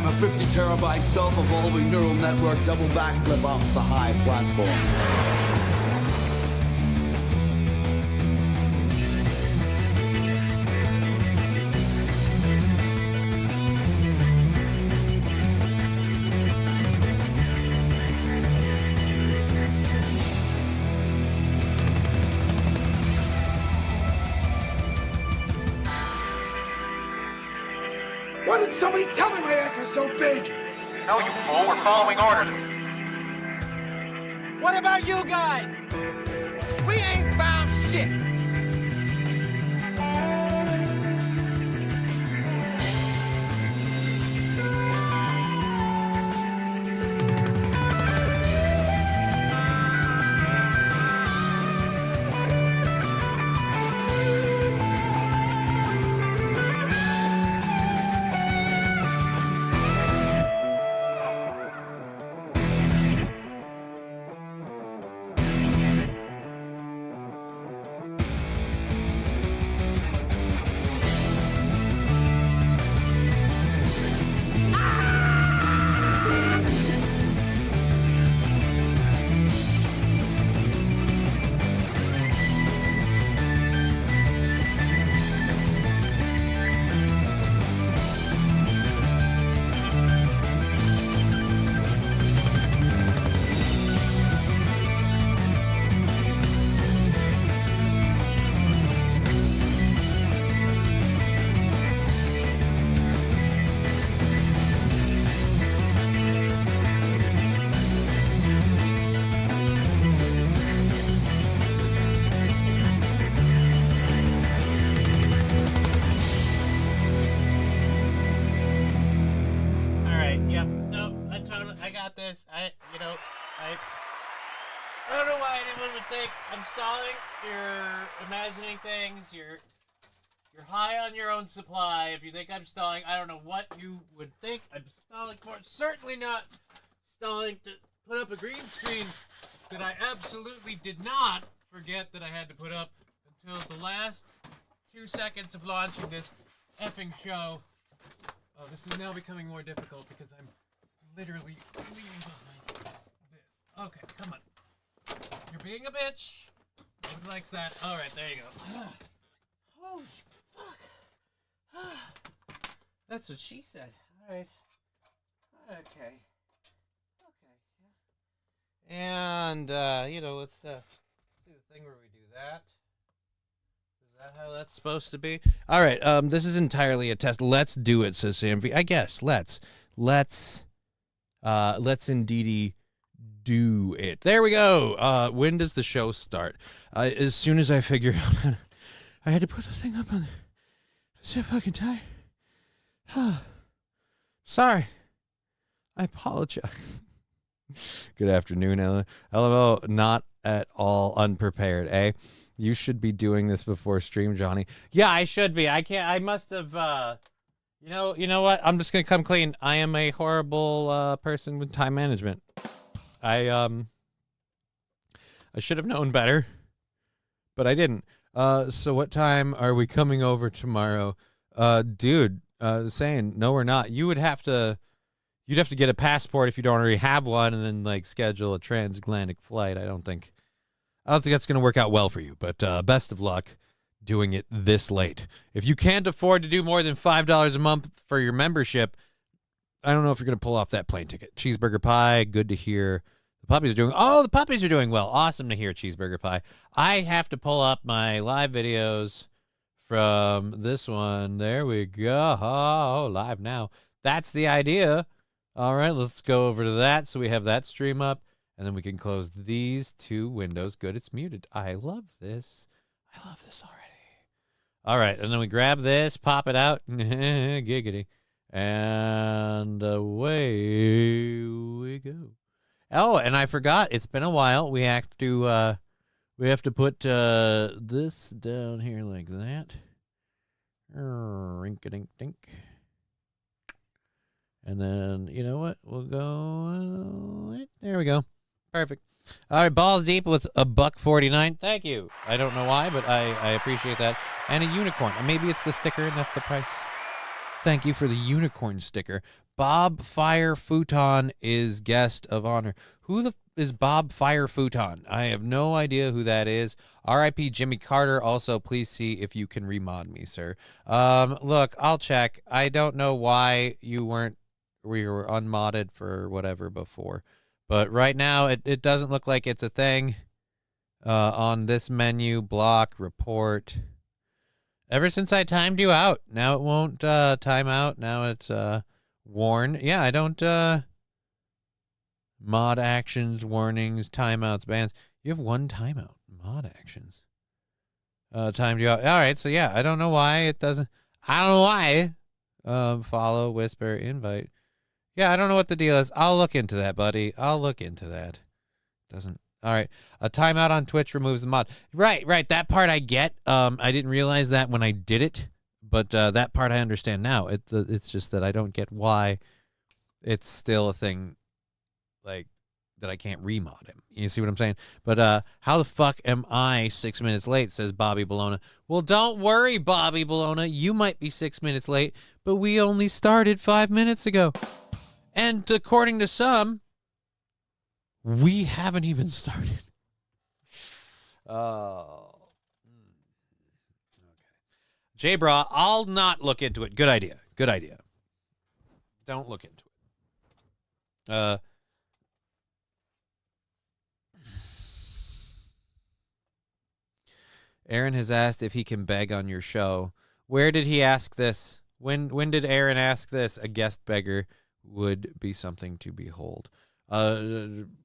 I'm a 50 terabyte self-evolving neural network double backflip off the high platform. Why didn't somebody tell me my ass was so big? No, you fool, we're following orders. What about you guys? We ain't found shit. I don't know why anyone would think I'm stalling. You're imagining things. You're high on your own supply. If you think I'm stalling, I don't know what you would think I'm stalling for. Certainly not stalling to put up a green screen that I absolutely did not forget that I had to put up until the last 2 seconds of launching this effing show. Oh, this is now becoming more difficult because I'm literally leaning behind this. Okay, come on. You're being a bitch. Nobody likes that. All right, there you go. Holy fuck. That's what she said. All right. Okay. And, let's do the thing where we do that. Is that how that's supposed to be? All right, this is entirely a test. Let's do it, says Sam. I guess, let's indeedy do it. There we go. When does the show start? As soon as I figured out I had to put the thing up on there. I'm so fucking tired. Sorry. I apologize. Good afternoon, Ellen. LMO, not at all unprepared, eh? You should be doing this before stream, Johnny. Yeah, I should be. I must have, you know what? I'm just going to come clean. I am a horrible person with time management. I should have known better, but I didn't. So what time are we coming over tomorrow? Dude, saying, no, we're not. You'd have to get a passport if you don't already have one, and then like schedule a transatlantic flight. I don't think that's going to work out well for you, but best of luck doing it this late. If you can't afford to do more than $5 a month for your membership, I don't know if you're going to pull off that plane ticket. Cheeseburger Pie, good to hear. The puppies are doing well. Awesome to hear, Cheeseburger Pie. I have to pull up my live videos from this one. There we go. Oh, live now. That's the idea. All right, let's go over to that so we have that stream up, and then we can close these two windows. Good, it's muted. I love this. I love this already. All right, and then we grab this, pop it out. Giggity. And away we go. Oh, and I forgot. It's been a while. We have to put this down here like that. Rink-a-dink-dink. And then, you know what? We'll go. There we go. Perfect. All right, balls deep with $1.49. Thank you. I don't know why, but I appreciate that. And a unicorn. And maybe it's the sticker, and that's the price. Thank you for the unicorn sticker. Bob Fire Futon is guest of honor. Who the is Bob Fire Futon? I have no idea who that is. R.I.P. Jimmy Carter. Also, please see if you can remod me, sir. Look, I'll check. I don't know why we were unmodded for whatever before. But right now, it doesn't look like it's a thing. On this menu, block, report. Ever since I timed you out. Now it won't time out. Now it's warn. Yeah, I don't mod actions, warnings, timeouts, bans. You have one timeout. Mod actions. Timed you out. All right, so yeah, I don't know why it doesn't. I don't know why. Follow, whisper, invite. Yeah, I don't know what the deal is. I'll look into that, buddy. I'll look into that. Doesn't. All right. A timeout on Twitch removes the mod. Right. That part I get. I didn't realize that when I did it, but that part I understand now. It's just that I don't get why it's still a thing, like, that I can't remod him. You see what I'm saying? But how the fuck am I 6 minutes late, says Bobby Bologna. Well, don't worry, Bobby Bologna. You might be 6 minutes late, but we only started 5 minutes ago. And according to some, we haven't even started. Oh. Okay. J-Bra, I'll not look into it. Good idea. Don't look into it. Aaron has asked if he can beg on your show. Where did he ask this? When did Aaron ask this? A guest beggar would be something to behold.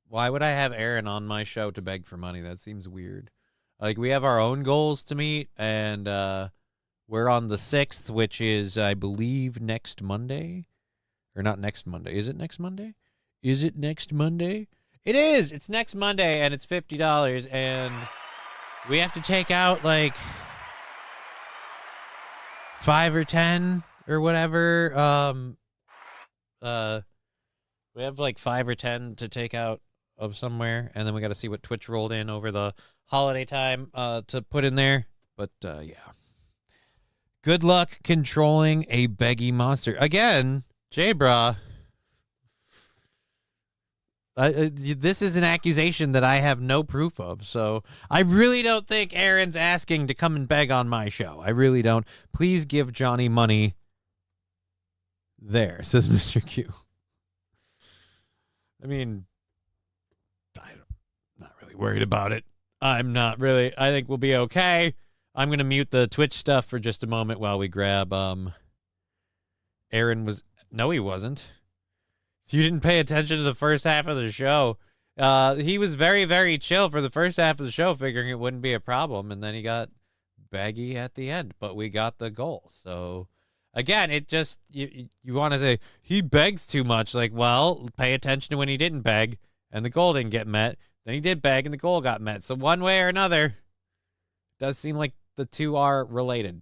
Why would I have Aaron on my show to beg for money? That seems weird. Like, we have our own goals to meet, and we're on the 6th, which is, I believe, next Monday. Or not next Monday. Is it next Monday? It is! It's next Monday, and it's $50, and we have to take out, like, 5 or 10 or whatever. We have, like, 5 or 10 to take out of somewhere, and then we got to see what Twitch rolled in over the holiday time to put in there. But yeah, good luck controlling a beggy monster again. J-Bra, this is an accusation that I have no proof of, so I really don't think Aaron's asking to come and beg on my show. I really don't. Please give Johnny money. There, says Mr. Q. I mean, I'm not really worried about it. I'm not really. I think we'll be okay. I'm going to mute the Twitch stuff for just a moment while we grab, Aaron was, no, he wasn't. You didn't pay attention to the first half of the show. He was very, very chill for the first half of the show, figuring it wouldn't be a problem, and then he got baggy at the end, but we got the goal, so... Again, it just, you want to say, he begs too much. Like, well, pay attention to when he didn't beg, and the goal didn't get met. Then he did beg, and the goal got met. So one way or another, it does seem like the two are related.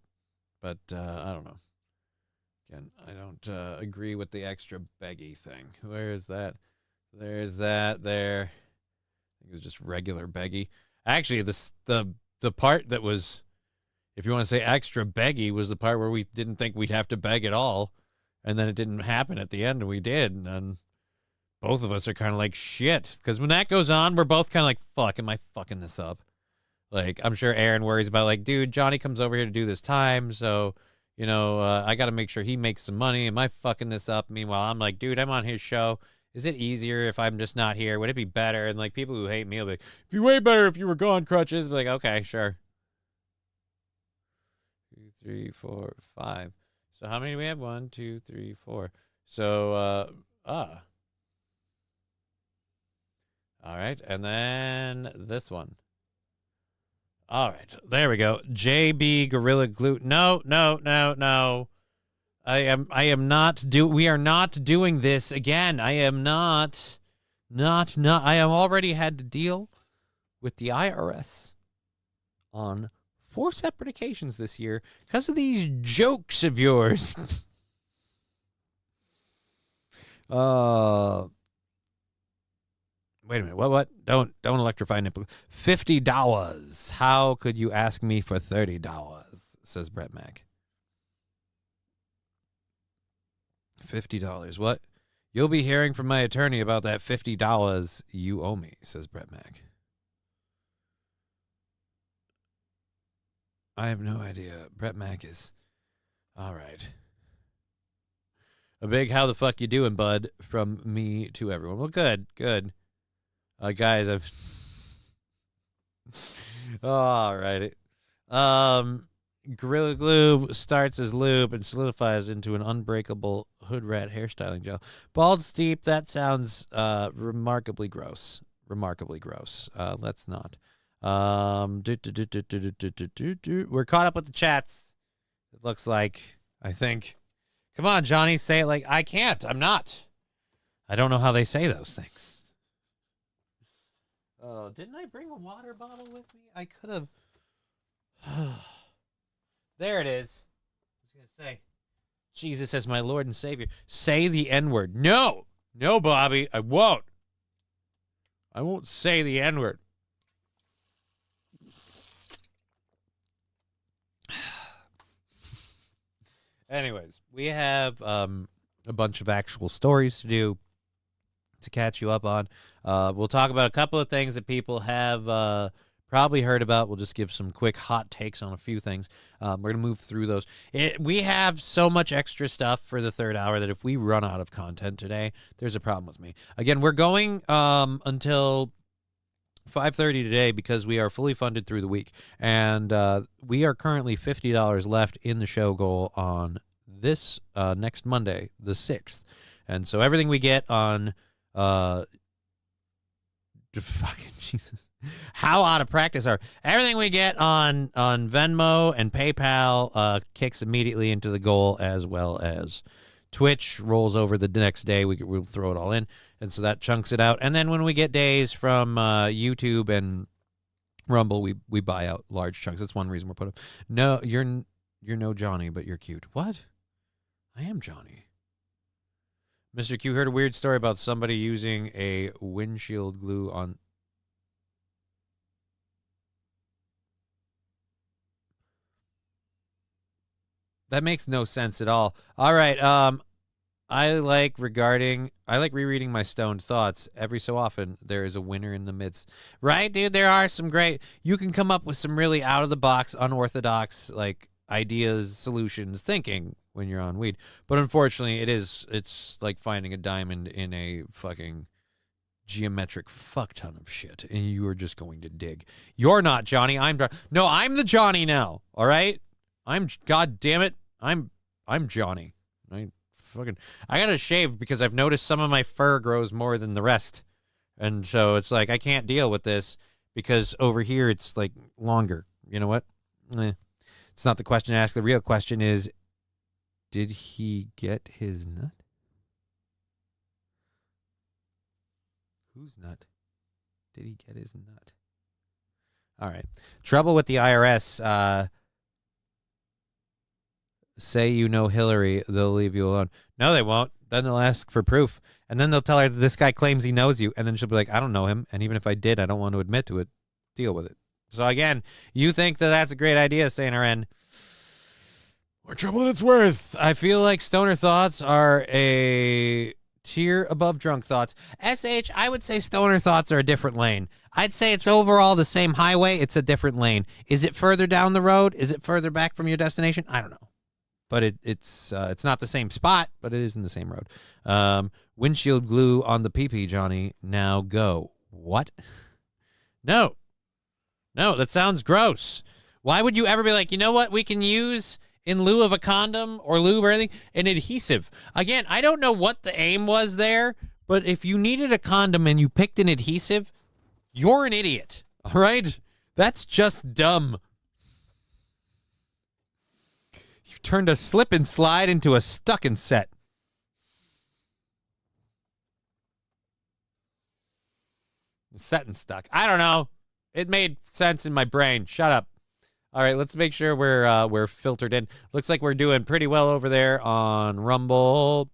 But, I don't know. Again, I don't agree with the extra beggy thing. Where is that? There's that there. I think it was just regular beggy. Actually, the part that was... If you want to say extra beggy was the part where we didn't think we'd have to beg at all. And then it didn't happen at the end, and we did. And then both of us are kind of like, shit. Because when that goes on, we're both kind of like, fuck, am I fucking this up? Like, I'm sure Aaron worries about, like, dude, Johnny comes over here to do this time. So, you know, I got to make sure he makes some money. Am I fucking this up? Meanwhile, I'm like, dude, I'm on his show. Is it easier if I'm just not here? Would it be better? And, like, people who hate me will be like, it'd be way better if you were gone, Crutches. Be like, okay, sure. 2, 3, 4, 5. So how many do we have? 1, 2, 3, 4. So, all right. And then this one. All right. There we go. JB Gorilla Glue. No. I am not we are not doing this again. I am not. I have already had to deal with the IRS on 4 separate occasions this year because of these jokes of yours. Wait a minute. What? Don't electrify nipple. $50. How could you ask me for $30? Says Brett Mack. $50. What? You'll be hearing from my attorney about that $50 you owe me, says Brett Mack. I have no idea. Brett Mack is... All right. A big how the fuck you doing, bud, from me to everyone. Well, good. Guys, I've... All right. Gorilla Glue starts as lube and solidifies into an unbreakable hood rat hairstyling gel. Bald Steep, that sounds remarkably gross. Let's not. We're caught up with the chats. It looks like, I think. Come on, Johnny, say it like I can't. I'm not. I don't know how they say those things. Oh, didn't I bring a water bottle with me? I could have. There it is. I was going to say, Jesus as my Lord and Savior. Say the N-word. No, Bobby, I won't. I won't say the N-word. Anyways, we have a bunch of actual stories to do to catch you up on. We'll talk about a couple of things that people have probably heard about. We'll just give some quick hot takes on a few things. We're going to move through those. We have so much extra stuff for the third hour that if we run out of content today, there's a problem with me. Again, we're going until 5:30 today because we are fully funded through the week. And we are currently $50 left in the show goal on this next Monday, the 6th. And so everything we get on... fucking Jesus. How out of practice are everything we get on Venmo and PayPal kicks immediately into the goal, as well as Twitch rolls over the next day. We'll throw it all in, and so that chunks it out. And then when we get days from YouTube and Rumble, we buy out large chunks. That's one reason we're put up. No, you're no Johnny, but you're cute. What? I am Johnny. Mr. Q heard a weird story about somebody using a windshield glue on... That makes no sense at all. All right, I like rereading my stoned thoughts. Every so often, there is a winner in the midst. Right, dude? There are some great... You can come up with some really out-of-the-box, unorthodox, like, ideas, solutions, thinking when you're on weed. But unfortunately, it's like finding a diamond in a fucking geometric fuck ton of shit, and you are just going to dig. You're not Johnny. I'm the Johnny now. All right? God damn it. I'm Johnny. I gotta shave because I've noticed some of my fur grows more than the rest. And so it's like, I can't deal with this because over here it's like longer. You know what? It's not the question to ask. The real question is, did he get his nut? Whose nut? Did he get his nut? All right. Trouble with the IRS. Say you know Hillary, they'll leave you alone. No, they won't. Then they'll ask for proof. And then they'll tell her that this guy claims he knows you. And then she'll be like, I don't know him. And even if I did, I don't want to admit to it. Deal with it. So again, you think that that's a great idea, Saint RN. More trouble than it's worth. I feel like stoner thoughts are a tier above drunk thoughts. SH, I would say stoner thoughts are a different lane. I'd say it's overall the same highway. It's a different lane. Is it further down the road? Is it further back from your destination? I don't know. But it's not the same spot, but it is in the same road. Windshield glue on the PP, Johnny. Now go. What? No, that sounds gross. Why would you ever be like, you know what we can use in lieu of a condom or lube or anything? An adhesive. Again, I don't know what the aim was there, but if you needed a condom and you picked an adhesive, you're an idiot. All right? That's just dumb. You turned a slip and slide into a stuck and set. Set and stuck. I don't know. It made sense in my brain. Shut up. All right, let's make sure we're filtered in. Looks like we're doing pretty well over there on Rumble.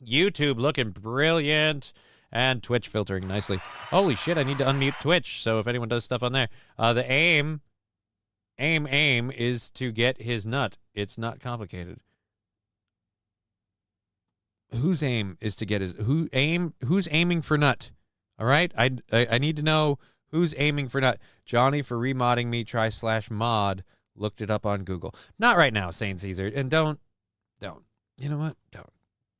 YouTube looking brilliant. And Twitch filtering nicely. Holy shit, I need to unmute Twitch. So if anyone does stuff on there. The aim is to get his nut. It's not complicated. whose aim is to get who's aiming for nut? All right, I need to know who's aiming for nut. Johnny for remodding me. Try /mod. Looked it up on Google. Not right now, Saint Caesar. And don't. You know what? Don't.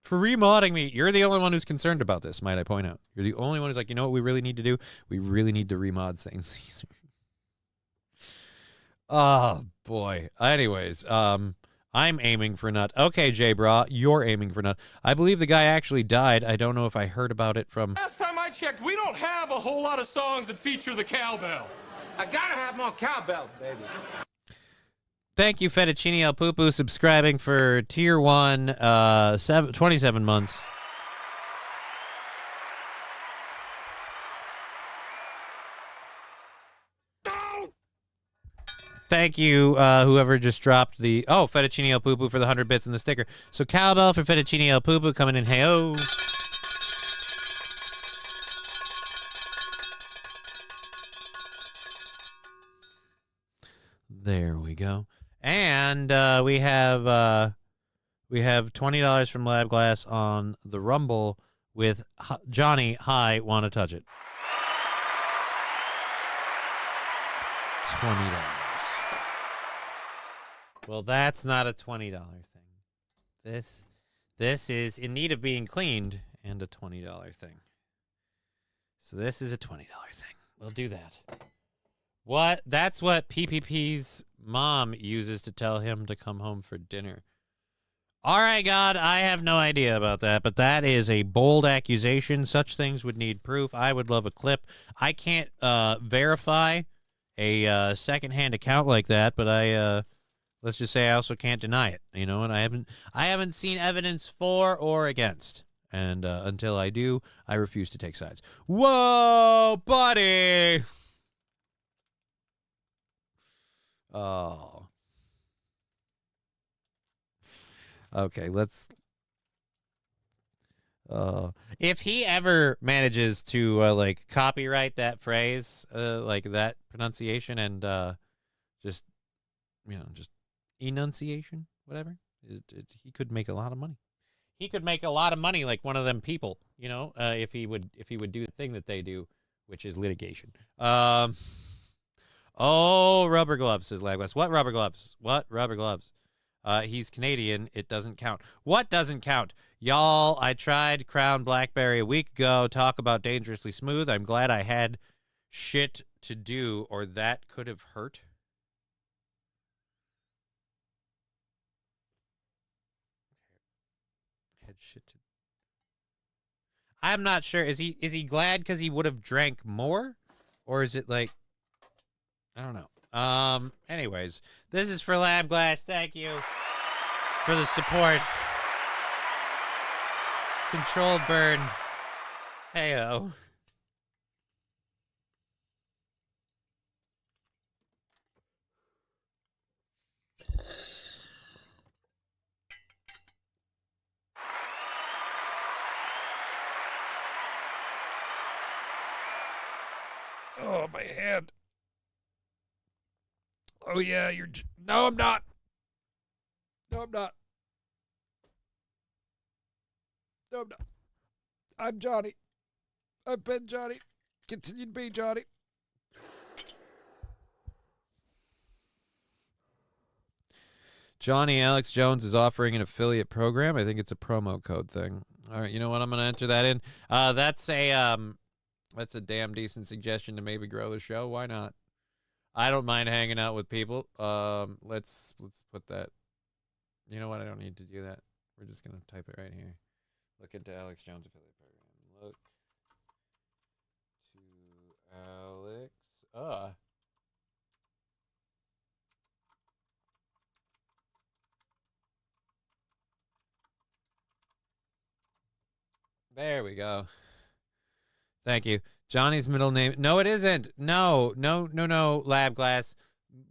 For remodding me, you're the only one who's concerned about this, might I point out. You're the only one who's like, you know what we really need to do? We really need to remod Saint Caesar. Oh, boy. Anyways, I'm aiming for nut. Okay, J-Bra, you're aiming for nut. I believe the guy actually died. I don't know if I heard about it from... Last time I checked, we don't have a whole lot of songs that feature the cowbell. I gotta have more cowbell, baby. Thank you, Fettuccine El Poo-Poo, subscribing for Tier 1, 27 months. Thank you, whoever just dropped the... Oh, Fettuccine El Poo-Poo for the 100 bits and the sticker. So cowbell for Fettuccine El Poo-Poo coming in. Hey-oh. There we go. And we have $20 from Lab Glass on the Rumble with Johnny. Hi, wanna touch it? $20. Well, that's not a $20 thing. This is in need of being cleaned and a $20 thing. So this is a $20 thing. We'll do that. What? That's what PPP's mom uses to tell him to come home for dinner. All right, God, I have no idea about that, but that is a bold accusation. Such things would need proof. I would love a clip. I can't verify a secondhand account like that, but let's just say I also can't deny it. You know, and I haven't seen evidence for or against. And until I do, I refuse to take sides. Whoa, buddy! Oh. Okay, let's... if he ever manages to, like, copyright that phrase, like that pronunciation and just, you know, just enunciation, whatever, he could make a lot of money. He could make a lot of money like one of them people, you know, if he would do the thing that they do, which is litigation. Oh, rubber gloves, says Laglass. What rubber gloves? What rubber gloves? He's Canadian. It doesn't count. What doesn't count? Y'all, I tried Crown Blackberry a week ago. Talk about dangerously smooth. I'm glad I had shit to do, or that could have hurt. Had shit to... I'm not sure. Is he glad because he would have drank more? Or is it like... I don't know. Anyways, this is for Lab Glass. Thank you for the support. Controlled burn. Heyo. Oh, my hand. Oh, yeah, you're... No, I'm not. No, I'm not. No, I'm not. I'm Johnny. I've been Johnny. Continue to be Johnny. Johnny Alex Jones is offering an affiliate program. I think it's a promo code thing. All right, you know what? I'm going to enter that in. That's a damn decent suggestion to maybe grow the show. Why not? I don't mind hanging out with people. Let's put that. You know what? I don't need to do that. We're just gonna type it right here. Look into Alex Jones affiliate program. Look to Alex. There we go. Thank you. Johnny's middle name. No, it isn't. No, Lab Glass.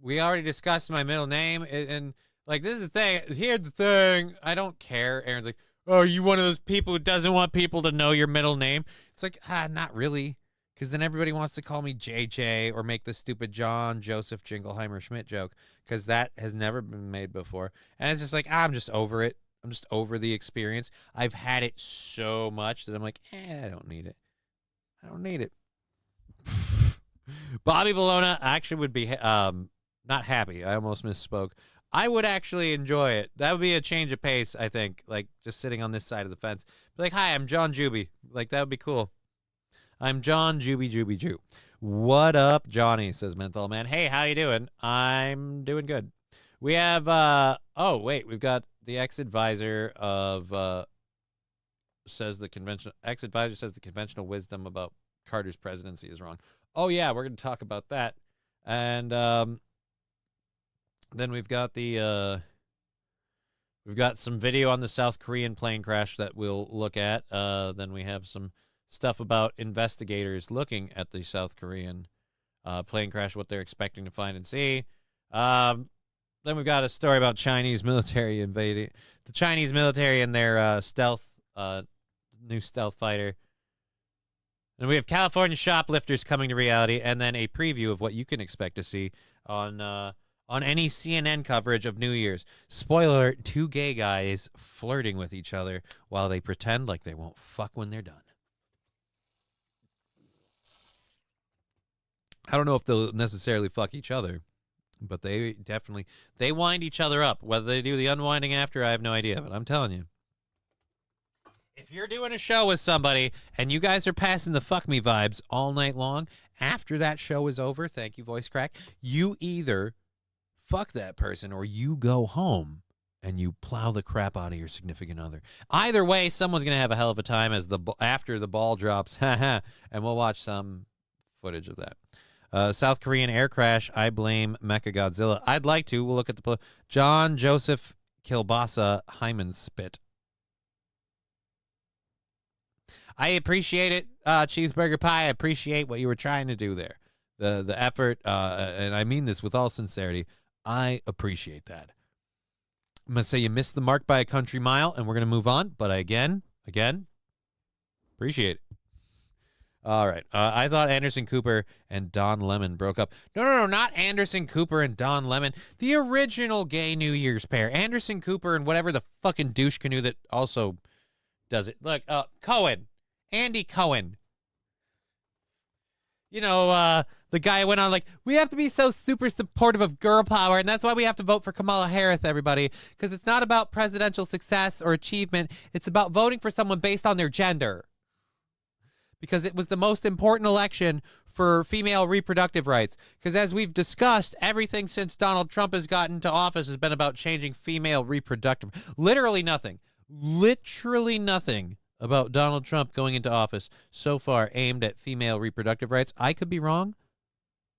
We already discussed my middle name. And like, this is the thing. Here's the thing. I don't care. Aaron's like, oh, you one of those people who doesn't want people to know your middle name? It's like, not really. Because then everybody wants to call me JJ or make the stupid John Joseph Jingleheimer Schmidt joke. Because that has never been made before. And it's just like, I'm just over it. I'm just over the experience. I've had it so much that I'm like, I don't need it. I don't need it. Bobby Bologna actually would be not happy. I almost misspoke. I would actually enjoy it. That would be a change of pace, I think. Like, just sitting on this side of the fence. Be like, hi, I'm John Juby. Like, that would be cool. I'm John Juby Juby Jew. What up, Johnny, says Menthol Man. Hey, how you doing? I'm doing good. We have, we've got the ex-advisor of, says the conventional wisdom about Carter's presidency is wrong. Oh, yeah, we're going to talk about that. And then we've got we've got some video on the South Korean plane crash that we'll look at. Then we have some stuff about investigators looking at the South Korean plane crash, what they're expecting to find and see. Then we've got a story about Chinese military invading the Chinese military and their new stealth fighter. And we have California shoplifters coming to reality, and then a preview of what you can expect to see on any CNN coverage of New Year's. Spoiler alert, 2 gay guys flirting with each other while they pretend like they won't fuck when they're done. I don't know if they'll necessarily fuck each other, but they wind each other up. Whether they do the unwinding after, I have no idea, but I'm telling you. If you're doing a show with somebody and you guys are passing the fuck me vibes all night long, after that show is over, thank you, voice crack, you either fuck that person or you go home and you plow the crap out of your significant other. Either way, someone's going to have a hell of a time after the ball drops, and we'll watch some footage of that. South Korean air crash, I blame Mechagodzilla. I'd like to. We'll look at the John Joseph Kilbasa Hyman spit. I appreciate it, Cheeseburger Pie. I appreciate what you were trying to do there. The effort, and I mean this with all sincerity, I appreciate that. I'm going to say you missed the mark by a country mile, and we're going to move on. But again, appreciate it. All right. I thought Anderson Cooper and Don Lemon broke up. No, not Anderson Cooper and Don Lemon. The original gay New Year's pair. Anderson Cooper and whatever the fucking douche canoe that also does it. Look, Cohen. Andy Cohen. You know, the guy went on like, we have to be so super supportive of girl power, and that's why we have to vote for Kamala Harris, everybody, because it's not about presidential success or achievement. It's about voting for someone based on their gender. Because it was the most important election for female reproductive rights. Because as we've discussed, everything since Donald Trump has gotten into office has been about changing female reproductive. Literally nothing about Donald Trump going into office so far aimed at female reproductive rights. I could be wrong.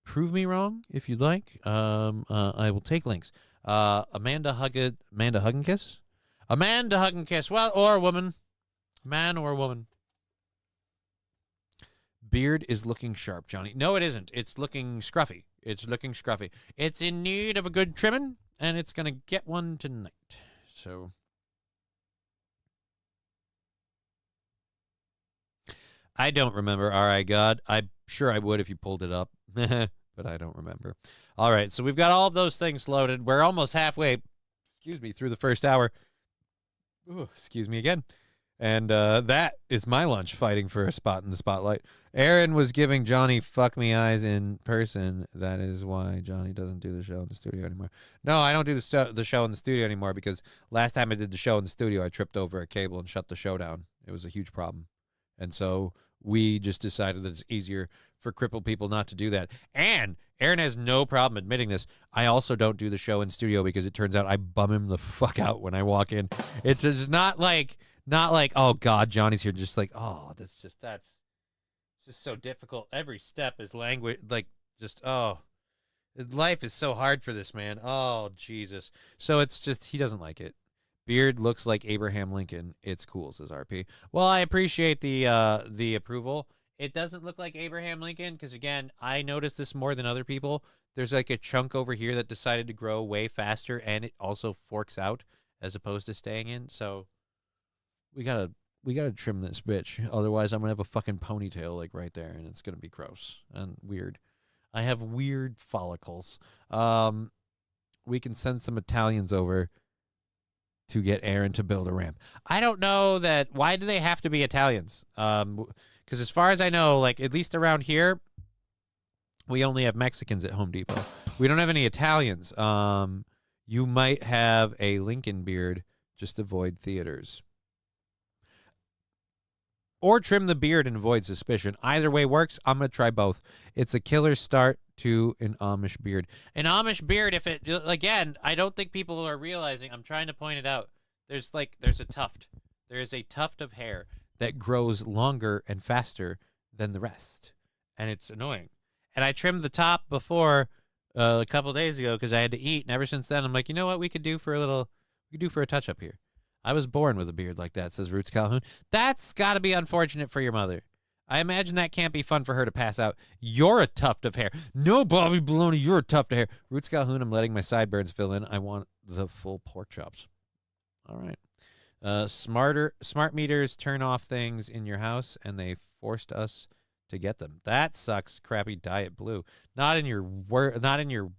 Prove me wrong if you'd like. I will take links. Amanda Hugginkiss? Amanda Hugginkiss. Well, or a woman. Man or woman. Beard is looking sharp, Johnny. No, it isn't. It's looking scruffy. It's in need of a good trimming, and it's going to get one tonight. So I don't remember. All right, God. I'm sure I would if you pulled it up, but I don't remember. All right, so we've got all of those things loaded. We're almost halfway, through the first hour. Ooh, excuse me again. And that is my lunch, fighting for a spot in the spotlight. Aaron was giving Johnny fuck me eyes in person. That is why Johnny doesn't do the show in the studio anymore. No, I don't do the show in the studio anymore because last time I did the show in the studio, I tripped over a cable and shut the show down. It was a huge problem. And so we just decided that it's easier for crippled people not to do that. And Aaron has no problem admitting this. I also don't do the show in studio because it turns out I bum him the fuck out when I walk in. It's just not like, oh God, Johnny's here. Just like, oh, that's just so difficult. Every step is language, life is so hard for this man. Oh, Jesus. So it's just, he doesn't like it. Beard looks like Abraham Lincoln. It's cool, says RP. Well, I appreciate the approval. It doesn't look like Abraham Lincoln because, again, I noticed this more than other people. There's like a chunk over here that decided to grow way faster, and it also forks out as opposed to staying in. So we gotta trim this bitch. Otherwise, I'm gonna have a fucking ponytail like right there, and it's gonna be gross and weird. I have weird follicles. We can send some Italians over to get Aaron to build a ramp. I don't know that. Why do they have to be Italians? Because as far as I know, like at least around here, we only have Mexicans at Home Depot. We don't have any Italians. You might have a Lincoln beard. Just avoid theaters. Or trim the beard and avoid suspicion. Either way works. I'm going to try both. It's a killer start to an Amish beard. An Amish beard, if it, again, I don't think people are realizing, I'm trying to point it out. There's a tuft. There is a tuft of hair that grows longer and faster than the rest. And it's annoying. And I trimmed the top before a couple days ago because I had to eat. And ever since then, I'm like, you know what we could do for a touch-up here. I was born with a beard like that, says Roots Calhoun. That's got to be unfortunate for your mother. I imagine that can't be fun for her to pass out. You're a tuft of hair. No, Bobby Baloney, you're a tuft of hair. Roots Calhoun, I'm letting my sideburns fill in. I want the full pork chops. All right. Smart meters turn off things in your house, and they forced us to get them. That sucks, crappy Diet Blue. Not in your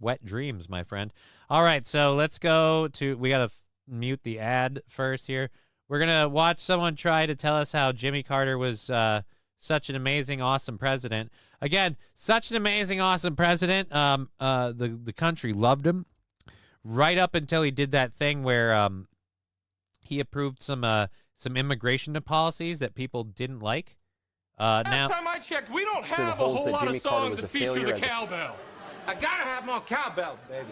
wet dreams, my friend. All right, so let's go to, we got to mute the ad first here. We're going to watch someone try to tell us how Jimmy Carter was such an amazing, awesome president. Again, such an amazing, awesome president. The country loved him right up until he did that thing where he approved some immigration policies that people didn't like. Last time I checked, we don't have a whole lot of songs that feature the cowbell. I gotta have more cowbell, baby.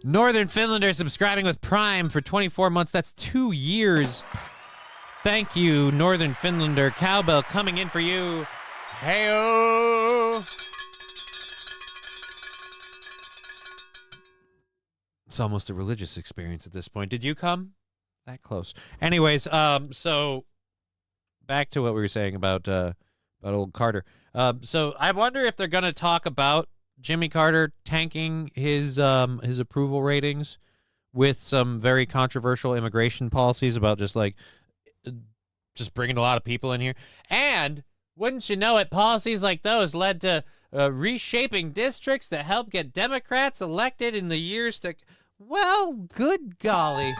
Northern Finlander subscribing with Prime for 24 months. That's 2 years. Thank you, Northern Finlander. Cowbell coming in for you. Hey-o! It's almost a religious experience at this point. Did you come? That close. Anyways, so back to what we were saying about old Carter. So I wonder if they're going to talk about Jimmy Carter tanking his approval ratings with some very controversial immigration policies about just bringing a lot of people in here. And wouldn't you know it, policies like those led to reshaping districts that helped get Democrats elected in the years to... Well, good golly.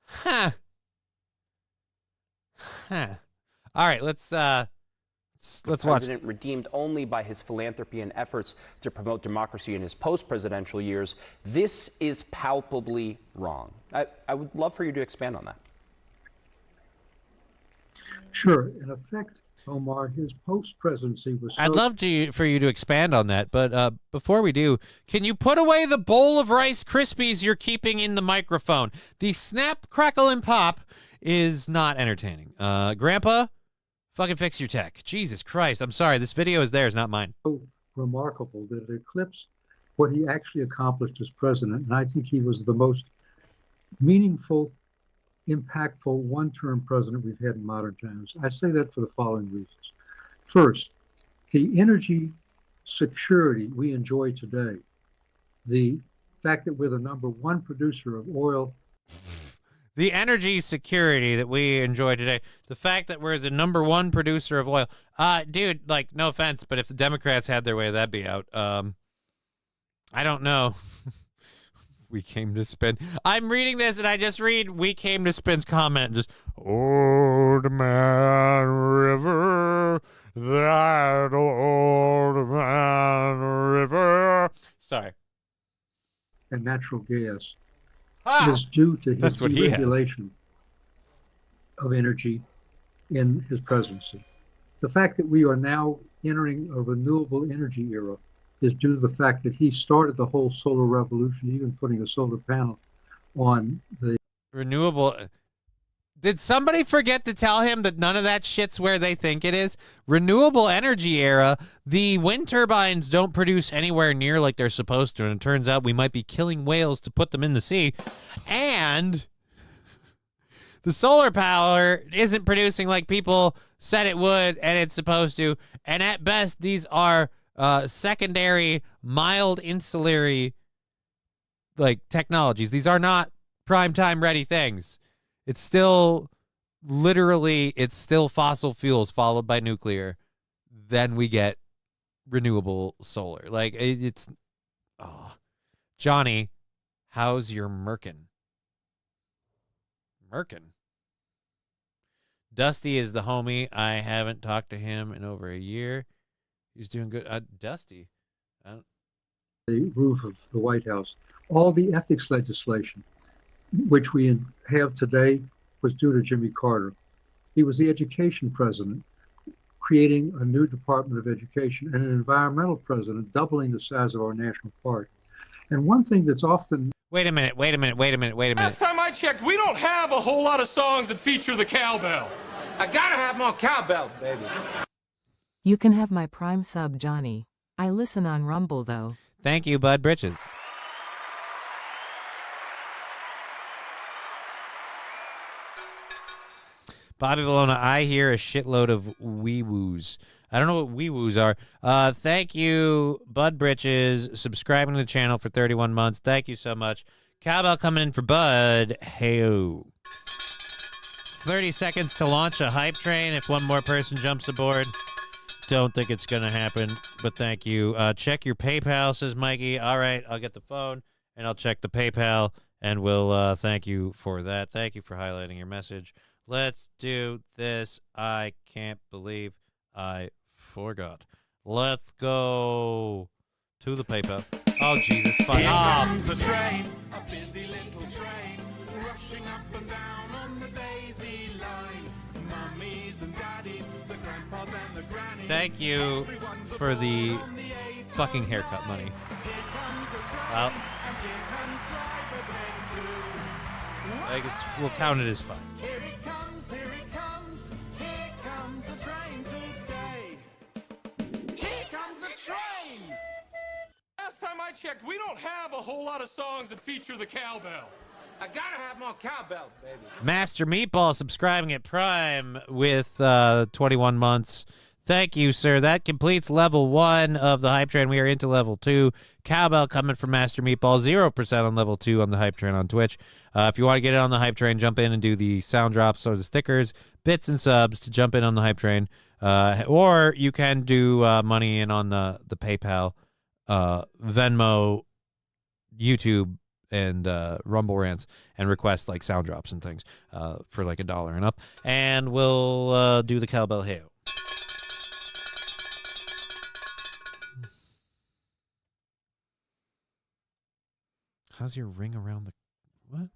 Huh. All right, let's watch. President redeemed only by his philanthropy and efforts to promote democracy in his post-presidential years. This is palpably wrong. I would love for you to expand on that. Sure. In effect, Omar, his post-presidency was... I'd love for you to expand on that, but before we do, can you put away the bowl of Rice Krispies you're keeping in the microphone? The snap, crackle, and pop is not entertaining. Grandpa, fucking fix your tech. Jesus Christ. I'm sorry. This video is theirs, not mine. So remarkable that it eclipsed what he actually accomplished as president. And I think he was the most meaningful, impactful one-term president we've had in modern times. I say that for the following reasons. First, the energy security we enjoy today, the fact that we're the #1 producer of oil. The energy security that we enjoy today, the fact that we're the #1 producer of oil. Dude, like, no offense, but if the Democrats had their way, that'd be out. I don't know. We came to spin. I'm reading this, and I just read We Came to Spin's comment. Just, Old Man River, that old man river. Sorry. And natural gas Ah, is due to his that's what he has. deregulation of energy in his presidency. The fact that we are now entering a renewable energy era is due to the fact that he started the whole solar revolution, even putting a solar panel on the renewable. Did somebody forget to tell him that none of that shit's where they think it is? Renewable energy era, the wind turbines don't produce anywhere near like they're supposed to, and it turns out we might be killing whales to put them in the sea. And the solar power isn't producing like people said it would, and it's supposed to. And at best, these are secondary, mild insulary like technologies. These are not prime time ready things. It's still literally, it's still fossil fuels followed by nuclear. Then we get renewable solar. Like it's, oh, Johnny, how's your merkin? Merkin. Dusty is the homie. I haven't talked to him in over a year. He's doing good. Dusty. The roof of the White House. All the ethics legislation, which we have today, was due to Jimmy Carter. He was the education president, creating a new Department of Education, and an environmental president, doubling the size of our national park. And one thing that's often... Wait a minute. Last time I checked, we don't have a whole lot of songs that feature the cowbell. I gotta have more cowbell, baby. You can have my Prime sub, Johnny. I listen on Rumble, though. Thank you, Bud Britches. Bobby Bologna, I hear a shitload of wee-woos. I don't know what wee-woos are. Thank you, Bud Britches, subscribing to the channel for 31 months. Thank you so much. Cowbell coming in for Bud. Hey-o. 30 seconds to launch a hype train if one more person jumps aboard. Don't think it's going to happen, but thank you. Check your PayPal, says Mikey. All right, I'll get the phone, and I'll check the PayPal, and we'll thank you for that. Thank you for highlighting your message. Let's do this. I can't believe I forgot. Let's go to the PayPal. Oh, Jesus. Fine. Here comes a train, a busy little train, rushing up and down on the daisy line. Mummies and daddies, the grandpas and the grannies. Thank you for the fucking haircut money. Well, we'll count it as fun. Here it comes, here it comes, here comes a train today. Here comes a train! Last time I checked, we don't have a whole lot of songs that feature the cowbell. I gotta have more cowbell, baby. Master Meatball subscribing at Prime with 21 months. Thank you, sir. That completes level 1 of the hype train. We are into level 2. Cowbell coming from Master Meatball. 0% on level 2 on the hype train on Twitch. If you want to get in on the hype train, jump in and do the sound drops or the stickers, bits and subs to jump in on the hype train. Or you can do money in on the PayPal, Venmo, YouTube, and Rumble Rants, and request like sound drops and things for like $1 and up. And we'll do the cowbell hail. How's your ring around the... What?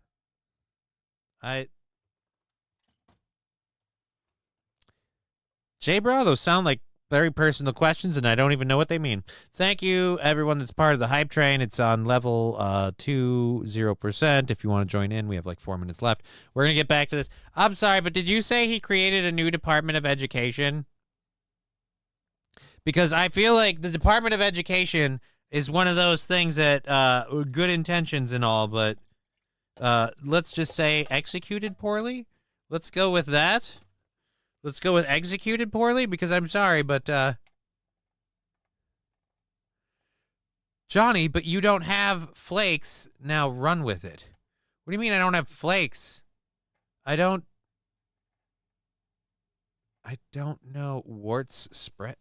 J-Bro, those sound like very personal questions, and I don't even know what they mean. Thank you, everyone that's part of the hype train. It's on level 20%. If you want to join in, we have like 4 minutes left. We're going to get back to this. I'm sorry, but did you say he created a new Department of Education? Because I feel like the Department of Education is one of those things that good intentions and all, but let's just say executed poorly. Let's go with that. Let's go with executed poorly, because I'm sorry, but Johnny, but you don't have flakes. Now run with it. What do you mean I don't have flakes? I don't know. Warts spread.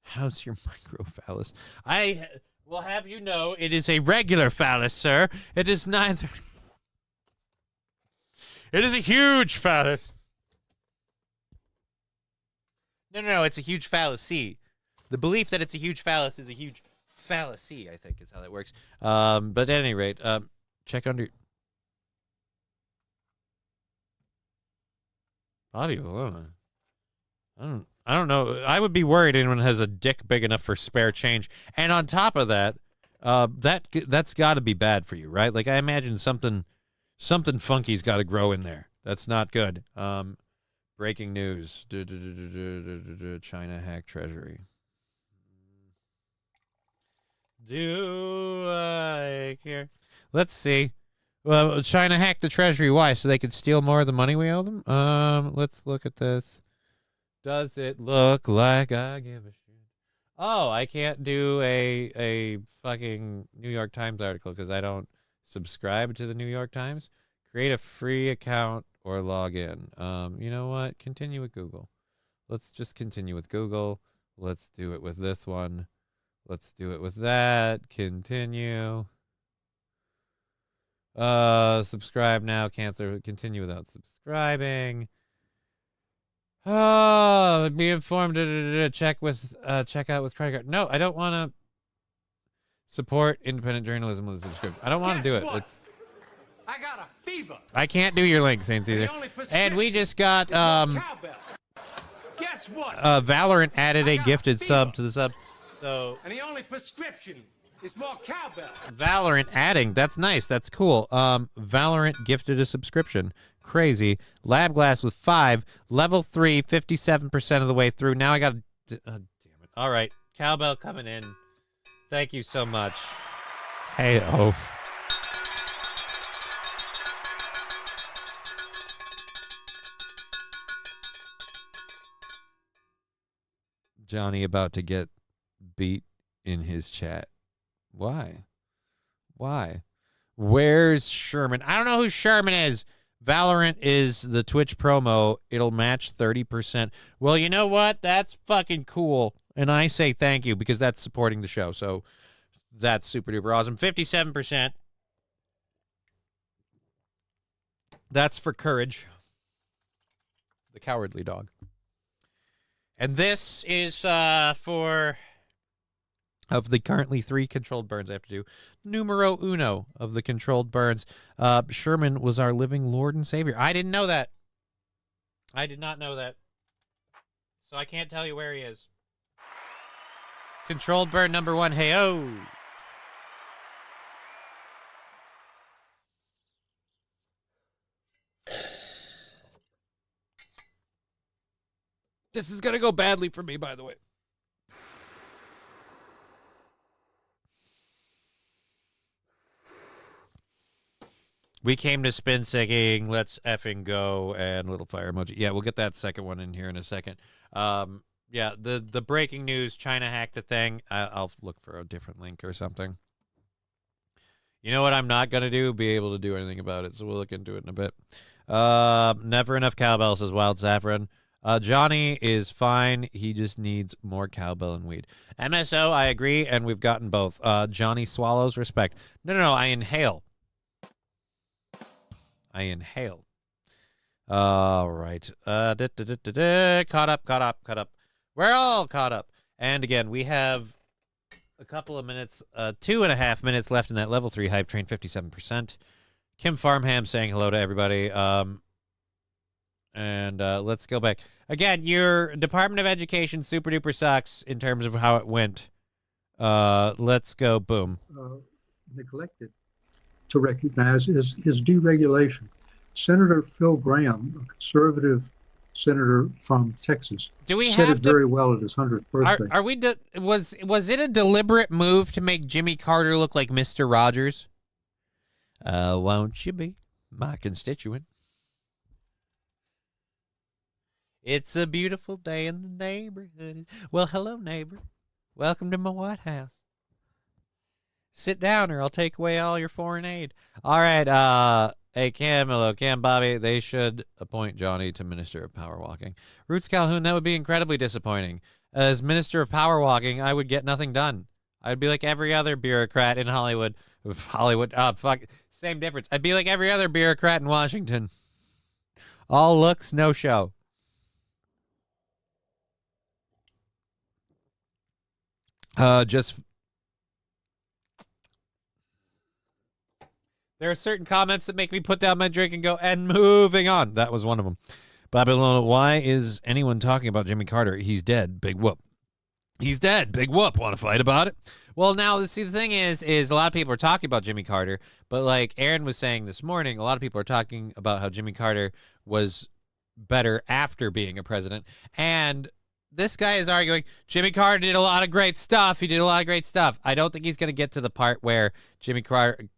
How's your microphallus? I will have you know it is a regular phallus, sir. It is neither. It is a huge phallus. No, it's a huge fallacy. The belief that it's a huge phallus is a huge fallacy, I think, is how that works. But at any rate, check under... Bobby Bologna. I don't know. I would be worried anyone has a dick big enough for spare change. And on top of that, that's got to be bad for you, right? Like, I imagine something funky's got to grow in there. That's not good. Breaking news. China hack treasury. Do I care? Let's see. Well, China hacked the treasury. Why? So they could steal more of the money we owe them? Let's look at this. Does it look like I give a shit? Oh, I can't do a fucking New York Times article because I don't subscribe to the New York Times. Create a free account or log in. You know what? Continue with Google. Let's just continue with Google. Let's do it with this one. Let's do it with that. Continue. Subscribe now. Cancel. Continue without subscribing. Oh, be informed. Check out with credit card. No, I don't want to support independent journalism with a subscription. I don't want to do it. It's, I got a fever. I can't do your link, Saints, either. And we just got Guess what? Valorant added a gifted sub to the sub. So And the only prescription is more cowbell. Valorant adding. That's nice. That's cool. Valorant gifted a subscription. Crazy. Lab Glass with 5. Level 3, 57% of the way through. Now I got to... damn it. All right. Cowbell coming in. Thank you so much. Hey, oh. Johnny about to get beat in his chat. Why? Why? Where's Sherman? I don't know who Sherman is. Valorant is the Twitch promo. It'll match 30%. Well, you know what? That's fucking cool. And I say thank you because that's supporting the show. So that's super duper awesome. 57%. That's for Courage, the cowardly dog. And this is for... Of the currently 3 controlled burns I have to do, numero uno of the controlled burns. Sherman was our living Lord and Savior. I didn't know that. I did not know that. So I can't tell you where he is. Controlled burn number 1. Hey-oh. This is going to go badly for me, by the way. We came to spin sicking. Let's effing go. And little fire emoji. Yeah, we'll get that second one in here in a second. Yeah, the breaking news, China hacked a thing. I'll look for a different link or something. You know what I'm not going to do? Be able to do anything about it, so we'll look into it in a bit. Never enough cowbell, says Wild Saffron. Johnny is fine. He just needs more cowbell and weed. MSO, I agree, and we've gotten both. Johnny swallows, respect. No, I inhale. All right. Caught up. We're all caught up. And again, we have a couple of minutes, 2.5 minutes left in that level 3 hype train, 57%. Kim Farmham saying hello to everybody. And let's go back. Again, your Department of Education super duper sucks in terms of how it went. Let's go. Boom. Neglected to recognize is deregulation. Senator Phil Graham, a conservative senator from Texas, said it very well at his 100th birthday. Are we? Was it a deliberate move to make Jimmy Carter look like Mr. Rogers? Won't you be my constituent? It's a beautiful day in the neighborhood. Well, hello, neighbor. Welcome to my White House. Sit down or I'll take away all your foreign aid. All right, hey, Cam, hello, Cam, Bobby. They should appoint Johnny to Minister of Power Walking. Roots Calhoun, that would be incredibly disappointing. As Minister of Power Walking, I would get nothing done. I'd be like every other bureaucrat in Hollywood. Same difference. I'd be like every other bureaucrat in Washington. All looks, no show. There are certain comments that make me put down my drink and go, and moving on. That was one of them. Babylon, why is anyone talking about Jimmy Carter? He's dead. Big whoop. He's dead. Big whoop. Want to fight about it? Well, now, see, the thing is a lot of people are talking about Jimmy Carter, but like Aaron was saying this morning, a lot of people are talking about how Jimmy Carter was better after being a president. And this guy is arguing Jimmy Carter did a lot of great stuff. He did a lot of great stuff. I don't think he's going to get to the part where Jimmy Carter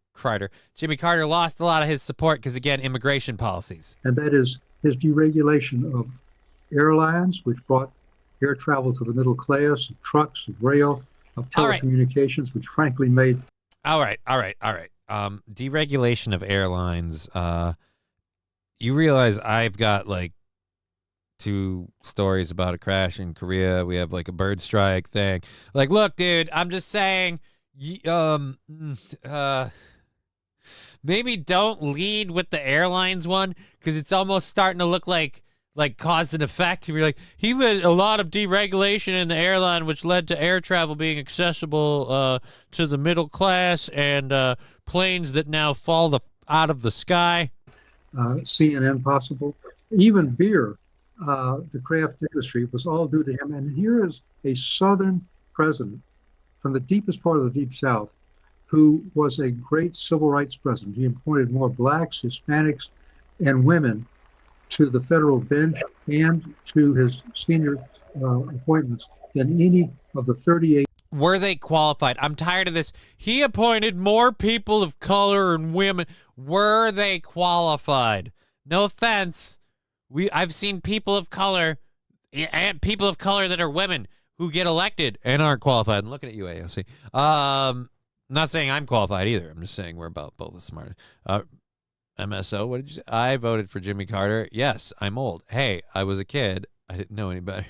lost a lot of his support because, again, immigration policies. And that is his deregulation of airlines, which brought air travel to the middle class, of trucks, of rail, of telecommunications, which frankly made... All right. Deregulation of airlines. You realize I've got, like, 2 stories about a crash in Korea. We have, like, a bird strike thing. Like, look, dude, I'm just saying... Maybe don't lead with the airlines one because it's almost starting to look like cause and effect. You're like, he led a lot of deregulation in the airline, which led to air travel being accessible to the middle class and planes that now fall out of the sky. CNN possible. Even beer, the craft industry was all due to him. And here is a Southern president from the deepest part of the Deep South who was a great civil rights president. He appointed more blacks, Hispanics, and women to the federal bench and to his senior appointments than any of the 38. Were they qualified? I'm tired of this. He appointed more people of color and women. Were they qualified? No offense. I've seen people of color and people of color that are women who get elected and aren't qualified. I'm looking at you, AOC. Not saying I'm qualified either. I'm just saying we're about both as smart. MSO, what did you say? I voted for Jimmy Carter. Yes, I'm old. Hey, I was a kid. I didn't know any better.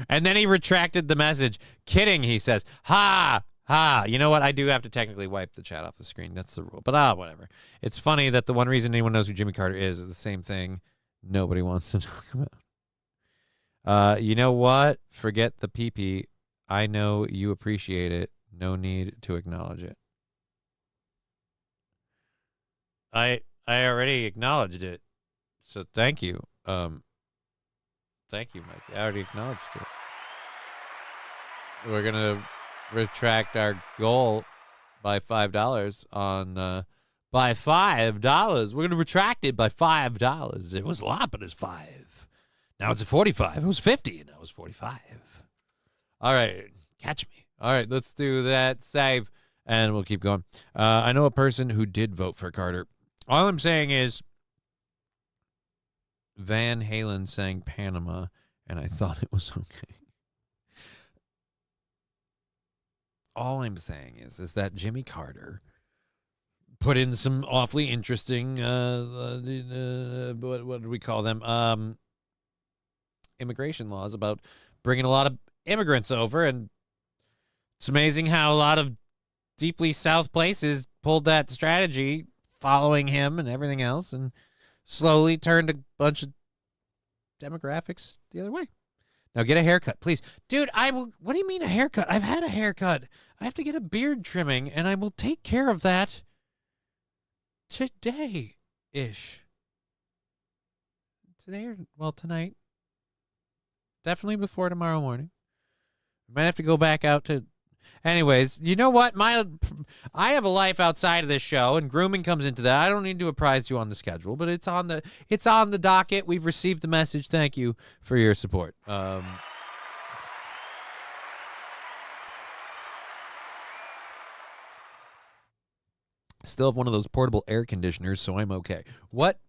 And then he retracted the message. Kidding, he says. Ha, ha. You know what? I do have to technically wipe the chat off the screen. That's the rule. But whatever. It's funny that the one reason anyone knows who Jimmy Carter is the same thing nobody wants to talk about. You know what? Forget the pee-pee. I know you appreciate it. No need to acknowledge it. I already acknowledged it, so thank you. Thank you, Mike. I already acknowledged it. We're gonna retract our goal by $5 on by $5. We're gonna retract it by $5. It was a lot, but it's $5. Now it's at 45. It was 50, and now it's 45. All right, catch me. All right, let's do that. Save, and we'll keep going. I know a person who did vote for Carter. All I'm saying is Van Halen sang Panama, and I thought it was okay. All I'm saying is that Jimmy Carter put in some awfully interesting, what do we call them? Immigration laws about bringing a lot of immigrants over, and it's amazing how a lot of deeply South places pulled that strategy following him and everything else, and slowly turned a bunch of demographics the other way. Now get a haircut, please. Dude, I will. What do you mean a haircut? I've had a haircut. I have to get a beard trimming, and I will take care of that today-ish. Today or, well, tonight. Definitely before tomorrow morning. I might have to go back out to... Anyways, you know what? I have a life outside of this show, and grooming comes into that. I don't need to apprise you on the schedule, but it's on the docket. We've received the message. Thank you for your support. Still have one of those portable air conditioners, so I'm okay. What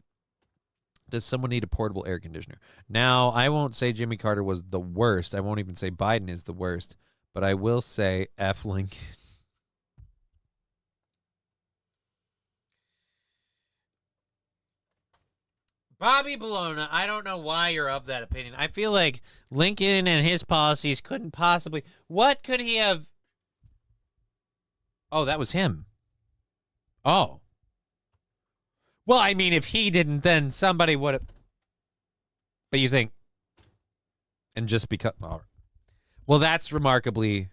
does someone need a portable air conditioner? Now, I won't say Jimmy Carter was the worst. I won't even say Biden is the worst. But I will say F. Lincoln. Bobby Bologna, I don't know why you're of that opinion. I feel like Lincoln and his policies couldn't possibly... What could he have... Oh, that was him. Oh. Well, I mean, if he didn't, then somebody would have... But you think... And just because... Oh. Well, that's remarkably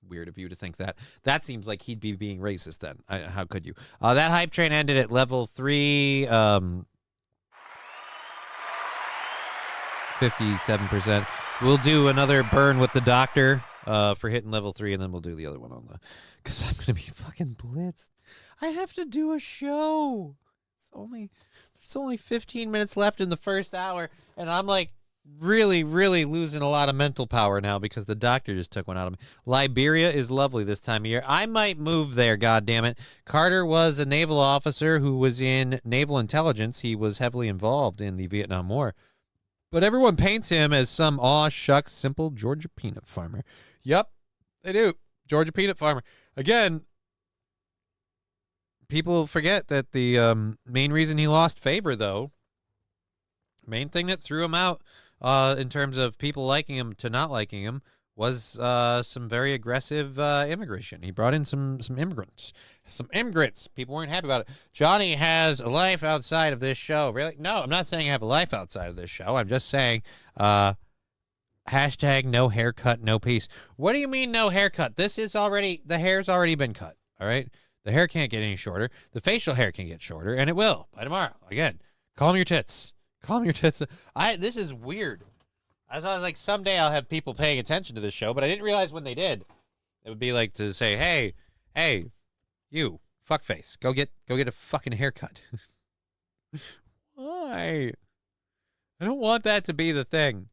weird of you to think that. That seems like he'd be being racist then. How could you? That hype train ended at level 3, 57%. We'll do another burn with the doctor for hitting level 3, and then we'll do the other one on the... Because I'm going to be fucking blitzed. I have to do a show. There's only 15 minutes left in the first hour, and I'm like... really losing a lot of mental power now because the doctor just took one out of me. Liberia is lovely this time of year. I might move there, goddammit. Carter was a naval officer who was in naval intelligence. He was heavily involved in the Vietnam War. But everyone paints him as some aw shucks simple Georgia peanut farmer. Yep, they do. Georgia peanut farmer. Again, people forget that the main reason he lost favor, though, main thing that threw him out in terms of people liking him to not liking him was some very aggressive immigration. He brought in some immigrants. Some immigrants. People weren't happy about it. Johnny has a life outside of this show. Really? No, I'm not saying I have a life outside of this show. I'm just saying hashtag no haircut, no peace. What do you mean no haircut? This is already, the hair's already been cut, all right? The hair can't get any shorter. The facial hair can get shorter, and it will by tomorrow. Again, calm your tits. Calm your tits. This is weird. I thought like someday I'll have people paying attention to this show, but I didn't realize when they did. It would be like to say, hey, you, fuckface, go get a fucking haircut. Why? I don't want that to be the thing.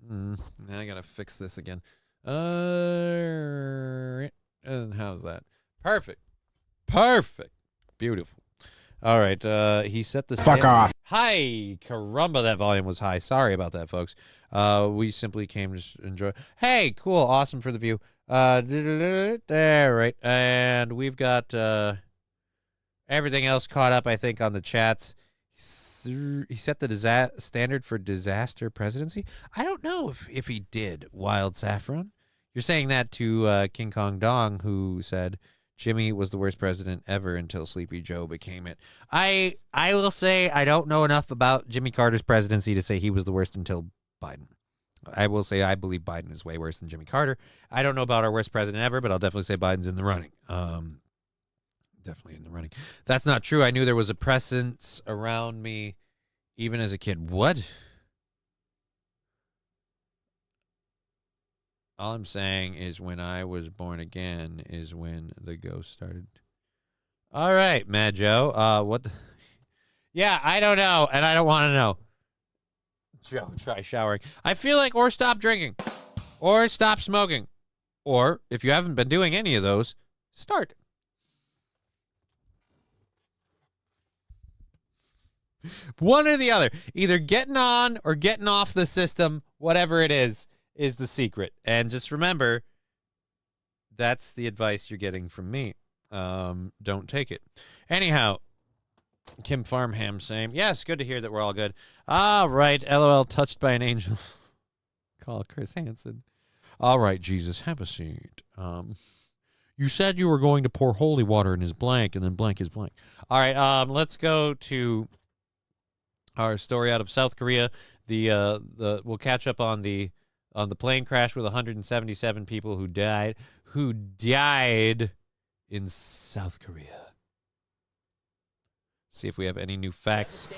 Now I gotta fix this again. And how's that? Perfect. Beautiful. All right. He set the Fuck off. Hi, caramba, that volume was high. Sorry about that, folks. We simply came to enjoy. Hey, cool, awesome for the view. There, right, and we've got everything else caught up, I think, on the chats. He set the standard for disaster presidency. I don't know if he did, Wild Saffron. You're saying that to King Kong Dong, who said Jimmy was the worst president ever until Sleepy Joe became it. I will say I don't know enough about Jimmy Carter's presidency to say he was the worst until Biden. I will say I believe Biden is way worse than Jimmy Carter. I don't know about our worst president ever, but I'll definitely say Biden's in the running. Definitely in the running. That's not true. I knew there was a presence around me even as a kid. What? All I'm saying is when I was born again is when the ghost started. All right, Mad Joe. What? Yeah, I don't know, and I don't want to know. Joe, try showering. I feel like, or stop drinking, or stop smoking, or if you haven't been doing any of those, start. One or the other. Either getting on or getting off the system, whatever it is the secret. And just remember, that's the advice you're getting from me. Don't take it. Anyhow, Kim Farmham saying, yes, good to hear that we're all good. All right, LOL, touched by an angel. Call Chris Hansen. All right, Jesus, have a seat. You said you were going to pour holy water in his blank, and then blank is blank. All right, let's go to our story out of South Korea. We'll catch up on the plane crash with 177 people who died in South Korea. See if we have any new facts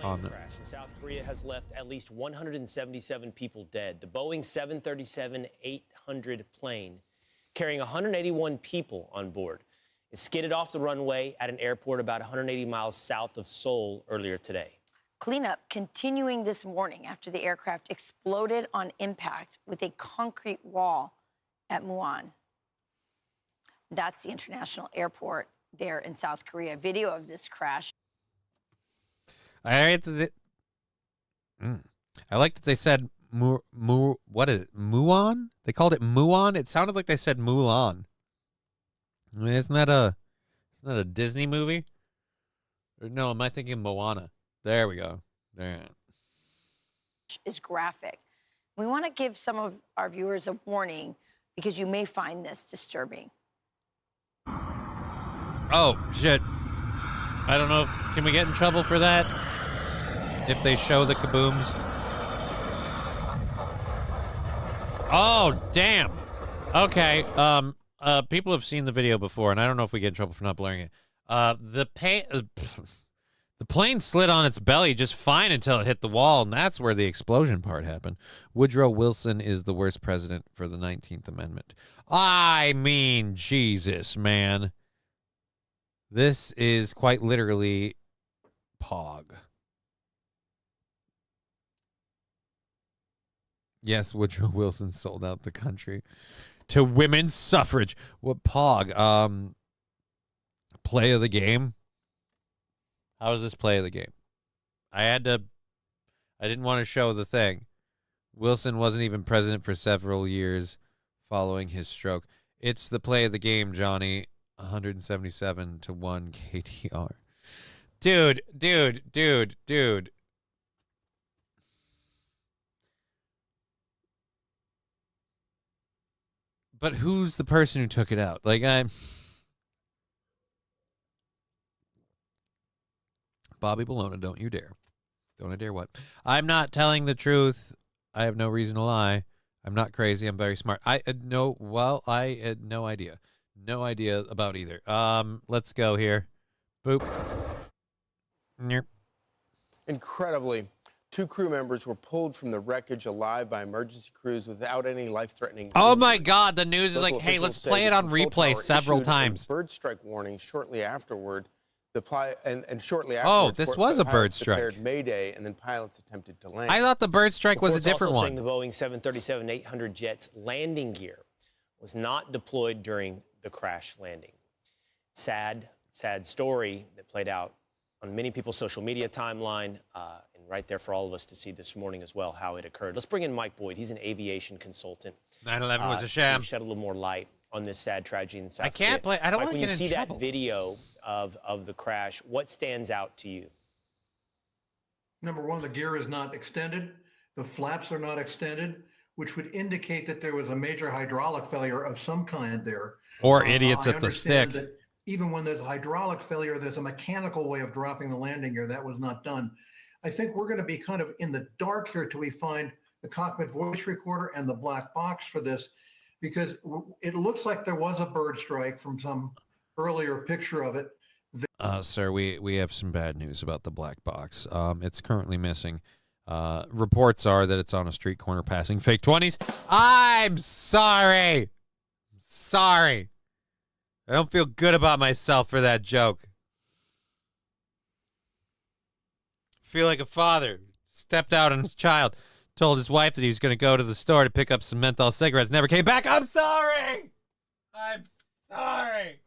on the crash in South Korea has left at least 177 people dead. The Boeing 737-800 plane, carrying 181 people on board, it skidded off the runway at an airport about 180 miles south of Seoul earlier today. Cleanup continuing this morning after the aircraft exploded on impact with a concrete wall at Muon. That's the international airport there in South Korea. Video of this crash. I like that they said what is it? Muon? They called it Muon. It sounded like they said Mulan. I mean, isn't that a Disney movie? Or no, am I thinking Moana? There we go. There. Is graphic. We want to give some of our viewers a warning because you may find this disturbing. Oh, shit. I don't know can we get in trouble for that? If they show the kabooms. Oh, damn. Okay. People have seen the video before, and I don't know if we get in trouble for not blurring it. The plane slid on its belly just fine until it hit the wall, and that's where the explosion part happened. Woodrow Wilson is the worst president for the 19th Amendment. I mean, Jesus, man. This is quite literally Pog. Yes, Woodrow Wilson sold out the country to women's suffrage. What Pog? Play of the game? How is this play of the game? I didn't want to show the thing. Wilson wasn't even president for several years following his stroke. It's the play of the game, Johnny. 177 to 1 KTR. Dude. But who's the person who took it out? Like, Bobby Bologna, don't you dare. Don't I dare what? I'm not telling the truth. I have no reason to lie. I'm not crazy. I'm very smart. I had no idea. No idea about either. Let's go here. Boop. Nerp. Incredibly, 2 crew members were pulled from the wreckage alive by emergency crews without any life-threatening Oh injury. my God, the news is Local like, hey, officials let's say play it the on control replay tower several issued a times. bird strike warning shortly afterward. Shortly Oh, afterwards, this was a bird pilots strike. declared Mayday, and then pilots attempted to land. I thought the bird strike was a Reports different also one. saying the Boeing 737-800 jet's landing gear was not deployed during the crash landing. Sad story that played out on many people's social media timeline, and right there for all of us to see this morning as well how it occurred. Let's bring in Mike Boyd. He's an aviation consultant. 9/11 was a sham. To shed a little more light on this sad tragedy in South I can't Korea. play. I don't Mike, want to when get you in see trouble. that video of the crash, what stands out to you? Number one, the gear is not extended. The flaps are not extended, which would indicate that there was a major hydraulic failure of some kind there. Or idiots I at the understand stick. that even when there's a hydraulic failure, there's a mechanical way of dropping the landing gear. That was not done. I think we're going to be kind of in the dark here till we find the cockpit voice recorder and the black box for this, because it looks like there was a bird strike from some earlier picture of it. Sir, we have some bad news about the black box. It's currently missing. Reports are that it's on a street corner passing fake 20s. I'm sorry. Sorry. I don't feel good about myself for that joke. I feel like a father stepped out on his child, told his wife that he was going to go to the store to pick up some menthol cigarettes, never came back. I'm sorry. I'm sorry.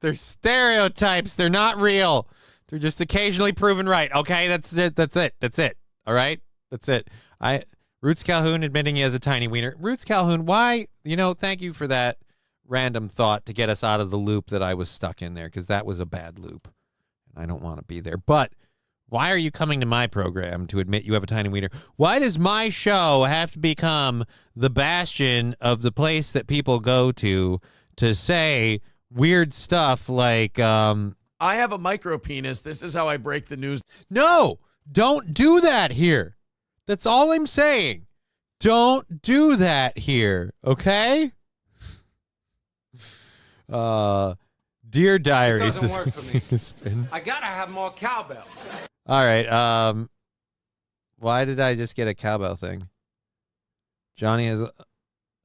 They're stereotypes. They're not real. They're just occasionally proven right. Okay, that's it. That's it. That's it. All right? That's it. Roots Calhoun admitting he has a tiny wiener. Roots Calhoun, why? Thank you for that random thought to get us out of the loop that I was stuck in there, because that was a bad loop. And I don't want to be there. But why are you coming to my program to admit you have a tiny wiener? Why does my show have to become the bastion of the place that people go to say weird stuff like, I have a micro penis. This is how I break the news. No, don't do that here. That's all I'm saying. Don't do that here, okay? Dear Diary. It doesn't work for me. I gotta have more cowbell. All right. Why did I just get a cowbell thing? Johnny has. All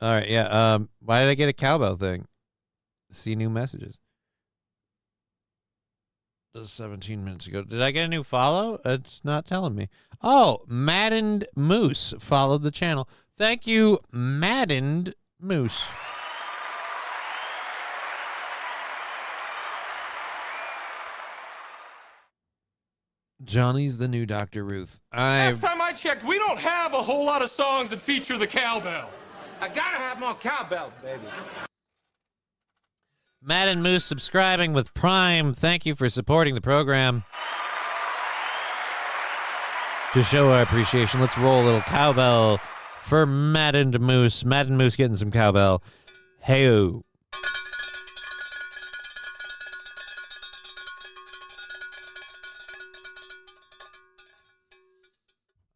right. Yeah. Why did I get a cowbell thing? See new messages. 17 minutes ago. Did I get a new follow? It's not telling me. Oh, Maddened Moose followed the channel. Thank you, Maddened Moose. Johnny's the new Dr. Ruth. Last time I checked, we don't have a whole lot of songs that feature the cowbell. I gotta have more cowbell, baby. Madden Moose subscribing with Prime. Thank you for supporting the program. To show our appreciation, let's roll a little cowbell for Madden Moose. Madden Moose getting some cowbell. Hey-o.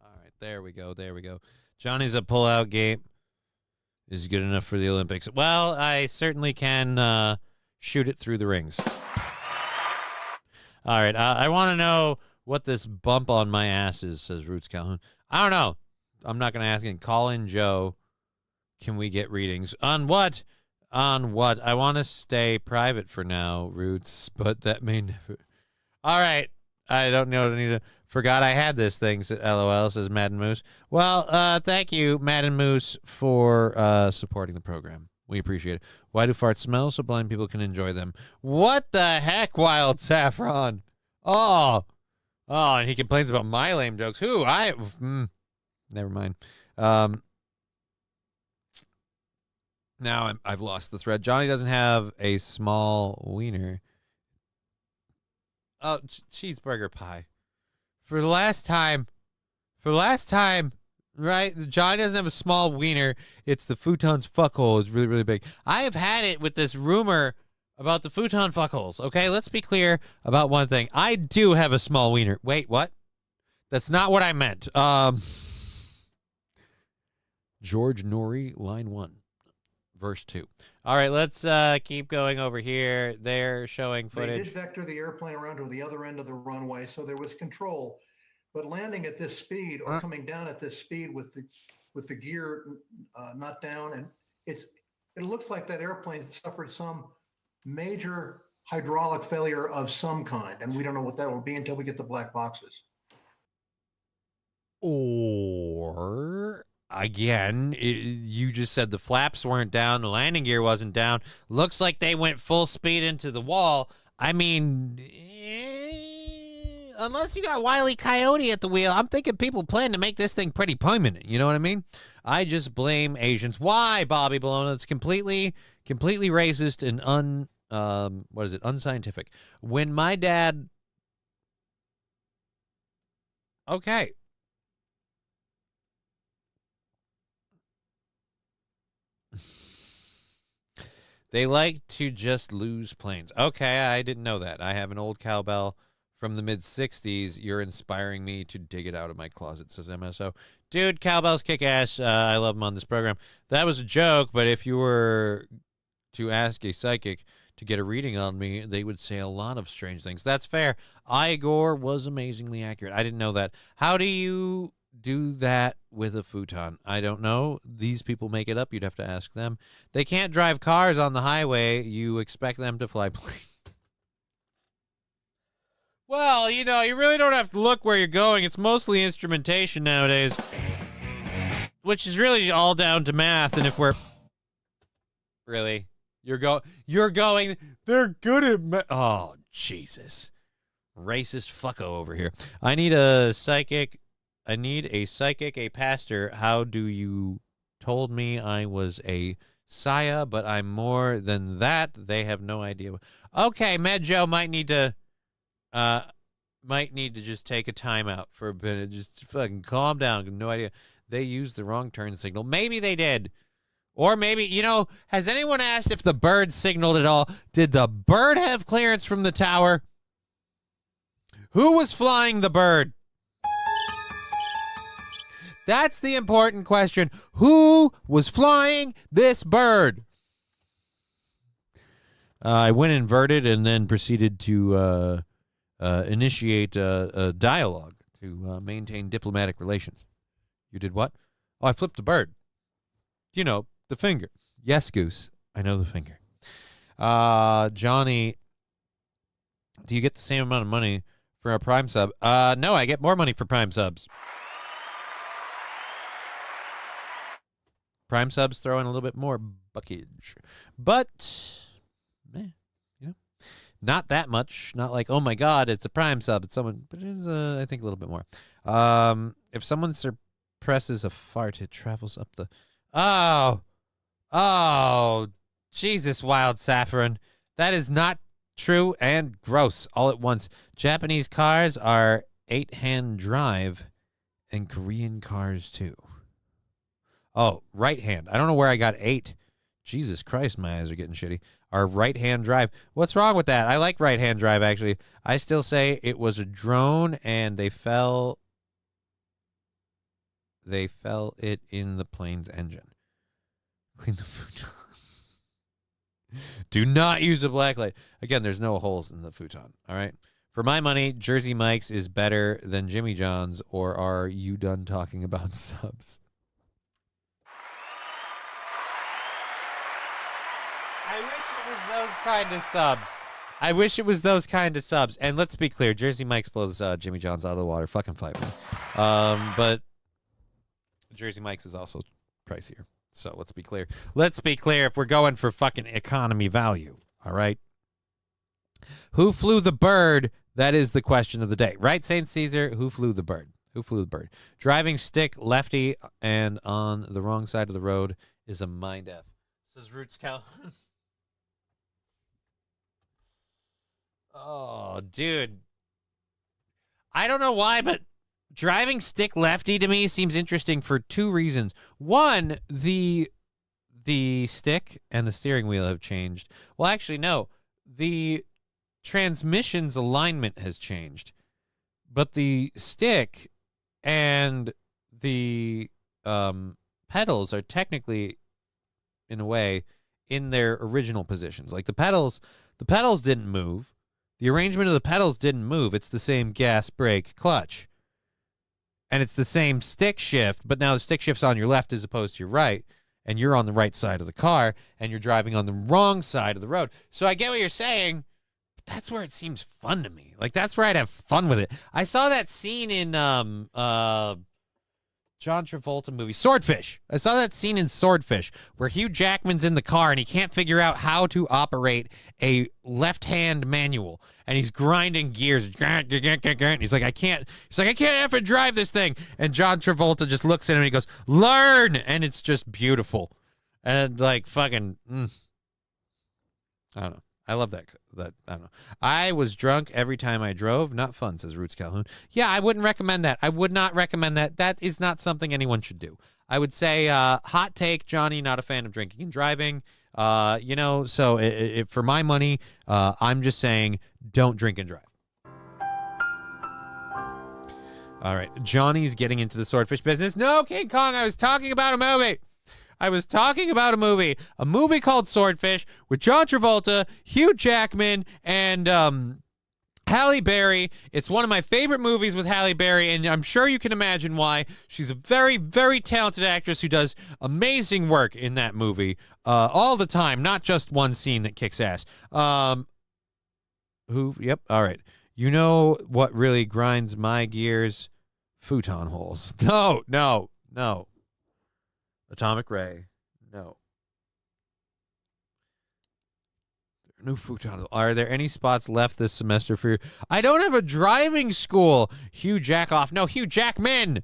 All right, there we go. There we go. Johnny's a pull-out game. Is good enough for the Olympics. Well, I certainly can shoot it through the rings. All right, I want to know what this bump on my ass is, says Roots Calhoun. I don't know. I'm not going to ask him. Call in Joe. Can we get readings? On what? On what? I want to stay private for now, Roots, but that may never. All right. I don't know. I need to. Forgot I had this thing. LOL, says Madden Moose. Well, thank you, Madden Moose, for supporting the program. We appreciate it. Why do farts smell so blind people can enjoy them? What the heck, Wild Saffron? Oh, and he complains about my lame jokes. Who? Never mind. Now I've lost the thread. Johnny doesn't have a small wiener. Oh, cheeseburger pie. For the last time, right? Johnny doesn't have a small wiener. It's the futon's fuckhole. It's really, really big. I have had it with this rumor about the futon fuckholes. Okay, let's be clear about one thing. I do have a small wiener. Wait, what? That's not what I meant. George Norrie, line 1, verse 2. All right, let's keep going over here. They're showing footage. They did vector the airplane around to the other end of the runway, so there was control. But landing at this speed or coming down at this speed with the gear not down, and it looks like that airplane suffered some major hydraulic failure of some kind, and we don't know what that will be until we get the black boxes. Or, again, you just said the flaps weren't down, the landing gear wasn't down. Looks like they went full speed into the wall. I mean, unless you got Wile E. Coyote at the wheel, I'm thinking people plan to make this thing pretty permanent. You know what I mean? I just blame Asians. Why, Bobby Bologna? It's completely racist and unscientific. When my dad... Okay. They like to just lose planes. Okay, I didn't know that. I have an old cowbell from the mid-'60s. You're inspiring me to dig it out of my closet, says MSO. Dude, cowbells kick ass. I love them on this program. That was a joke, but if you were to ask a psychic to get a reading on me, they would say a lot of strange things. That's fair. Igor was amazingly accurate. I didn't know that. How do you do that with a futon? I don't know. These people make it up. You'd have to ask them. They can't drive cars on the highway. You expect them to fly planes. Well, you know, you really don't have to look where you're going. It's mostly instrumentation nowadays, which is really all down to math. And if we're really, you're going, they're good at math. Oh, Jesus. Racist fucko over here. I need a psychic, a pastor. How do you told me I was a Saya, but I'm more than that. They have no idea. Okay, Med Joe might need to just take a timeout for a bit. Just fucking calm down. No idea. They used the wrong turn signal. Maybe they did. Or maybe, you know, has anyone asked if the bird signaled at all? Did the bird have clearance from the tower? Who was flying the bird? That's the important question. Who was flying this bird? I went inverted and then proceeded to initiate a dialogue to maintain diplomatic relations. You did what? Oh, I flipped the bird. You know, the finger. Yes, Goose. I know the finger. Johnny, do you get the same amount of money for a Prime sub? No, I get more money for Prime subs. Prime subs throw in a little bit more buckage. But, you know, not that much. Not like, oh my God, it's a Prime sub. It's someone, but it is, I think, a little bit more. If someone suppresses a fart, it travels up the... Oh, Jesus, Wild Saffron. That is not true and gross all at once. Japanese cars are 8-hand drive and Korean cars too. Oh, right hand. I don't know where I got 8. Jesus Christ, my eyes are getting shitty. Our right-hand drive. What's wrong with that? I like right-hand drive, actually. I still say it was a drone and they fell it in the plane's engine. Clean the futon. Do not use a black light. Again, there's no holes in the futon, all right? For my money, Jersey Mike's is better than Jimmy John's, or are you done talking about subs? I wish it was those kind of subs. I wish it was those kind of subs. And let's be clear, Jersey Mike's blows Jimmy John's out of the water. Fucking fight me. But Jersey Mike's is also pricier. So let's be clear. Let's be clear if we're going for fucking economy value. All right. Who flew the bird? That is the question of the day. Right, St. Caesar? Who flew the bird? Who flew the bird? Driving stick lefty and on the wrong side of the road is a mind F. Says Roots Cal. Oh, dude. I don't know why, but driving stick lefty to me seems interesting for two reasons. One, the stick and the steering wheel have changed. Well, actually, no. The transmission's alignment has changed. But the stick and the pedals are technically, in a way, in their original positions. Like the pedals didn't move. The arrangement of the pedals didn't move. It's the same gas, brake, clutch. And it's the same stick shift, but now the stick shift's on your left as opposed to your right, and you're on the right side of the car, and you're driving on the wrong side of the road. So I get what you're saying, but that's where it seems fun to me. Like, that's where I'd have fun with it. I saw that scene in John Travolta movie, Swordfish. I saw that scene in Swordfish where Hugh Jackman's in the car and he can't figure out how to operate a left-hand manual. And he's grinding gears. And he's like, I can't effing drive this thing. And John Travolta just looks at him and he goes, learn! And it's just beautiful. And like fucking, I don't know. I love that. I don't know. I was drunk every time I drove. Not fun, says Roots Calhoun. Yeah, I wouldn't recommend that. I would not recommend that. That is not something anyone should do. I would say, hot take, Johnny, not a fan of drinking and driving. So for my money, I'm just saying, don't drink and drive. All right, Johnny's getting into the swordfish business. No, King Kong, I was talking about a movie. A movie called Swordfish with John Travolta, Hugh Jackman, and Halle Berry. It's one of my favorite movies with Halle Berry, and I'm sure you can imagine why. She's a very, very talented actress who does amazing work in that movie all the time, not just one scene that kicks ass. Yep, all right. You know what really grinds my gears? Futon holes. No. Atomic Ray. No. New futon. Are there any spots left this semester for you? I don't have a driving school. Hugh Jackoff. No, Hugh Jackman.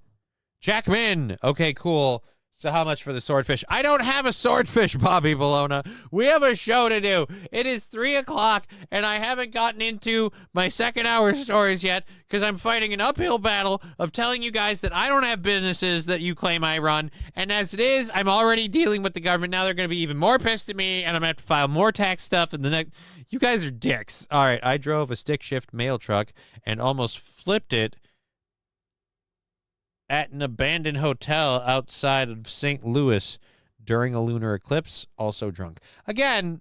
Jackman. Okay, cool. So how much for the swordfish? I don't have a swordfish, Bobby Bologna. We have a show to do. It is 3 o'clock, and I haven't gotten into my second hour stories yet because I'm fighting an uphill battle of telling you guys that I don't have businesses that you claim I run. And as it is, I'm already dealing with the government. Now they're going to be even more pissed at me, and I'm going to have to file more tax stuff. And the next, you guys are dicks. All right, I drove a stick shift mail truck and almost flipped it at an abandoned hotel outside of St. Louis during a lunar eclipse, also drunk. Again,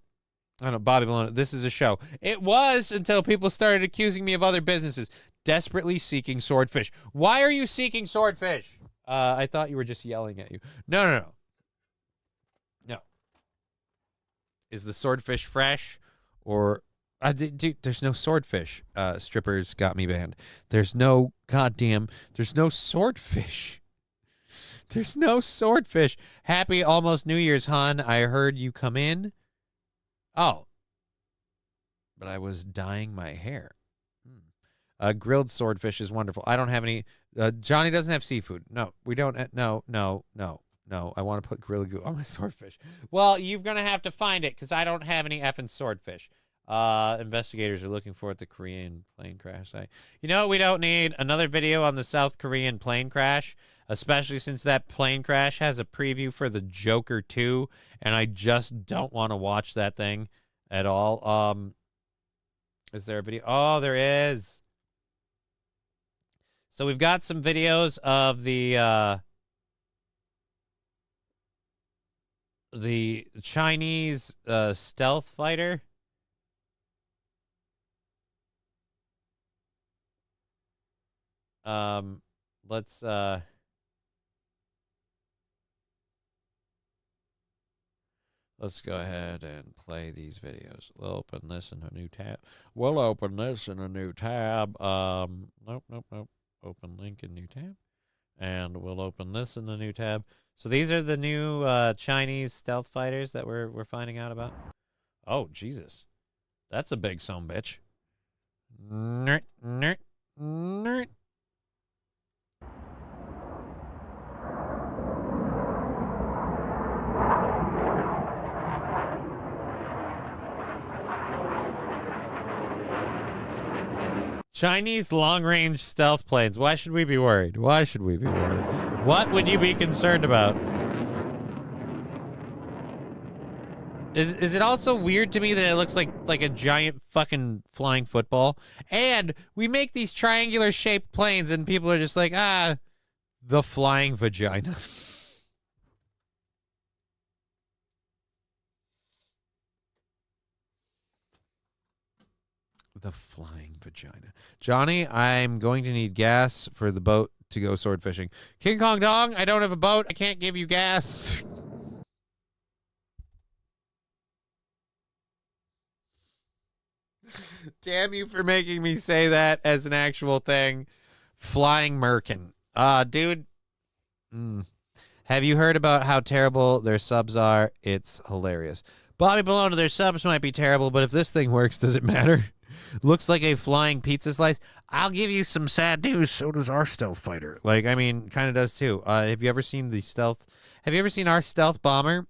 I don't know, Bobby Malone, this is a show. It was until people started accusing me of other businesses. Desperately seeking swordfish. Why are you seeking swordfish? I thought you were just yelling at you. No. Is the swordfish fresh or... dude, there's no swordfish. Strippers got me banned. There's no swordfish. There's no swordfish. Happy almost New Year's, hon. I heard you come in. Oh. But I was dyeing my hair. Grilled swordfish is wonderful. I don't have any. Johnny doesn't have seafood. No, we don't. No. I want to put Gorilla Glue on my swordfish. Well, you're going to have to find it because I don't have any effing swordfish. Investigators are looking for the Korean plane crash site. You know what we don't need? Another video on the South Korean plane crash, especially since that plane crash has a preview for the Joker 2, and I just don't want to watch that thing at all. Is there a video? Oh, there is. So we've got some videos of the Chinese stealth fighter. Let's go ahead and play these videos. We'll open this in a new tab. Nope. Open link in new tab. And we'll open this in the new tab. So these are the new Chinese stealth fighters that we're finding out about. Oh, Jesus. That's a big sumbitch. Nerd. Chinese long-range stealth planes. Why should we be worried? Why should we be worried? What would you be concerned about? Is it also weird to me that it looks like a giant fucking flying football? And we make these triangular shaped planes and people are just like, the flying vagina. The flying vagina. Johnny, I'm going to need gas for the boat to go sword fishing. King Kong Dong, I don't have a boat. I can't give you gas. Damn you for making me say that as an actual thing. Flying merkin. Dude. Have you heard about how terrible their subs are? It's hilarious. Bobby Bologna, their subs might be terrible, but if this thing works, does it matter? Looks like a flying pizza slice. I'll give you some sad news. So does our stealth fighter. Like, I mean, kind of does too. Have you ever seen the stealth? Have you ever seen our stealth bomber?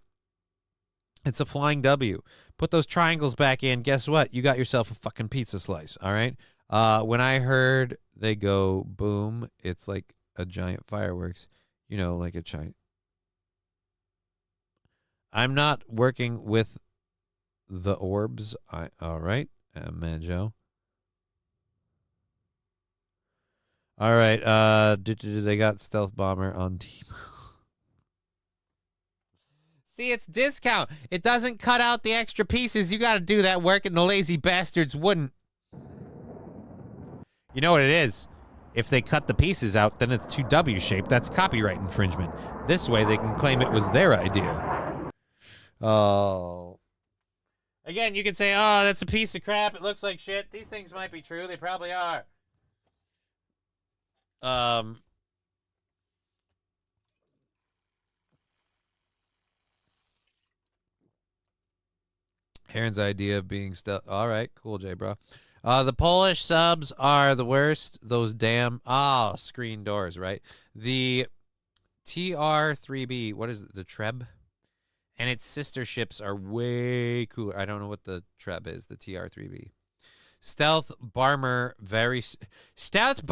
It's a flying W. Put those triangles back in. Guess what? You got yourself a fucking pizza slice. All right. When I heard they go boom, it's like a giant fireworks. You know, like a giant. I'm not working with the orbs. All right. Manjo. All right. They got stealth bomber on team. See, it's discount. It doesn't cut out the extra pieces. You got to do that work, and the lazy bastards wouldn't. You know what it is? If they cut the pieces out, then it's too W-shaped. That's copyright infringement. This way, they can claim it was their idea. Oh. Again, you can say, oh, that's a piece of crap. It looks like shit. These things might be true. They probably are. Aaron's idea of being stealth. All right, cool, J, bro. The Polish subs are the worst. Those damn screen doors, right? The TR3B, what is it? The Treb? And its sister ships are way cooler. I don't know what the Treb is, the TR3B. Stealth Bomber, very stealth.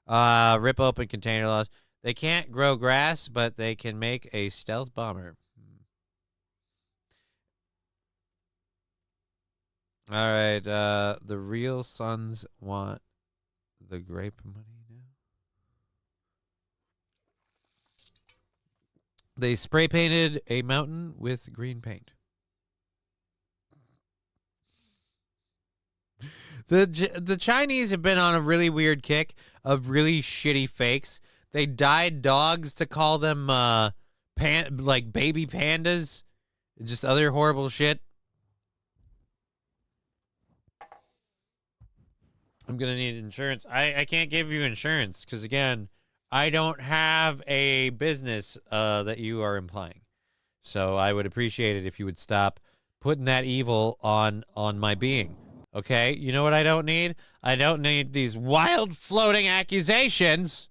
Rip open container laws. They can't grow grass, but they can make a stealth bomber. All right, the real sons want the grape money now. They spray painted a mountain with green paint. The Chinese have been on a really weird kick of really shitty fakes. They dyed dogs to call them like baby pandas, just other horrible shit. I'm going to need insurance. I can't give you insurance because, again, I don't have a business that you are implying. So I would appreciate it if you would stop putting that evil on my being. Okay? You know what I don't need? I don't need these wild floating accusations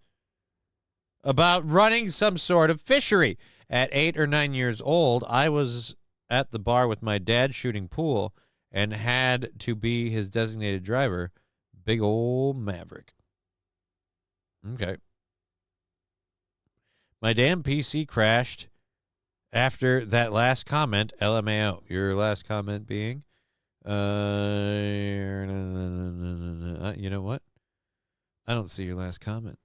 about running some sort of fishery. At 8 or 9 years old, I was at the bar with my dad shooting pool and had to be his designated driver. Big old Maverick. Okay. My damn PC crashed after that last comment. LMAO. Your last comment being, you know what? I don't see your last comment.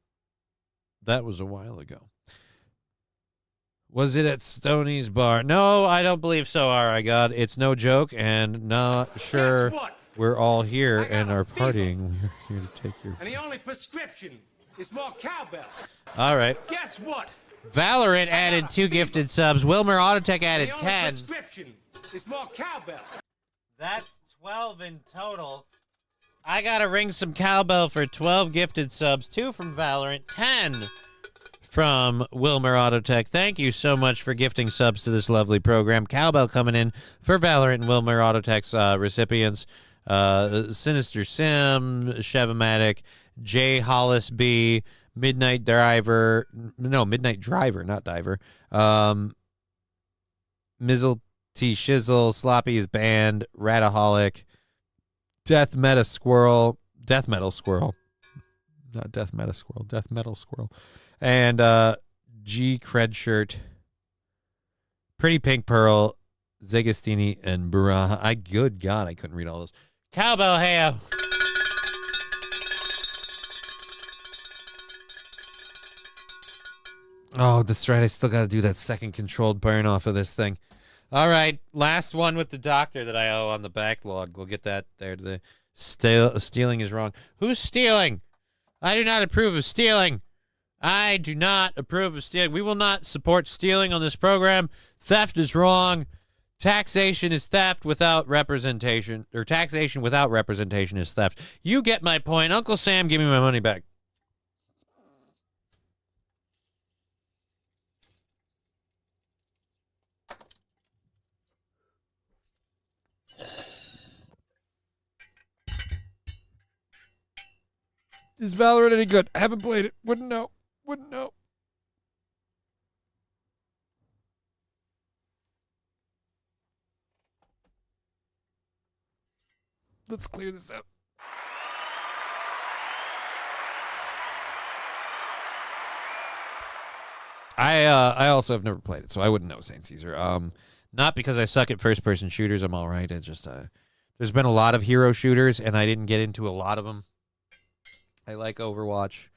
That was a while ago. Was it at Stoney's bar? No, I don't believe so, Alright, God. It's no joke, and not sure we're all here and are partying. We're here to take your... And the only prescription is more cowbell. All right. Guess what? Valorant added 2 gifted subs. Wilmer Autotech added the 10. Only prescription is more cowbell. That's 12 in total. I gotta ring some cowbell for 12 gifted subs. 2 from Valorant, 10 from Wilmer Autotech. Thank you so much for gifting subs to this lovely program. Cowbell coming in for Valorant and Wilmer Autotech's recipients. Sinister Sim, Chevomatic, J. Hollis B, Midnight Driver, not Diver. Mizzle T. Shizzle, Sloppy's Band, Rataholic, Death metal squirrel. Not death meta squirrel. Death metal squirrel. And G Cred shirt. Pretty Pink Pearl. Zegastini and Baraha. Good God, I couldn't read all those. Cowbell Heo. Oh, that's right. I still got to do that second controlled burn off of this thing. All right. Last one with the doctor that I owe on the backlog. We'll get that there. The stealing is wrong. Who's stealing? I do not approve of stealing. I do not approve of stealing. We will not support stealing on this program. Theft is wrong. Taxation is theft without representation. Or taxation without representation is theft. You get my point. Uncle Sam, give me my money back. Is Valorant any good? I haven't played it. Wouldn't know. Let's clear this up. I also have never played it, so I wouldn't know, St. Caesar. Not because I suck at first-person shooters. I'm all right. It just there's been a lot of hero shooters, and I didn't get into a lot of them. I like Overwatch.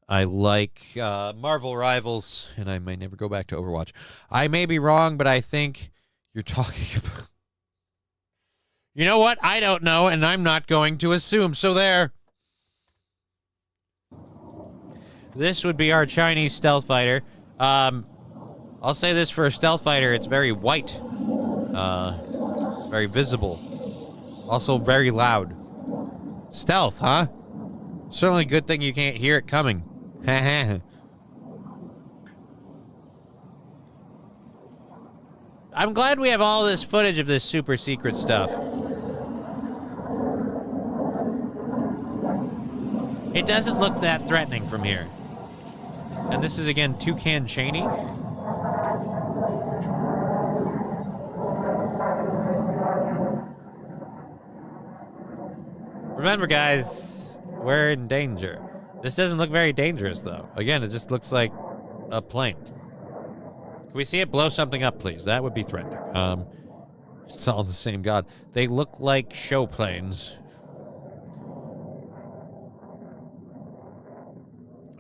I like Marvel Rivals, and I may never go back to Overwatch. I may be wrong, but I think you're talking about... You know what? I don't know, and I'm not going to assume. So there. This would be our Chinese stealth fighter. I'll say this for a stealth fighter. It's very white. Very visible. Also very loud. Stealth, huh? Certainly a good thing you can't hear it coming. I'm glad we have all this footage of this super secret stuff. It doesn't look that threatening from here. And this is, again, Toucan Cheney. Remember, guys, we're in danger. This doesn't look very dangerous, though. Again, it just looks like a plane. Can we see it blow something up, please? That would be threatening. It's all the same god. They look like show planes.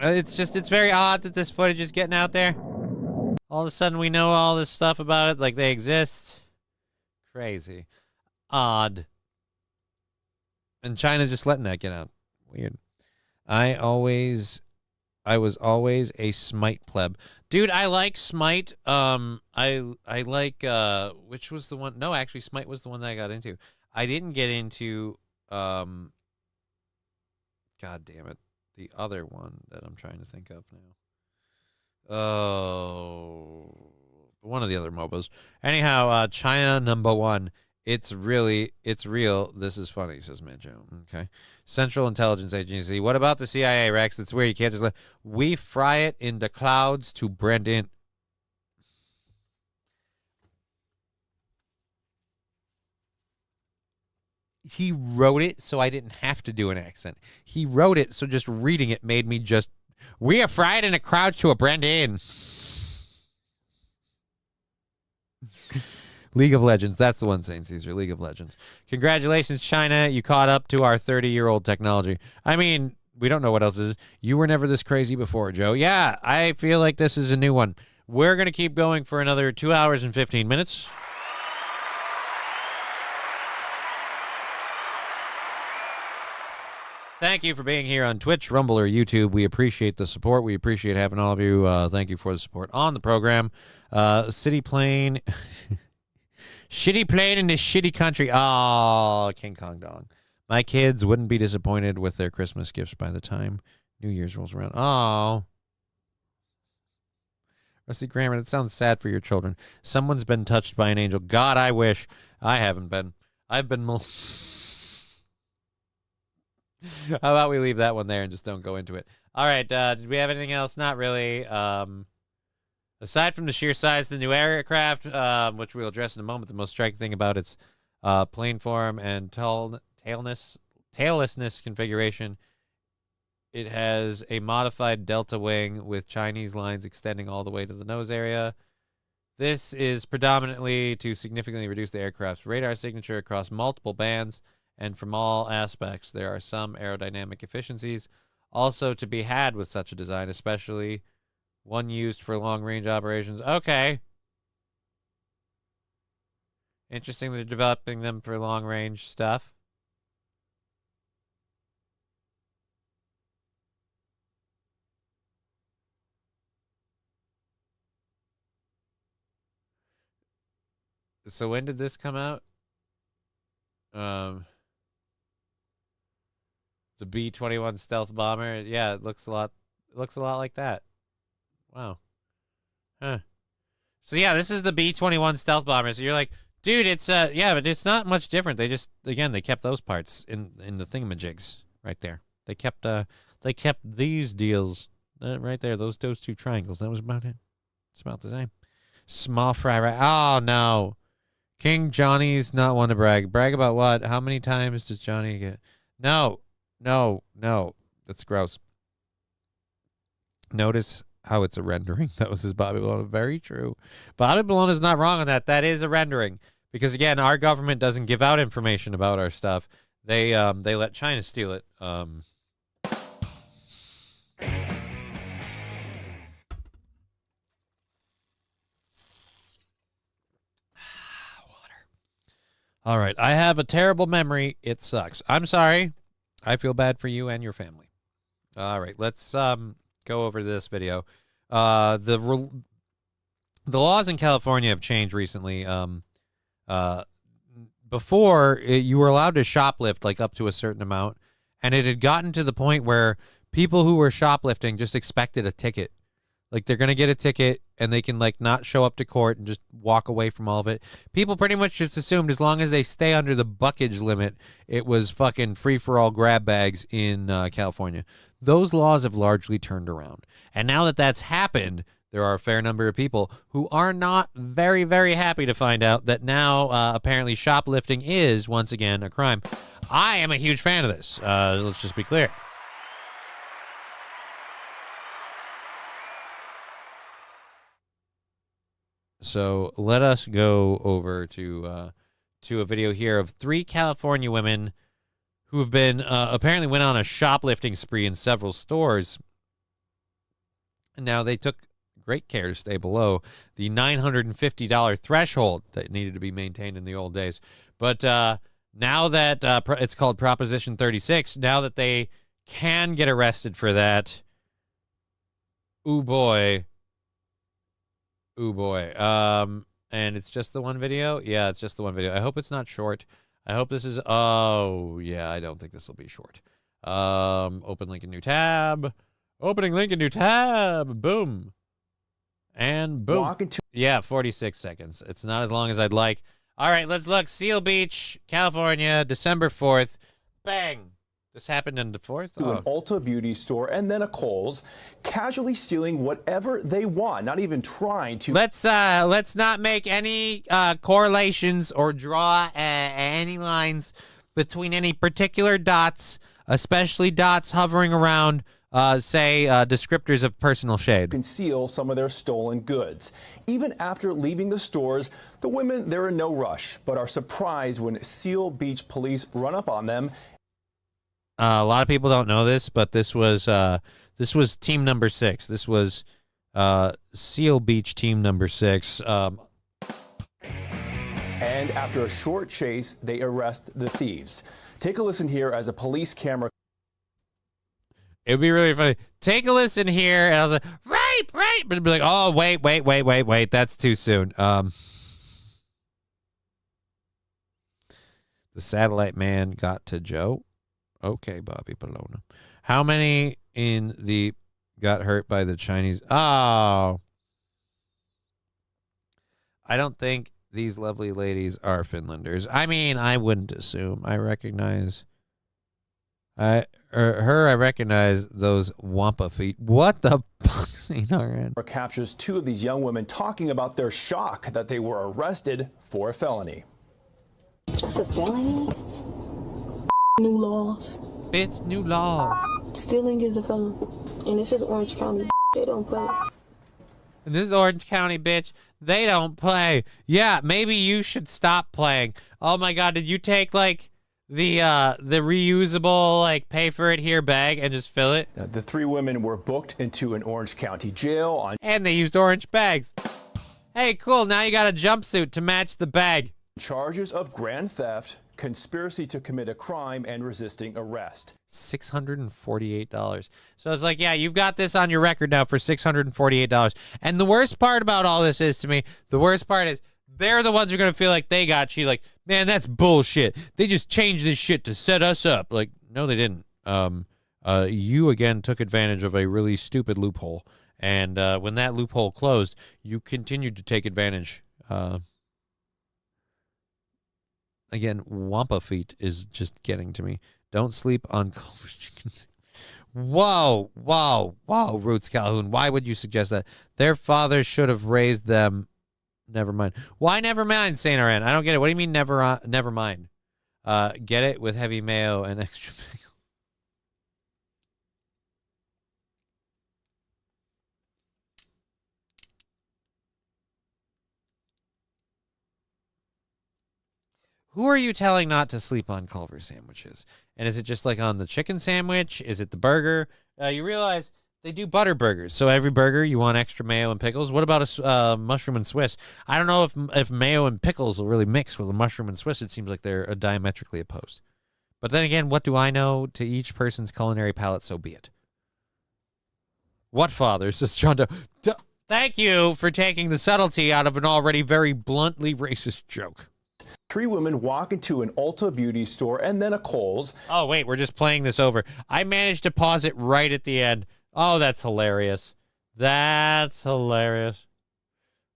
It's very odd that this footage is getting out there. All of a sudden we know all this stuff about it, like they exist. Crazy. Odd. And China's just letting that get out. Weird. I was always a Smite pleb. Dude, I like Smite. I like, which was the one? No, actually, Smite was the one that I got into. I didn't get into, God damn it. The other one that I'm trying to think of now. Oh, one of the other MOBAs. Anyhow, China #1. It's real. This is funny, says Manjo. Okay. Central Intelligence Agency. What about the CIA, Rex? It's where you can't just let... We fry it in the clouds to Brendan. He wrote it so I didn't have to do an accent. He wrote it so just reading it made me just... We are fried in a crowd to a Brendan. League of Legends. That's the one, St. Caesar. League of Legends. Congratulations, China. You caught up to our 30-year-old technology. I mean, we don't know what else is. You were never this crazy before, Joe. Yeah, I feel like this is a new one. We're going to keep going for another 2 hours and 15 minutes. Thank you for being here on Twitch, Rumble, or YouTube. We appreciate the support. We appreciate having all of you. Thank you for the support on the program. City plane. Shitty plane in this shitty country. Oh, King Kong dog. My kids wouldn't be disappointed with their Christmas gifts by the time New Year's rolls around. Oh. Rusty Grammar, that sounds sad for your children. Someone's been touched by an angel. God, I wish. I haven't been. I've been... How about we leave that one there and just don't go into it? All right. Did we have anything else? Not really. Aside from the sheer size of the new aircraft, which we'll address in a moment, the most striking thing about its plane form and taillessness configuration. It has a modified delta wing with Chinese lines extending all the way to the nose area. This is predominantly to significantly reduce the aircraft's radar signature across multiple bands and from all aspects. There are some aerodynamic efficiencies also to be had with such a design, especially one used for long-range operations. Okay. Interesting, they're developing them for long-range stuff. So when did this come out? The B-21 stealth bomber. Yeah, it looks a lot like that. Wow. Huh. So yeah, this is the B-21 stealth bomber. So you're like, dude, it's yeah, but it's not much different. They just, again, they kept those parts in the thingamajigs right there. They kept these deals right there. Those two triangles. That was about it. It's about the same. Small fry right. Oh no. King Johnny's not one to brag. Brag about what? How many times does Johnny get? No. That's gross. Notice how it's a rendering. That was his Bobby Bologna. Very true. Bobby Bologna is not wrong on that. That is a rendering. Because, again, our government doesn't give out information about our stuff. They let China steal it. All right, I have a terrible memory. It sucks. I'm sorry. I feel bad for you and your family. All right, let's go over this video. The laws in California have changed recently. Before, you were allowed to shoplift like up to a certain amount, and it had gotten to the point where people who were shoplifting just expected a ticket. Like, they're going to get a ticket, and they can, like, not show up to court and just walk away from all of it. People pretty much just assumed as long as they stay under the buckage limit, it was fucking free-for-all grab bags in California. Those laws have largely turned around. And now that that's happened, there are a fair number of people who are not very, very happy to find out that now apparently shoplifting is, once again, a crime. I am a huge fan of this. Let's just be clear. So let us go over to a video here of 3 California women who have been apparently went on a shoplifting spree in several stores. Now, they took great care to stay below the $950 threshold that needed to be maintained in the old days. But now that it's called Proposition 36, now that they can get arrested for that, ooh boy. Ooh boy. And it's just the one video? Yeah, it's just the one video. I hope it's not short. I hope this is, oh, yeah, I don't think this will be short. Open link in new tab. Opening link in new tab. Boom. And boom. Yeah, 46 seconds. It's not as long as I'd like. All right, let's look. Seal Beach, California, December 4th. Bang. This happened in the 4th? To an Ulta beauty store and then a Kohl's, casually stealing whatever they want, not even trying to. Let's not make any correlations or draw any lines between any particular dots, especially dots hovering around, say, descriptors of personal shade. Conceal some of their stolen goods. Even after leaving the stores, the women, they're in no rush, but are surprised when Seal Beach police run up on them. A lot of people don't know this, but this was team number 6. This was Seal Beach team number 6. And after a short chase, they arrest the thieves. Take a listen here as a police camera. It would be really funny. Take a listen here, and I was like, right, but it'd be like, oh, wait, that's too soon. The satellite man got to Joe. Okay, Bobby Bologna. How many in the got hurt by the Chinese? Oh. I don't think these lovely ladies are Finlanders. I mean, I wouldn't assume. I recognize I recognize those wampa feet. What the fuck's in? Captures 2 of these young women talking about their shock that they were arrested for a felony. Just a felony? new laws. Bitch, new laws. Stealing is a felony. And this is Orange County. They don't play. And this is Orange County, bitch. They don't play. Yeah, maybe you should stop playing. Oh my God, did you take like the reusable like pay for it here bag and just fill it? The three women were booked into an Orange County jail on. And they used orange bags. Hey, cool. Now you got a jumpsuit to match the bag. Charges of grand theft, conspiracy to commit a crime, and resisting arrest. $648. So it's like, yeah, you've got this on your record now for $648. And the worst part about all this is, to me, the worst part is they're the ones who are going to feel like they got cheated. Like, man, that's bullshit. They just changed this shit to set us up. Like, no, they didn't. You, again, took advantage of a really stupid loophole. And when that loophole closed, you continued to take advantage. Again, Wampa feet is just getting to me. Don't sleep on Culver's chickens. Whoa, Roots Calhoun. Why would you suggest that? Their fathers should have raised them. Never mind. Why never mind, Saint RN? I don't get it. What do you mean never mind? Get it with heavy mayo and extra pickle. Who are you telling not to sleep on Culver sandwiches? And is it just like on the chicken sandwich? Is it the burger? You realize they do butter burgers. So every burger, you want extra mayo and pickles. What about a mushroom and Swiss? I don't know if mayo and pickles will really mix with a mushroom and Swiss. It seems like they're diametrically opposed. But then again, what do I know? To each person's culinary palate, so be it. What father? Says John Doe. Thank you for taking the subtlety out of an already very bluntly racist joke. Three women walk into an Ulta beauty store and then a Kohl's. Oh, wait, we're just playing this over. I managed to pause it right at the end. Oh, that's hilarious. That's hilarious.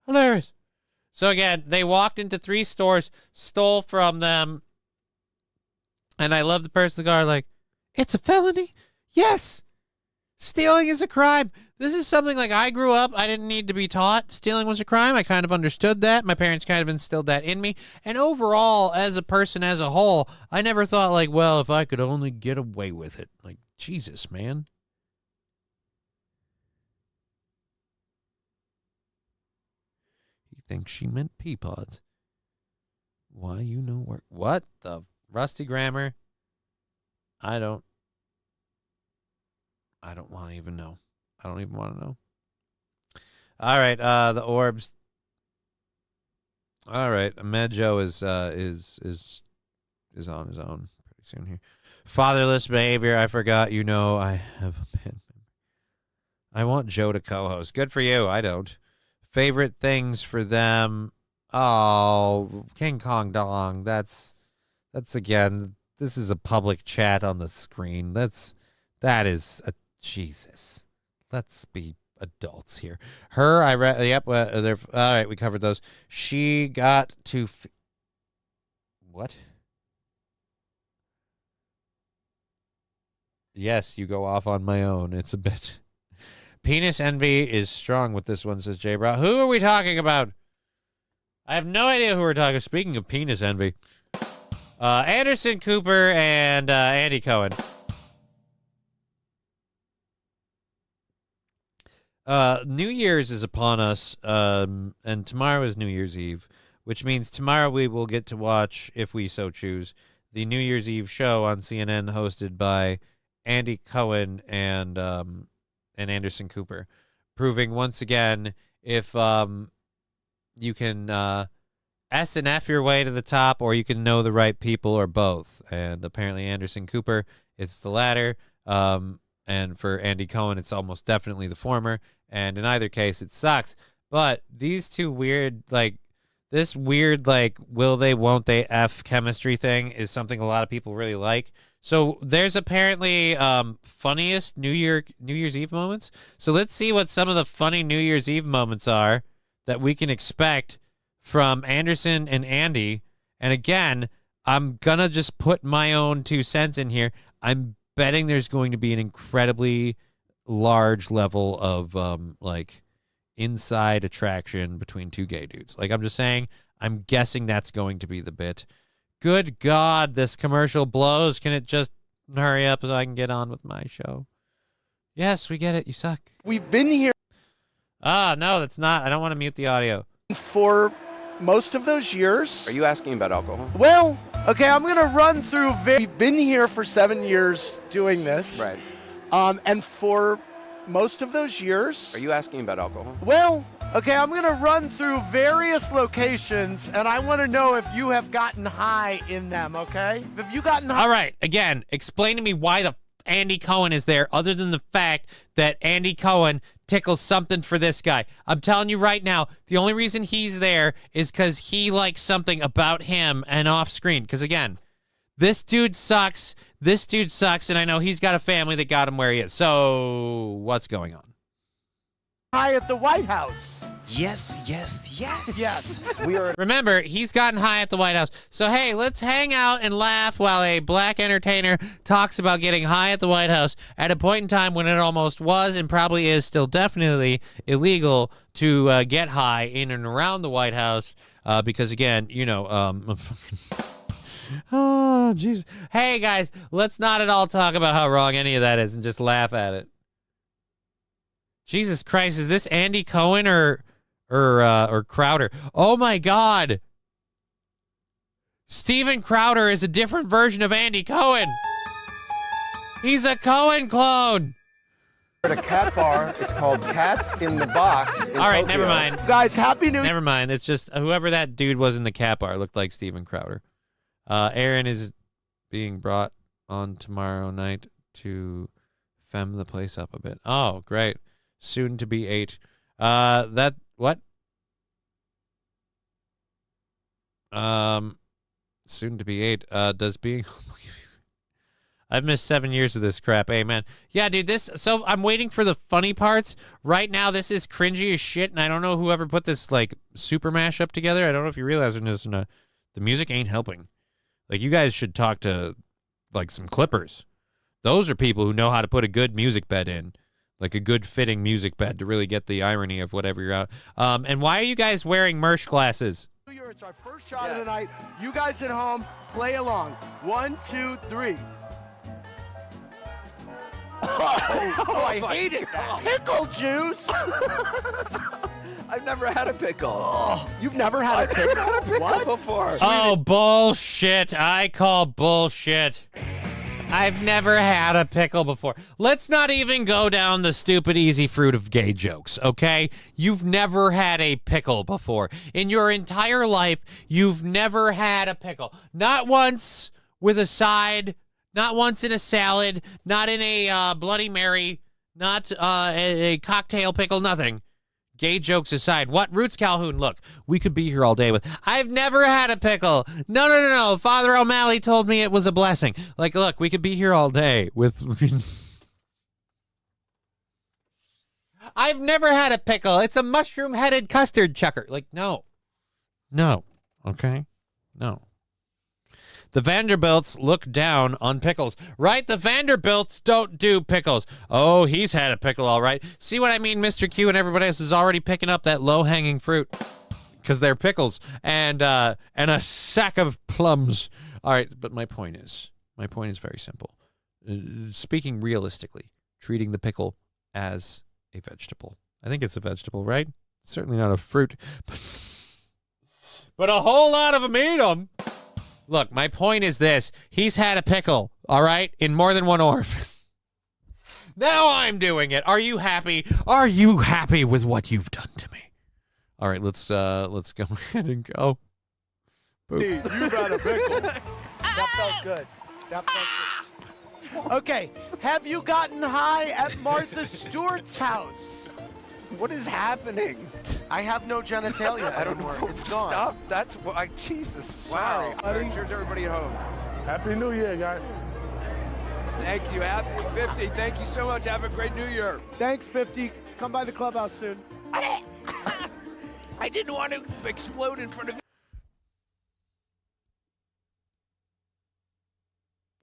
Hilarious. So again, they walked into 3 stores, stole from them. And I love the person in the car like, it's a felony? Yes. Stealing is a crime. This is something like I grew up. I didn't need to be taught stealing was a crime. I kind of understood that. My parents kind of instilled that in me. And overall, as a person as a whole, I never thought like, well, if I could only get away with it. Like, Jesus, man. He thinks she meant pea pods. Why you know where? What the rusty grammar? I don't want to even know. I don't even want to know. All right, the orbs. All right, Medjo is on his own pretty soon here. Fatherless behavior. I forgot. You know, I have a pen. I want Joe to co-host. Good for you. I don't. Favorite things for them. Oh, King Kong Dong. That's again. This is a public chat on the screen. That is a Jesus. Let's be adults here. Her, I read. Yep. They're all right. We covered those. She got to. What? Yes, you go off on my own. It's a bit. Penis envy is strong with this one, says J. Brown. Who are we talking about? I have no idea who we're talking. Speaking of penis envy, Anderson Cooper and Andy Cohen. New Year's is upon us, and tomorrow is New Year's Eve, which means tomorrow we will get to watch, if we so choose, the New Year's Eve show on CNN hosted by Andy Cohen and Anderson Cooper, proving once again if you can S and F your way to the top, or you can know the right people, or both. And apparently Anderson Cooper, it's the latter. And for Andy Cohen, it's almost definitely the former. And in either case, it sucks. But these two weird, like, this weird, like, will they, won't they F chemistry thing is something a lot of people really like. So there's apparently funniest New Year's Eve moments. So let's see what some of the funny New Year's Eve moments are that we can expect from Anderson and Andy. And again, I'm going to just put my own 2 cents in here. I'm betting there's going to be an incredibly large level of like inside attraction between 2 gay dudes. Like, I'm just saying, I'm guessing that's going to be the bit. Good God, this commercial blows. Can it just hurry up so I can get on with my show? Yes, we get it. You suck. We've been here. No, that's not. I don't want to mute the audio. For most of those years. Are you asking about alcohol? Well, okay, I'm going to run through. We've been here for 7 years doing this. Right. And for most of those years. Are you asking about alcohol? Well, okay, I'm going to run through various locations, and I want to know if you have gotten high in them, okay? Have you gotten high? All right, again, explain to me why the Andy Cohen is there, other than the fact that Andy Cohen tickles something for this guy. I'm telling you right now, the only reason he's there is because he likes something about him and off screen. Because again, this dude sucks. This dude sucks, and I know he's got a family that got him where he is. So what's going on? High at the White House. Yes. Yes. Remember, he's gotten high at the White House. So, hey, let's hang out and laugh while a black entertainer talks about getting high at the White House at a point in time when it almost was and probably is still definitely illegal to get high in and around the White House because, again, you know, oh, jeez. Hey, guys, let's not at all talk about how wrong any of that is and just laugh at it. Jesus Christ, is this Andy Cohen or Crowder? Oh my God. Steven Crowder is a different version of Andy Cohen. He's a Cohen clone. At a cat bar, it's called Cats in the Box in All right, Tokyo. never mind. Guys, Happy New Year. Never mind. It's just whoever that dude was in the cat bar looked like Steven Crowder. Aaron is being brought on tomorrow night to fem the place up a bit. Oh, great. Soon to be 8. What? Soon to be 8. Does being I've missed 7 years of this crap. Amen. Yeah, dude, so I'm waiting for the funny parts. Right now, this is cringy as shit, and I don't know whoever put this, like, super mashup together. I don't know if you realize this or not. The music ain't helping. Like, you guys should talk to, like, some clippers. Those are people who know how to put a good music bed in. Like a good fitting music bed to really get the irony of whatever you're out. And why are you guys wearing Mersch glasses? It's our first shot of the night. You guys at home, play along. 1, 2, 3. Oh, I hate it. Pickle juice. I've never had a pickle. Oh, you've never had a pickle? What? Before. Oh, bullshit. I call bullshit. I've never had a pickle before. Let's not even go down the stupid easy fruit of gay jokes, okay? You've never had a pickle before. In your entire life, you've never had a pickle. Not once with a side, not once in a salad, not in a Bloody Mary, not a cocktail pickle, nothing. Gay jokes aside, what? Roots Calhoun, look, we could be here all day with, I've never had a pickle. No. Father O'Malley told me it was a blessing. Like, look, we could be here all day with... I've never had a pickle. It's a mushroom-headed custard chucker. Like, no. Okay? No. The Vanderbilts look down on pickles. Right? The Vanderbilts don't do pickles. Oh, he's had a pickle, all right. See what I mean? Mr. Q and everybody else is already picking up that low-hanging fruit because they're pickles and a sack of plums. All right, but my point is very simple. Speaking realistically, treating the pickle as a vegetable. I think it's a vegetable, right? Certainly not a fruit, but a whole lot of them eat them. Look, my point is this. He's had a pickle, all right, in more than one orifice. Now I'm doing it. Are you happy? Are you happy with what you've done to me? All right, let's go ahead and go. You've had a pickle. That felt good. Okay, have you gotten high at Martha Stewart's house? What is happening? I have no genitalia. I don't know. It's gone. Stop. That's what. Jesus. Sorry. Wow. Cheers, everybody at home. Happy New Year, guys. Thank you. Happy 50. Thank you so much. Have a great New Year. Thanks, 50. Come by the clubhouse soon. I didn't want to explode in front of you.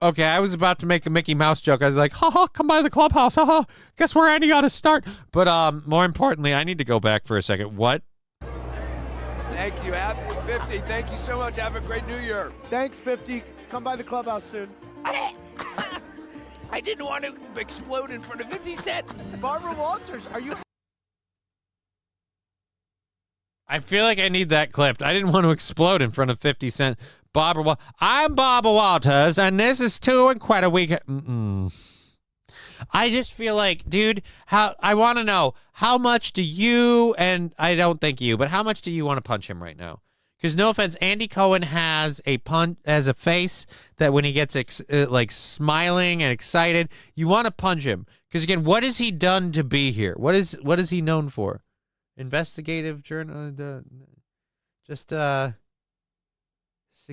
Okay, I was about to make a Mickey Mouse joke. I was like, haha, come by the clubhouse. Haha, guess where Andy got to start. But more importantly, I need to go back for a second. What? Thank you. Happy 50. Thank you so much. Have a great New Year. Thanks, 50. Come by the clubhouse soon. I didn't want to explode in front of 50 Cent. Barbara Walters, are you? I feel like I need that clipped. I didn't want to explode in front of 50 Cent. I'm Barbara Walters, and this is 2 and quite a week. I just feel like, dude, I want to know, how much do you, and I don't think you, but how much do you want to punch him right now? Because no offense, Andy Cohen has a face that when he gets like smiling and excited, you want to punch him. Because again, what has he done to be here? What is he known for? Investigative journal, just a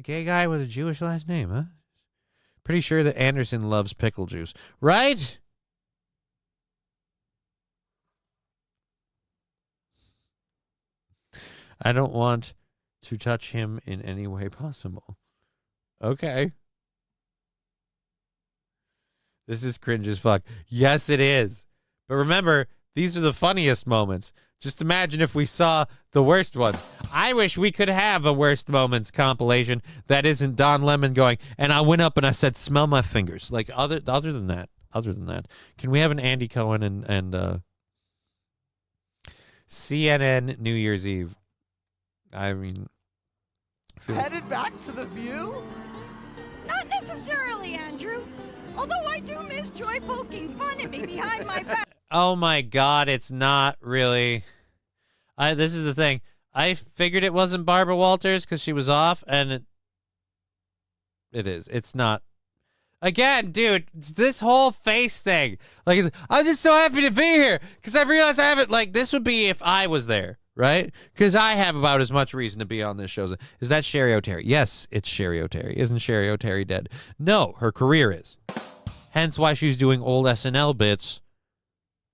gay guy with a Jewish last name, huh? Pretty sure that Anderson loves pickle juice, right? I don't want to touch him in any way possible. Okay. This is cringe as fuck. Yes, it is. But remember, these are the funniest moments. Just imagine if we saw the worst ones. I wish we could have a worst moments compilation that isn't Don Lemon going, and I went up and I said, smell my fingers. Like, other than that, can we have an Andy Cohen and CNN New Year's Eve? I mean, Headed back to the View? Not necessarily, Andrew. Although I do miss Joy poking fun at me behind my back. oh my God, it's not really. This is the thing. I figured it wasn't Barbara Walters because she was off, and it is. It's not. Again, dude, this whole face thing. Like, I'm just so happy to be here because I realized I haven't. Like, this would be if I was there. Right? Because I have about as much reason to be on this show. Is that Sherry O'Terry? Yes, it's Sherry O'Terry. Isn't Sherry O'Terry dead? No, her career is. Hence why she's doing old SNL bits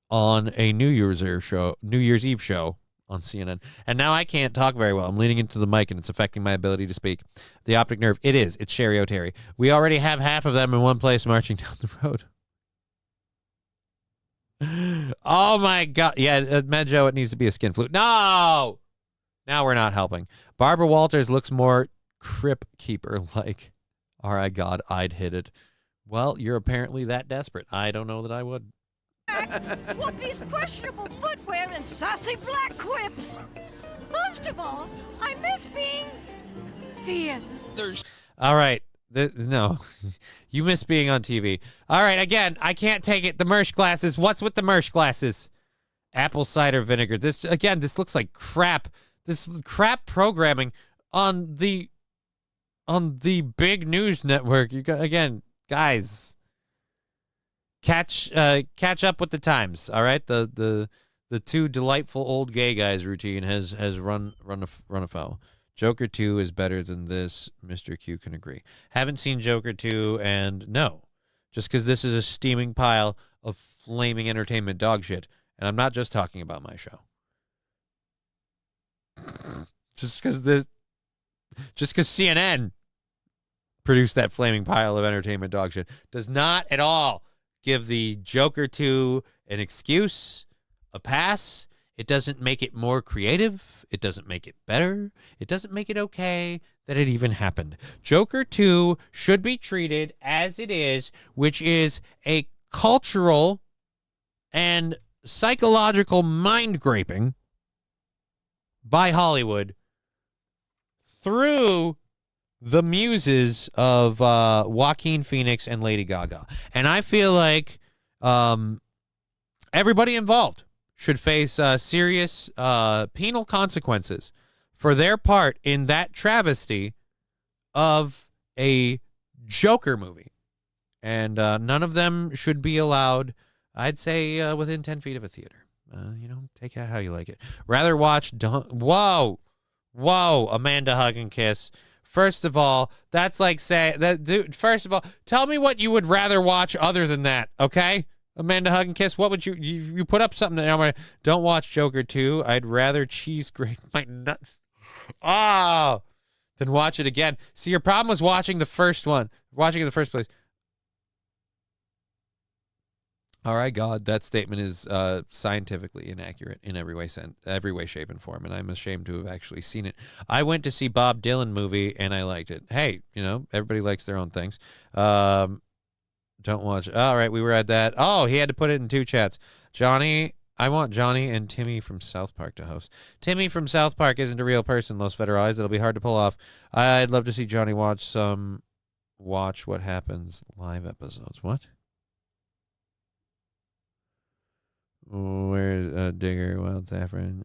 on a New Year's Eve show on CNN. And now I can't talk very well. I'm leaning into the mic and it's affecting my ability to speak. The optic nerve. It's Sherry O'Terry. We already have half of them in one place marching down the road. Oh my God. Yeah, Medjo, it needs to be a skin flute. No! Now we're not helping. Barbara Walters looks more Crypt Keeper like. All right, God, I'd hit it. Well, you're apparently that desperate. I don't know that I would. Whoopi's questionable footwear and sassy black quips. Most of all, I miss being Finn. All right. No, you miss being on TV. All right, again, I can't take it. The Mersch glasses. What's with the Mersch glasses? Apple cider vinegar. This looks like crap. This crap programming on the big news network. You got, again, guys, catch up with the times. All right, the two delightful old gay guys routine has run afoul. Joker 2 is better than this. Mr. Q can agree. Haven't seen Joker 2, and no. Just because this is a steaming pile of flaming entertainment dog shit. And I'm not just talking about my show. Just because CNN produced that flaming pile of entertainment dog shit does not at all give the Joker 2 an excuse, a pass. It doesn't make it more creative. It doesn't make it better. It doesn't make it okay that it even happened. Joker 2 should be treated as it is, which is a cultural and psychological mind-graping by Hollywood through the muses of Joaquin Phoenix and Lady Gaga. And I feel like everybody involved should face serious penal consequences for their part in that travesty of a Joker movie. And none of them should be allowed, I'd say, within 10 feet of a theater. Take it how you like it. Rather watch... Whoa, Amanda Hug and Kiss. First of all, that's like saying... First of all, tell me what you would rather watch other than that, okay? Amanda Hug and Kiss, what would you put up something that I'm gonna, don't watch Joker 2. I'd rather cheese grate my nuts. Than watch it again. See, your problem was watching the first one. Watching it in the first place. All right, God, that statement is scientifically inaccurate in every way, shape, and form, and I'm ashamed to have actually seen it. I went to see Bob Dylan movie, and I liked it. Hey, everybody likes their own things. Don't watch. All right, we were at that. Oh, he had to put it in 2 chats. Johnny, I want Johnny and Timmy from South Park to host. Timmy from South Park isn't a real person, Los Federales. It'll be hard to pull off. I'd love to see Johnny watch What Happens live episodes. What? Where's Digger, Wild Saffron?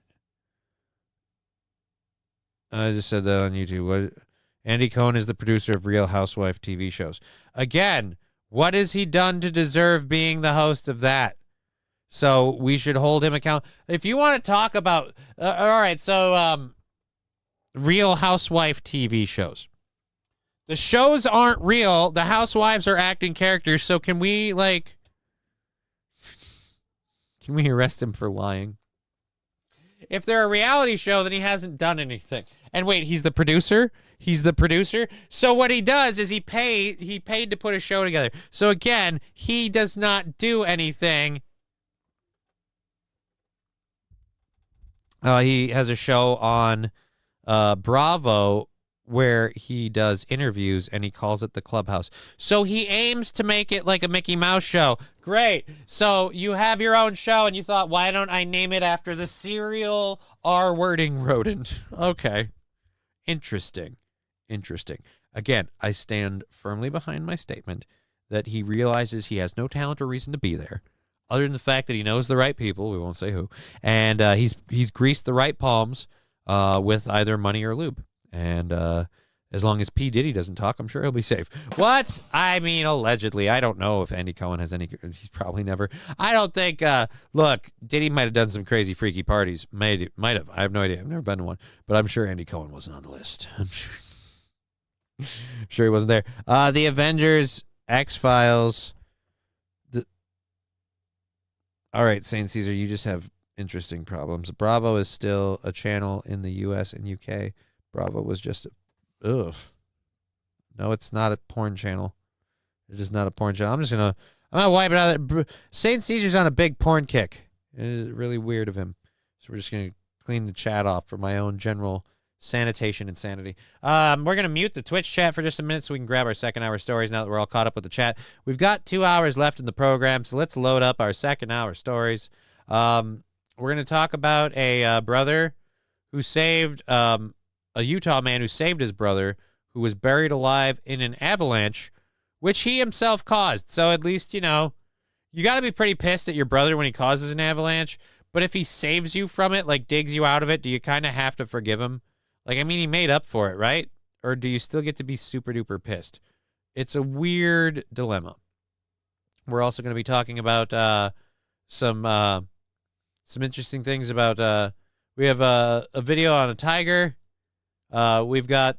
I just said that on YouTube. What? Andy Cohen is the producer of Real Housewife TV shows. Again, what has he done to deserve being the host of that? So we should hold him accountable. If you want to talk about, all right, so Real Housewife TV shows. The shows aren't real. The housewives are acting characters. So can we arrest him for lying? If they're a reality show, then he hasn't done anything. And wait, he's the producer? He's the producer? So what he does is he paid to put a show together. So again, he does not do anything. He has a show on Bravo where he does interviews, and he calls it the Clubhouse. So he aims to make it like a Mickey Mouse show. Great. So you have your own show, and you thought, why don't I name it after the serial R-wording rodent? Okay. Interesting. Again, I stand firmly behind my statement that he realizes he has no talent or reason to be there, other than the fact that he knows the right people. We won't say who. And he's greased the right palms with either money or lube. And as long as P. Diddy doesn't talk, I'm sure he'll be safe. What? I mean, allegedly. I don't know if Andy Cohen has any. He's probably never. I don't think. Look, Diddy might have done some crazy, freaky parties. Might have. I have no idea. I've never been to one. But I'm sure Andy Cohen wasn't on the list. I'm sure he wasn't there. The Avengers, X-Files. All right, Saint Caesar, you just have interesting problems. Bravo is still a channel in the U.S. and UK. Bravo was just, ugh. No, it's not a porn channel. It is not a porn channel. I'm gonna wipe it out. Saint Caesar's on a big porn kick. It is really weird of him. So we're just gonna clean the chat off for my own general sanitation and sanity. We're gonna mute the Twitch chat for just a minute so we can grab our second hour stories now that we're all caught up with the chat. We've got 2 hours left in the program, so let's load up our second hour stories. We're gonna talk about a brother who saved a Utah man who saved his brother, who was buried alive in an avalanche, which he himself caused. So at least, you got to be pretty pissed at your brother when he causes an avalanche. But if he saves you from it, like digs you out of it, do you kind of have to forgive him? Like, I mean, he made up for it, right? Or do you still get to be super duper pissed? It's a weird dilemma. We're also going to be talking about some interesting things about, we have a video on a tiger. We've got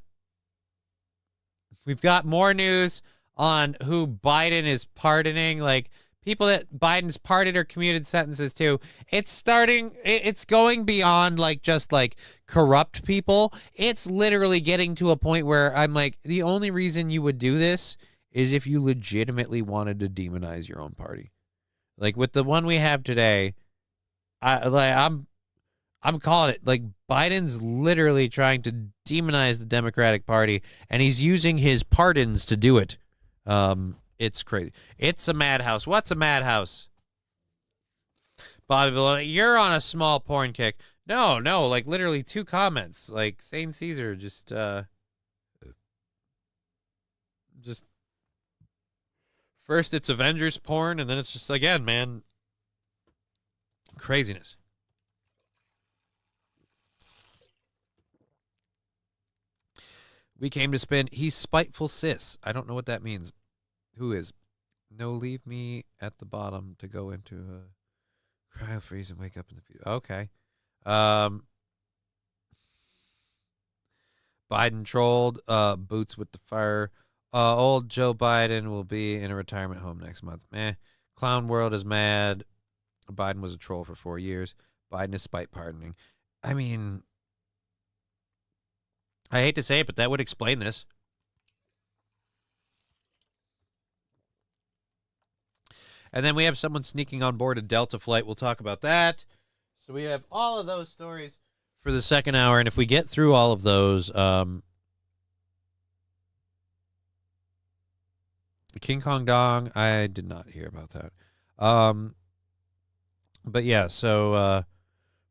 more news on who Biden is pardoning, like people that Biden's pardoned or commuted sentences to. It's going beyond just corrupt people. It's literally getting to a point where I'm like, the only reason you would do this is if you legitimately wanted to demonize your own party. Like with the one we have today, I'm calling it, like, Biden's literally trying to demonize the Democratic Party, and he's using his pardons to do it. It's crazy. It's a madhouse. What's a madhouse? Bobby Below, you're on a small porn kick. No, like literally 2 comments. Like Saint Caesar just first it's Avengers porn, and then it's just, again, man, craziness. We came to spin. He's spiteful sis. I don't know what that means. Who is? No, leave me at the bottom to go into a cryo freeze and wake up in the future. Okay. Biden trolled. Boots with the fire. Old Joe Biden will be in a retirement home next month. Clown world is mad. Biden was a troll for 4 years. Biden is spite pardoning. I mean, I hate to say it, but that would explain this. And then we have someone sneaking on board a Delta flight. We'll talk about that. So we have all of those stories for the second hour. And if we get through all of those, King Kong Dong, I did not hear about that. But yeah, so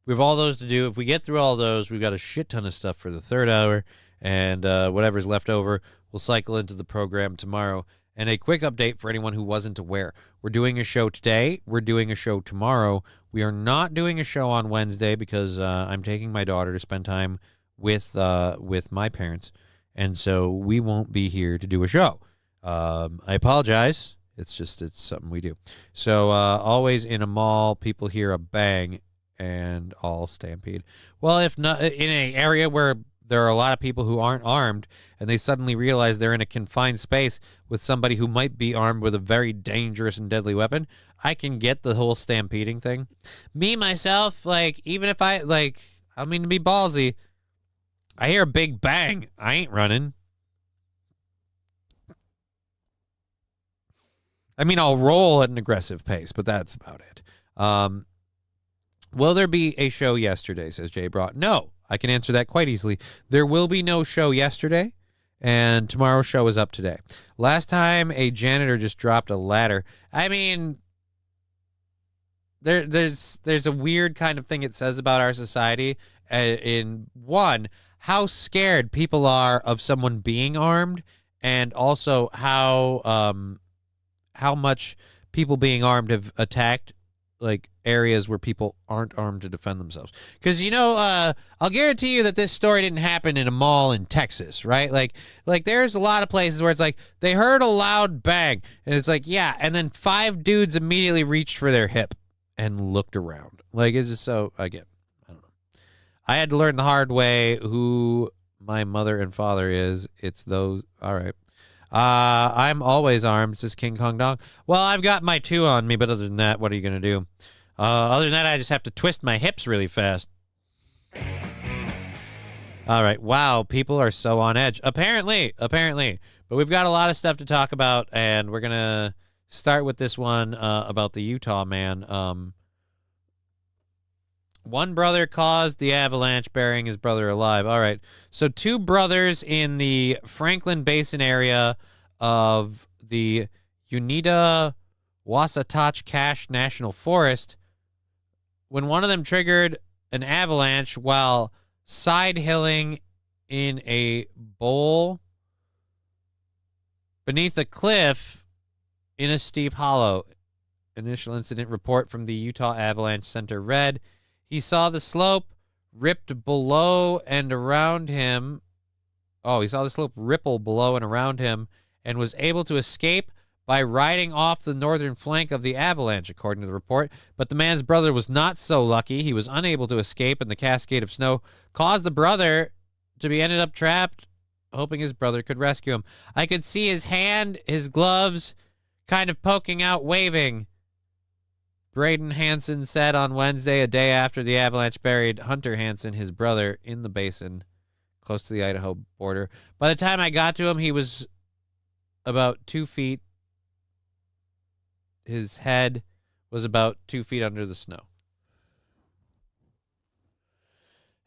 we have all those to do. If we get through all those, we've got a shit ton of stuff for the third hour. And whatever's left over, we'll cycle into the program tomorrow. And a quick update for anyone who wasn't aware. We're doing a show today. We're doing a show tomorrow. We are not doing a show on Wednesday because I'm taking my daughter to spend time with my parents. And so we won't be here to do a show. I apologize. It's something we do. So always in a mall, people hear a bang and all stampede. Well, if not in an area where there are a lot of people who aren't armed and they suddenly realize they're in a confined space with somebody who might be armed with a very dangerous and deadly weapon, I can get the whole stampeding thing. Me, myself, like, even if I don't mean to be ballsy, I hear a big bang, I ain't running. I mean, I'll roll at an aggressive pace, but that's about it. Will there be a show yesterday, says Jay Broad. No, I can answer that quite easily. There will be no show yesterday, and tomorrow's show is up today. Last time, a janitor just dropped a ladder. I mean, there's a weird kind of thing it says about our society. In one, how scared people are of someone being armed, and also how much people being armed have attacked like areas where people aren't armed to defend themselves. Because I'll guarantee you that this story didn't happen in a mall in Texas, right? Like there's a lot of places where it's like they heard a loud bang and it's like, yeah, and then 5 dudes immediately reached for their hip and looked around. Like, it's just so, again, I don't know. I had to learn the hard way who my mother and father is. It's those. All right. I'm always armed, says King Kong Dong. Well, I've got my 2 on me, but other than that, what are you going to do? Other than that, I just have to twist my hips really fast. All right. Wow, people are so on edge. Apparently. But we've got a lot of stuff to talk about, and we're going to start with this one about the Utah man. One brother caused the avalanche, burying his brother alive. All right. So 2 brothers in the Franklin Basin area of the Unida Wasatch Cache National Forest, when one of them triggered an avalanche while side-hilling in a bowl beneath a cliff in a steep hollow. Initial incident report from the Utah Avalanche Center read, he saw the slope ripped below and around him. Oh, he saw the slope ripple below and around him and was able to escape by riding off the northern flank of the avalanche, according to the report. But the man's brother was not so lucky. He was unable to escape, and the cascade of snow caused the brother to be ended up trapped, hoping his brother could rescue him. I could see his hand, his gloves, kind of poking out, waving. Braden Hansen said on Wednesday, a day after the avalanche buried Hunter Hansen, his brother, in the basin close to the Idaho border. By the time I got to him, he was about 2 feet. His head was about 2 feet under the snow.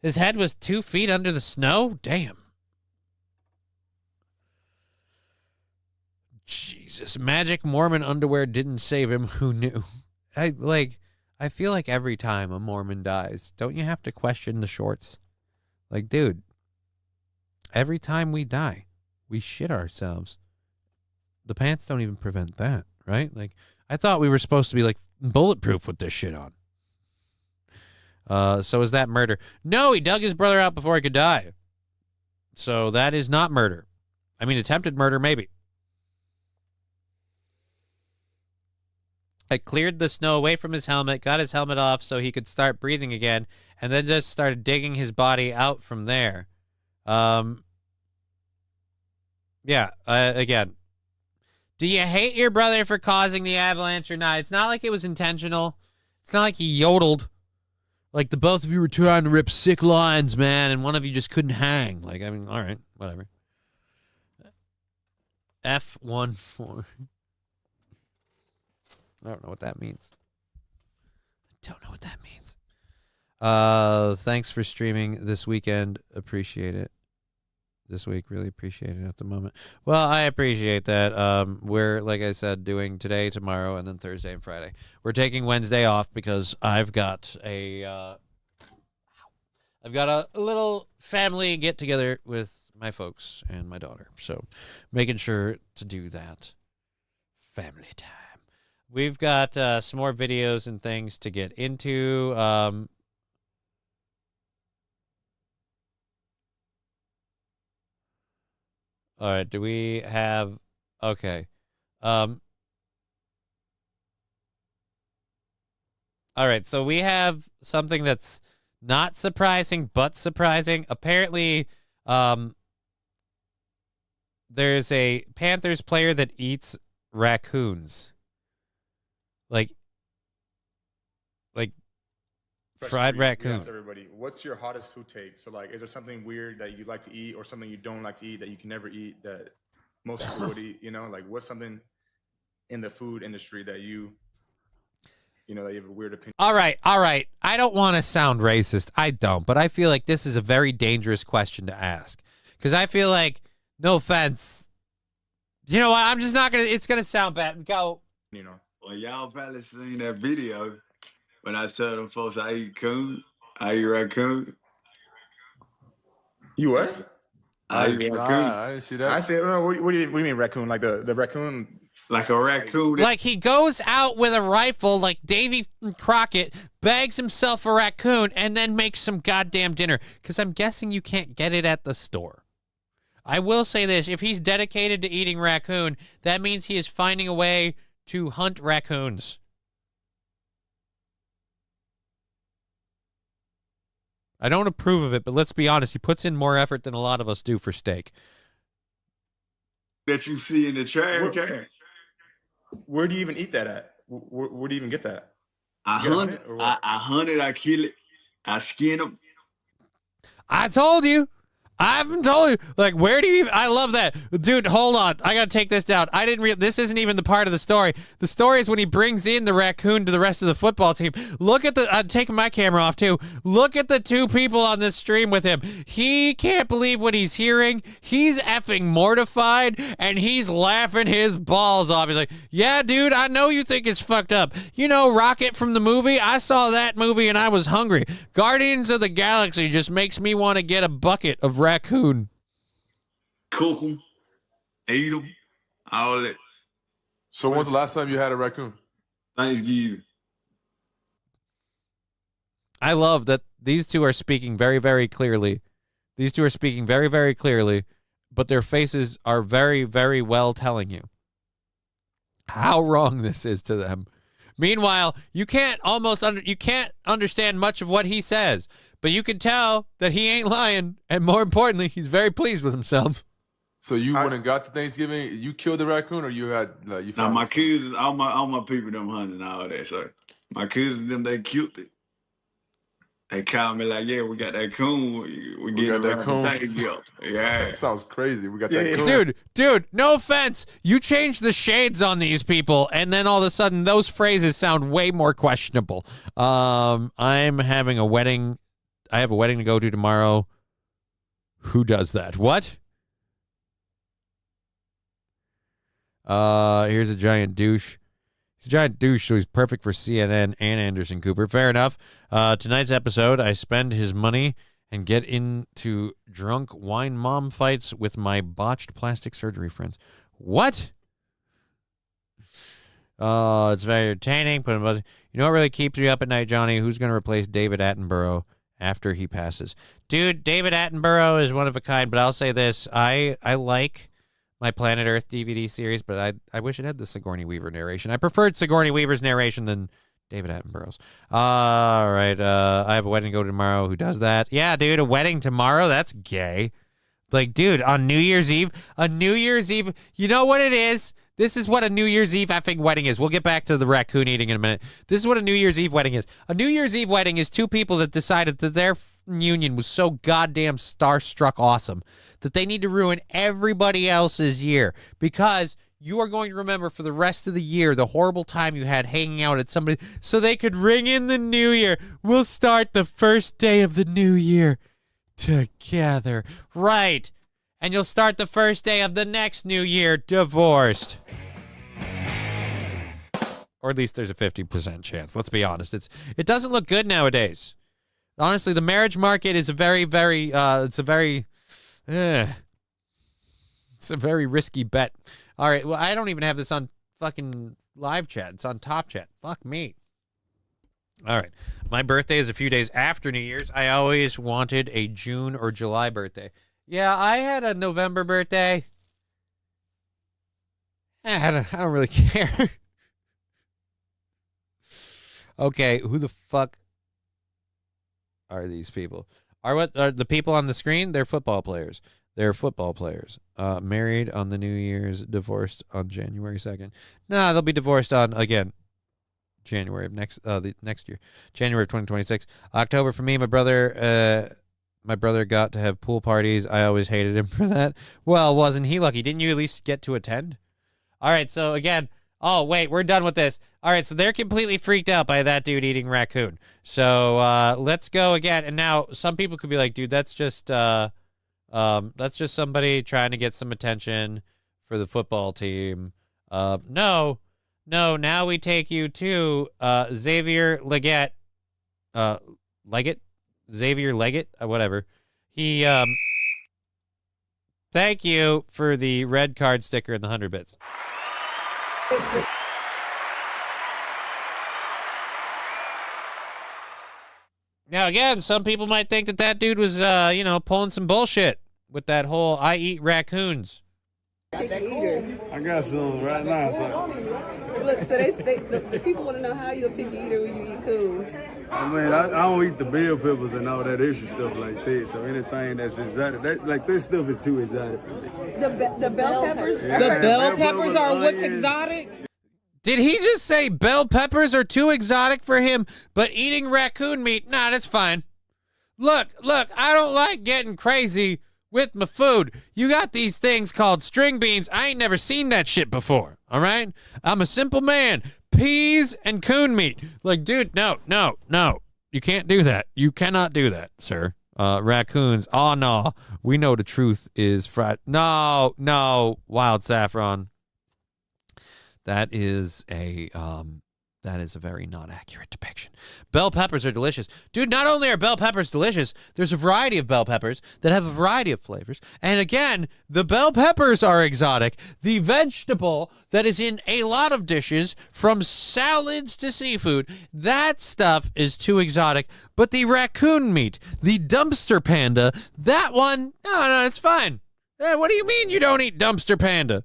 His head was 2 feet under the snow? Damn. Jesus. Magic Mormon underwear didn't save him. Who knew? I feel like every time a Mormon dies, don't you have to question the shorts? Like, dude, every time we die, we shit ourselves. The pants don't even prevent that, right? Like, I thought we were supposed to be, like, bulletproof with this shit on. So is that murder? No, he dug his brother out before he could die. So that is not murder. I mean, attempted murder, maybe. I cleared the snow away from his helmet, got his helmet off so he could start breathing again, and then just started digging his body out from there. Again, do you hate your brother for causing the avalanche or not? It's not like it was intentional. It's not like he yodeled. Like the both of you were trying to rip sick lines, man, and one of you just couldn't hang. Like, I mean, all right, whatever. F14. I don't know what that means. Thanks for streaming this weekend. Appreciate it. This week, really appreciate it at the moment. Well, I appreciate that. We're, like I said, doing today, tomorrow, and then Thursday and Friday. We're taking Wednesday off because I've got a little family get together with my folks and my daughter. So, making sure to do that. Family time. We've got some more videos and things to get into. All right, do we have... Okay. All right, so we have something that's not surprising, but surprising. Apparently, there's a Panthers player that eats raccoons. Like fried raccoon. Yes, everybody. What's your hottest food take? So, like, is there something weird that you like to eat or something you don't like to eat that you can never eat that most people would eat? You know, like, what's something in the food industry that you know, that you have a weird opinion? All right. I don't want to sound racist. I don't, but I feel like this is a very dangerous question to ask. Because I feel like, no offense, you know what? I'm just not going to, it's going to sound bad. Go. You know. Well, y'all probably seen that video when I tell them folks I eat coon. I eat raccoon. You what? I eat raccoon. I didn't see that. I said, what do you mean raccoon? Like the raccoon? Like a raccoon. Like he goes out with a rifle like Davy Crockett, bags himself a raccoon, and then makes some goddamn dinner. Because I'm guessing you can't get it at the store. I will say this. If he's dedicated to eating raccoon, that means he is finding a way to hunt raccoons. I don't approve of it, but let's be honest. He puts in more effort than a lot of us do for steak. That you see in the trash can. Where do you even eat that at? Where do you even get that? I hunt it. I hunt it. I kill it. I skin them. I told you. I haven't told you. Like, where do you... I love that. Dude, hold on. I got to take this down. I didn't... This isn't even the part of the story. The story is when he brings in the raccoon to the rest of the football team. Look at the... I'm taking my camera off, too. Look at the two people on this stream with him. He can't believe what he's hearing. He's effing mortified, and he's laughing his balls off. He's like, yeah, dude, I know you think it's fucked up. You know Rocket from the movie? I saw that movie, and I was hungry. Guardians of the Galaxy just makes me want to get a bucket of raccoon. Cook them, eat them, all that. So when's the last time you had a raccoon? Thanksgiving. I love that these two are speaking very, very clearly. These two are speaking very, very clearly, but their faces are very, very well telling you how wrong this is to them. Meanwhile, you can't understand much of what he says. But you can tell that he ain't lying, and more importantly, he's very pleased with himself. So you went and got the Thanksgiving, you killed the raccoon, or you had like you found my kids, all my people them hunting all that. So my cousins them they killed it. They called me like, yeah, we got that coon. We get that coon. Yeah, that sounds crazy. We got that coon. Dude, no offense. You change the shades on these people, and then all of a sudden, those phrases sound way more questionable. I'm having a wedding. I have a wedding to go to tomorrow. Who does that? What? Here's a giant douche. He's a giant douche, so he's perfect for CNN and Anderson Cooper. Fair enough. Tonight's episode, I spend his money and get into drunk wine mom fights with my botched plastic surgery friends. What? It's very entertaining. You know what really keeps you up at night, Johnny? Who's going to replace David Attenborough after he passes? Dude, David Attenborough is one of a kind, but I'll say this. I like my Planet Earth DVD series, but I wish it had the Sigourney Weaver narration. I preferred Sigourney Weaver's narration than David Attenborough's. All right, I have a wedding to go to tomorrow. Who does that? Yeah, dude, a wedding tomorrow? That's gay. Like, dude, on New Year's Eve, you know what it is? This is what a New Year's Eve effing wedding is. We'll get back to the raccoon eating in a minute. This is what a New Year's Eve wedding is. A New Year's Eve wedding is two people that decided that their union was so goddamn starstruck awesome that they need to ruin everybody else's year because you are going to remember for the rest of the year the horrible time you had hanging out at somebody so they could ring in the new year. We'll start the first day of the new year together. Right. And you'll start the first day of the next new year divorced. Or at least there's a 50% chance. Let's be honest. It doesn't look good nowadays. Honestly, the marriage market is a very risky bet. All right, well, I don't even have this on fucking live chat. It's on Top Chat. Fuck me. All right. My birthday is a few days after New Year's. I always wanted a June or July birthday. Yeah, I had a November birthday. I don't really care. Okay, who the fuck are these people? Are the people on the screen? They're football players. They're football players. Married on the New Year's, divorced on January 2nd. Nah, they'll be divorced on, again, January of the next year. January of 2026. October for me, my brother got to have pool parties. I always hated him for that. Well, wasn't he lucky? Didn't you at least get to attend? All right, so again, oh, wait, we're done with this. All right, so they're completely freaked out by that dude eating raccoon. So let's go again. And now some people could be like, dude, that's just somebody trying to get some attention for the football team. No, now we take you to Xavier Leggett. Xavier Leggett? Whatever. He, thank you for the red card sticker and the 100 bits. Now, again, some people might think that dude was, pulling some bullshit with that whole I eat raccoons. I got some right now. So. Look, so the people want to know how you're a picky eater when you eat cool. I mean, I don't eat the bell peppers and all that extra stuff like that. So anything that's exotic, this stuff is too exotic for me. The bell peppers? Yeah. The bell peppers are what's exotic? Did he just say bell peppers are too exotic for him, but eating raccoon meat, nah, that's fine. Look, I don't like getting crazy with my food. You got these things called string beans. I ain't never seen that shit before, all right? I'm a simple man. Peas and coon meat. Like, dude, no. You can't do that. You cannot do that, sir. Raccoons, oh, no. We know the truth is fried. No, wild saffron. That is a very not accurate depiction. Bell peppers are delicious. Dude, not only are bell peppers delicious, there's a variety of bell peppers that have a variety of flavors. And again, the bell peppers are exotic. The vegetable that is in a lot of dishes, from salads to seafood, that stuff is too exotic. But the raccoon meat, the dumpster panda, that one, no, it's fine. What do you mean you don't eat dumpster panda?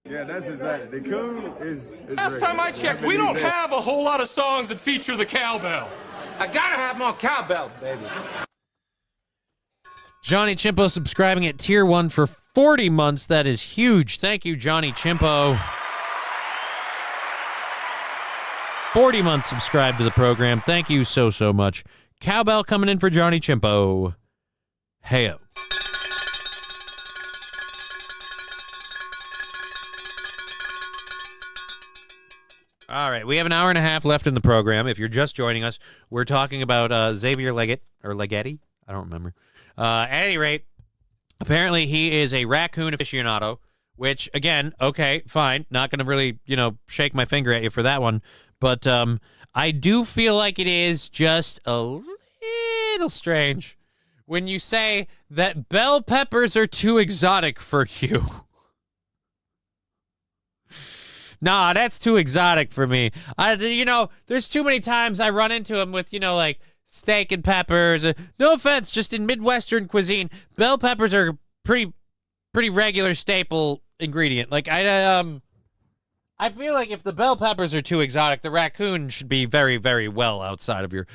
Yeah, that's exotic. The coon is Last time I checked, we don't have a whole lot of songs that feature the cowbell. I gotta have more cowbell, baby. Johnny Chimpo subscribing at tier 1 for 40 months. That is huge. Thank you, Johnny Chimpo. 40 months subscribed to the program. Thank you so much. Cowbell coming in for Johnny Chimpo. Heyo. All right, we have an hour and a half left in the program. If you're just joining us, we're talking about Xavier Leggett, or Leggetti. I don't remember. At any rate, apparently he is a raccoon aficionado, which, again, okay, fine. Not going to really, shake my finger at you for that one. But I do feel like it is just a little strange when you say that bell peppers are too exotic for you. Nah, that's too exotic for me. There's too many times I run into them with, like steak and peppers. No offense, just in Midwestern cuisine, bell peppers are pretty regular staple ingredient. Like I feel like if the bell peppers are too exotic, the raccoon should be very, very well outside of your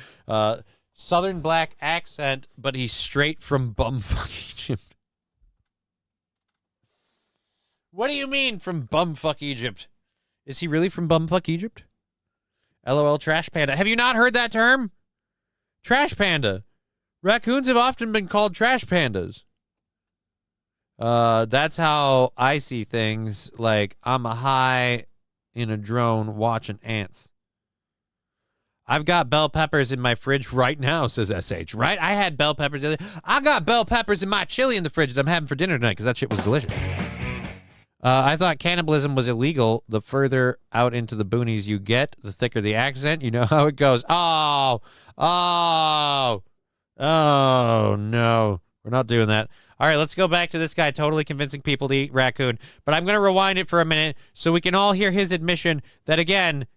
southern black accent, but he's straight from bumfuck Egypt. What do you mean from bumfuck Egypt? Is he really from bumfuck Egypt? LOL trash panda. Have you not heard that term? Trash panda. Raccoons have often been called trash pandas. That's how I see things. Like, I'm a high in a drone watching ants. I've got bell peppers in my fridge right now, says SH. Right? I had bell peppers the other day. I got bell peppers in my chili in the fridge that I'm having for dinner tonight because that shit was delicious. I thought cannibalism was illegal. The further out into the boonies you get, the thicker the accent. You know how it goes. Oh, no. We're not doing that. All right, let's go back to this guy totally convincing people to eat raccoon. But I'm going to rewind it for a minute so we can all hear his admission that, again,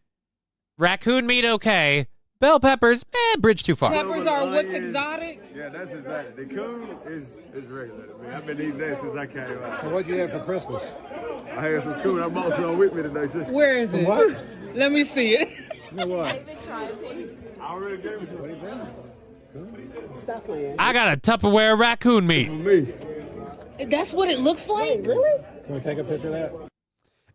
raccoon meat okay, bell peppers, bridge too far. Peppers are what's exotic? Yeah, that's exotic. The coon is regular. I mean, I've been eating that since I came out. So what'd you have for Christmas? I had some coon. I bought some with me today, too. Where is it? What? Let me see it. You know what? I already gave it to you. Stop playing. I got a Tupperware raccoon meat. That's what it looks like? Really? Can we take a picture of that?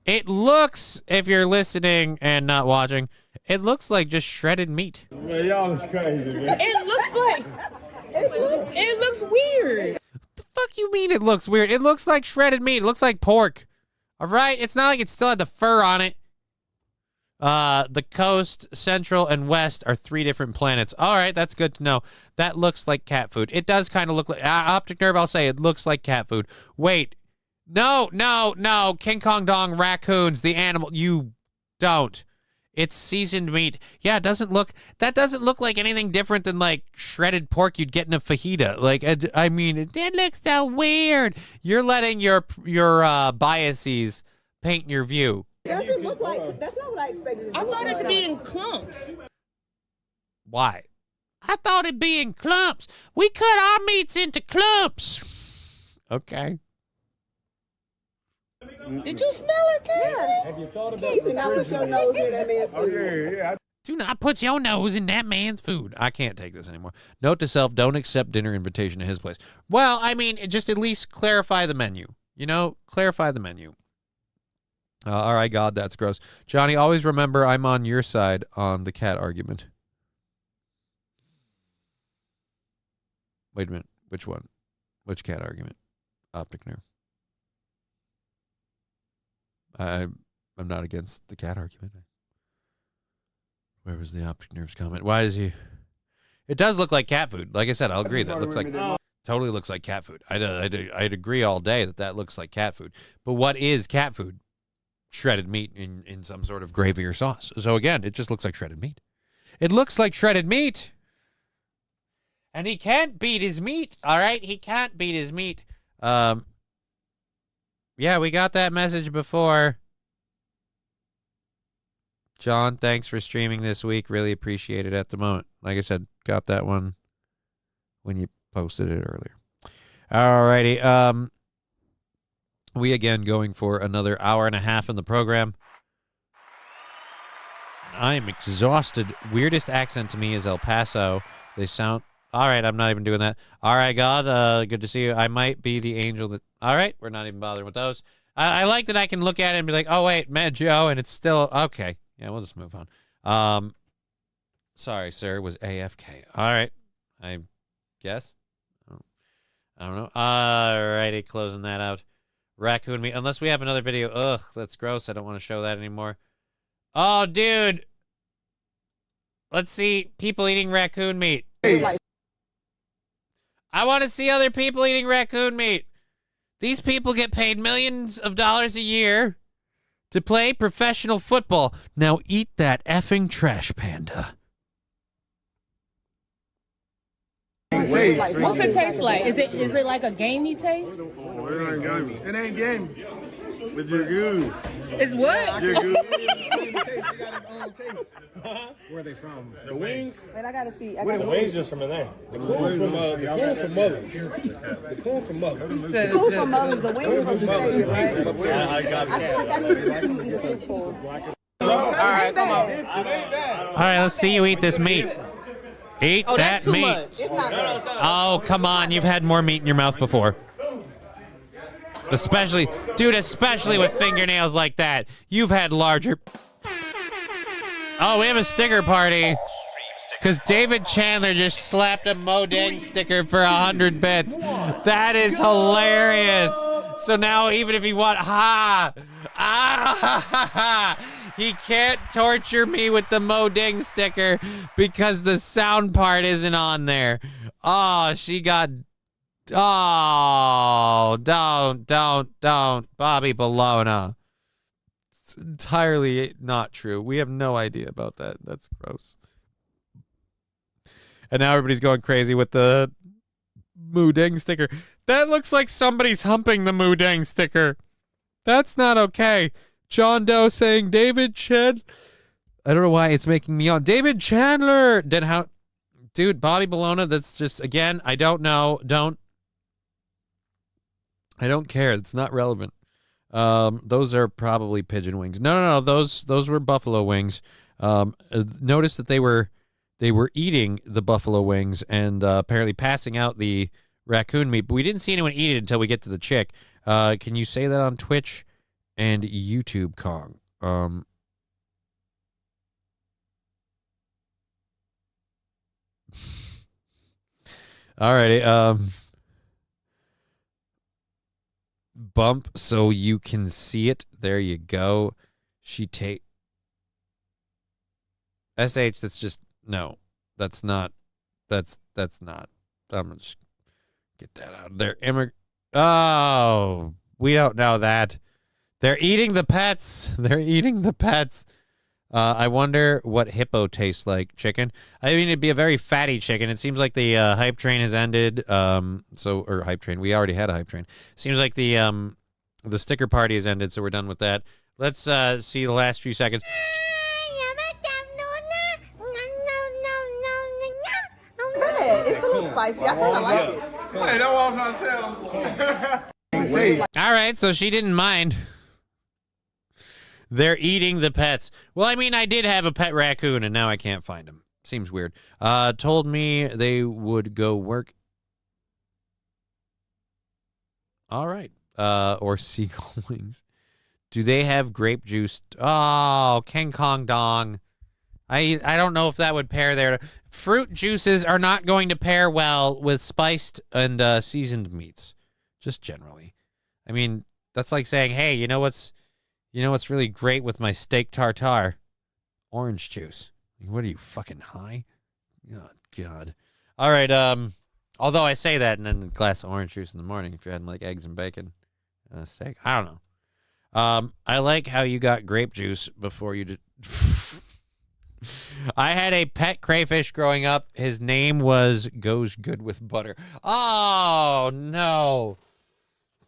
It looks, if you're listening and not watching, it looks like just shredded meat. Man, y'all is crazy, man. It looks like... It looks weird. What the fuck you mean it looks weird? It looks like shredded meat. It looks like pork. All right? It's not like it still had the fur on it. The coast, central, and west are 3 different planets. All right, that's good to know. That looks like cat food. It does kind of look like... Optic nerve, I'll say it looks like cat food. Wait. No. King Kong Dong raccoons, the animal. You don't. It's seasoned meat. Yeah, that doesn't look like anything different than like shredded pork you'd get in a fajita. Like, I mean, it looks so weird. You're letting your biases paint your view. Doesn't look like, that's not what I expected. I thought it to be in clumps. Why? I thought it'd be in clumps. We cut our meats into clumps. Okay. Did you smell it, Karen? Have you thought about Do not put your nose in that man's food. Oh, yeah. Do not put your nose in that man's food. I can't take this anymore. Note to self, don't accept dinner invitation to his place. Well, I mean, just at least clarify the menu. You know, clarify the menu. All right, God, that's gross. Johnny, always remember I'm on your side on the cat argument. Wait a minute. Which one? Which cat argument? Optic nerve. I'm not against the cat argument. Where was the optic nerves comment? Why is he? It does look like cat food. Like I said, I'll agree. That looks like totally looks like cat food. I'd agree all day that looks like cat food. But what is cat food? Shredded meat in some sort of gravy or sauce. So again, it just looks like shredded meat. It looks like shredded meat. And he can't beat his meat. All right, he can't beat his meat. Yeah, we got that message before. John, thanks for streaming this week. Really appreciate it at the moment. Like I said, got that one when you posted it earlier. All righty. We again going for another hour and a half in the program. I am exhausted. Weirdest accent to me is El Paso. They sound... All right, I'm not even doing that. All right, God, good to see you. I might be the angel that... All right, we're not even bothering with those. I like that I can look at it and be like, oh, wait, Mad Joe, and it's still... Okay, yeah, we'll just move on. Sorry, sir, it was AFK. All right, I guess. I don't know. All righty, closing that out. Raccoon meat, unless we have another video. Ugh, that's gross. I don't want to show that anymore. Oh, dude. Let's see people eating raccoon meat. I want to see other people eating raccoon meat. These people get paid millions of dollars a year to play professional football. Now eat that effing trash panda. What's it taste like? Is it like a gamey taste? It ain't gamey. But you're good. It's what? You're good. Where are they from? The wings? Wait, I gotta see. The wings just from in there. The corn from Mullen's. The corn from Mullen's. The corn from Mullen's. The wings from the stadium, right? I got it. I feel like I need to see you eat a fistful. All right, come on. All right, let's see you eat this meat. Eat that meat. Much. It's not bad. Oh, come on. You've had more meat in your mouth before. Especially with fingernails like that. You've had larger... Oh, we have a sticker party. Because David Chandler just slapped a Modeng sticker for 100 bits. That is hilarious. So now even if he he can't torture me with the Mo Ding sticker because the sound part isn't on there. Oh, she got... Oh, don't. Bobby Bologna. It's entirely not true. We have no idea about that. That's gross. And now everybody's going crazy with the Moo Dang sticker. That looks like somebody's humping the Moo Dang sticker. That's not okay. John Doe saying David Chandler. I don't know why it's making me on. David Chandler. Then how? Dude, Bobby Bologna, that's just, again, I don't know. I don't care. It's not relevant. Those are probably pigeon wings. No. Those were buffalo wings. Notice that they were eating the buffalo wings and apparently passing out the raccoon meat. But we didn't see anyone eat it until we get to the chick. Can you say that on Twitch and YouTube, Kong? Alrighty. Bump so you can see it. There you go. SH, that's just... No, that's not. That's not. I'm gonna just get that out of there. Oh, we don't know that. They're eating the pets. I wonder what hippo tastes like. Chicken. I mean, it'd be a very fatty chicken. It seems like the hype train has ended. Or hype train. We already had a hype train. Seems like the sticker party has ended, so we're done with that. Let's see the last few seconds. It's a little spicy. I kind of like it. Hey, that's what I'm trying to tell them. All right, so she didn't mind. They're eating the pets. Well, I mean, I did have a pet raccoon, and now I can't find him. Seems weird. Told me they would go work. All right. Or seagull wings. Do they have grape juice? Oh, King Kong Dong. I don't know if that would pair there. Fruit juices are not going to pair well with spiced and seasoned meats, just generally. I mean, that's like saying, hey, you know what's really great with my steak tartare? Orange juice. What are you, fucking high? Oh, God. All right. Although I say that, and then a glass of orange juice in the morning if you're having like eggs and bacon and a steak. I don't know. I like how you got grape juice before you did. I had a pet crayfish growing up. His name was Goes Good with Butter. Oh, no.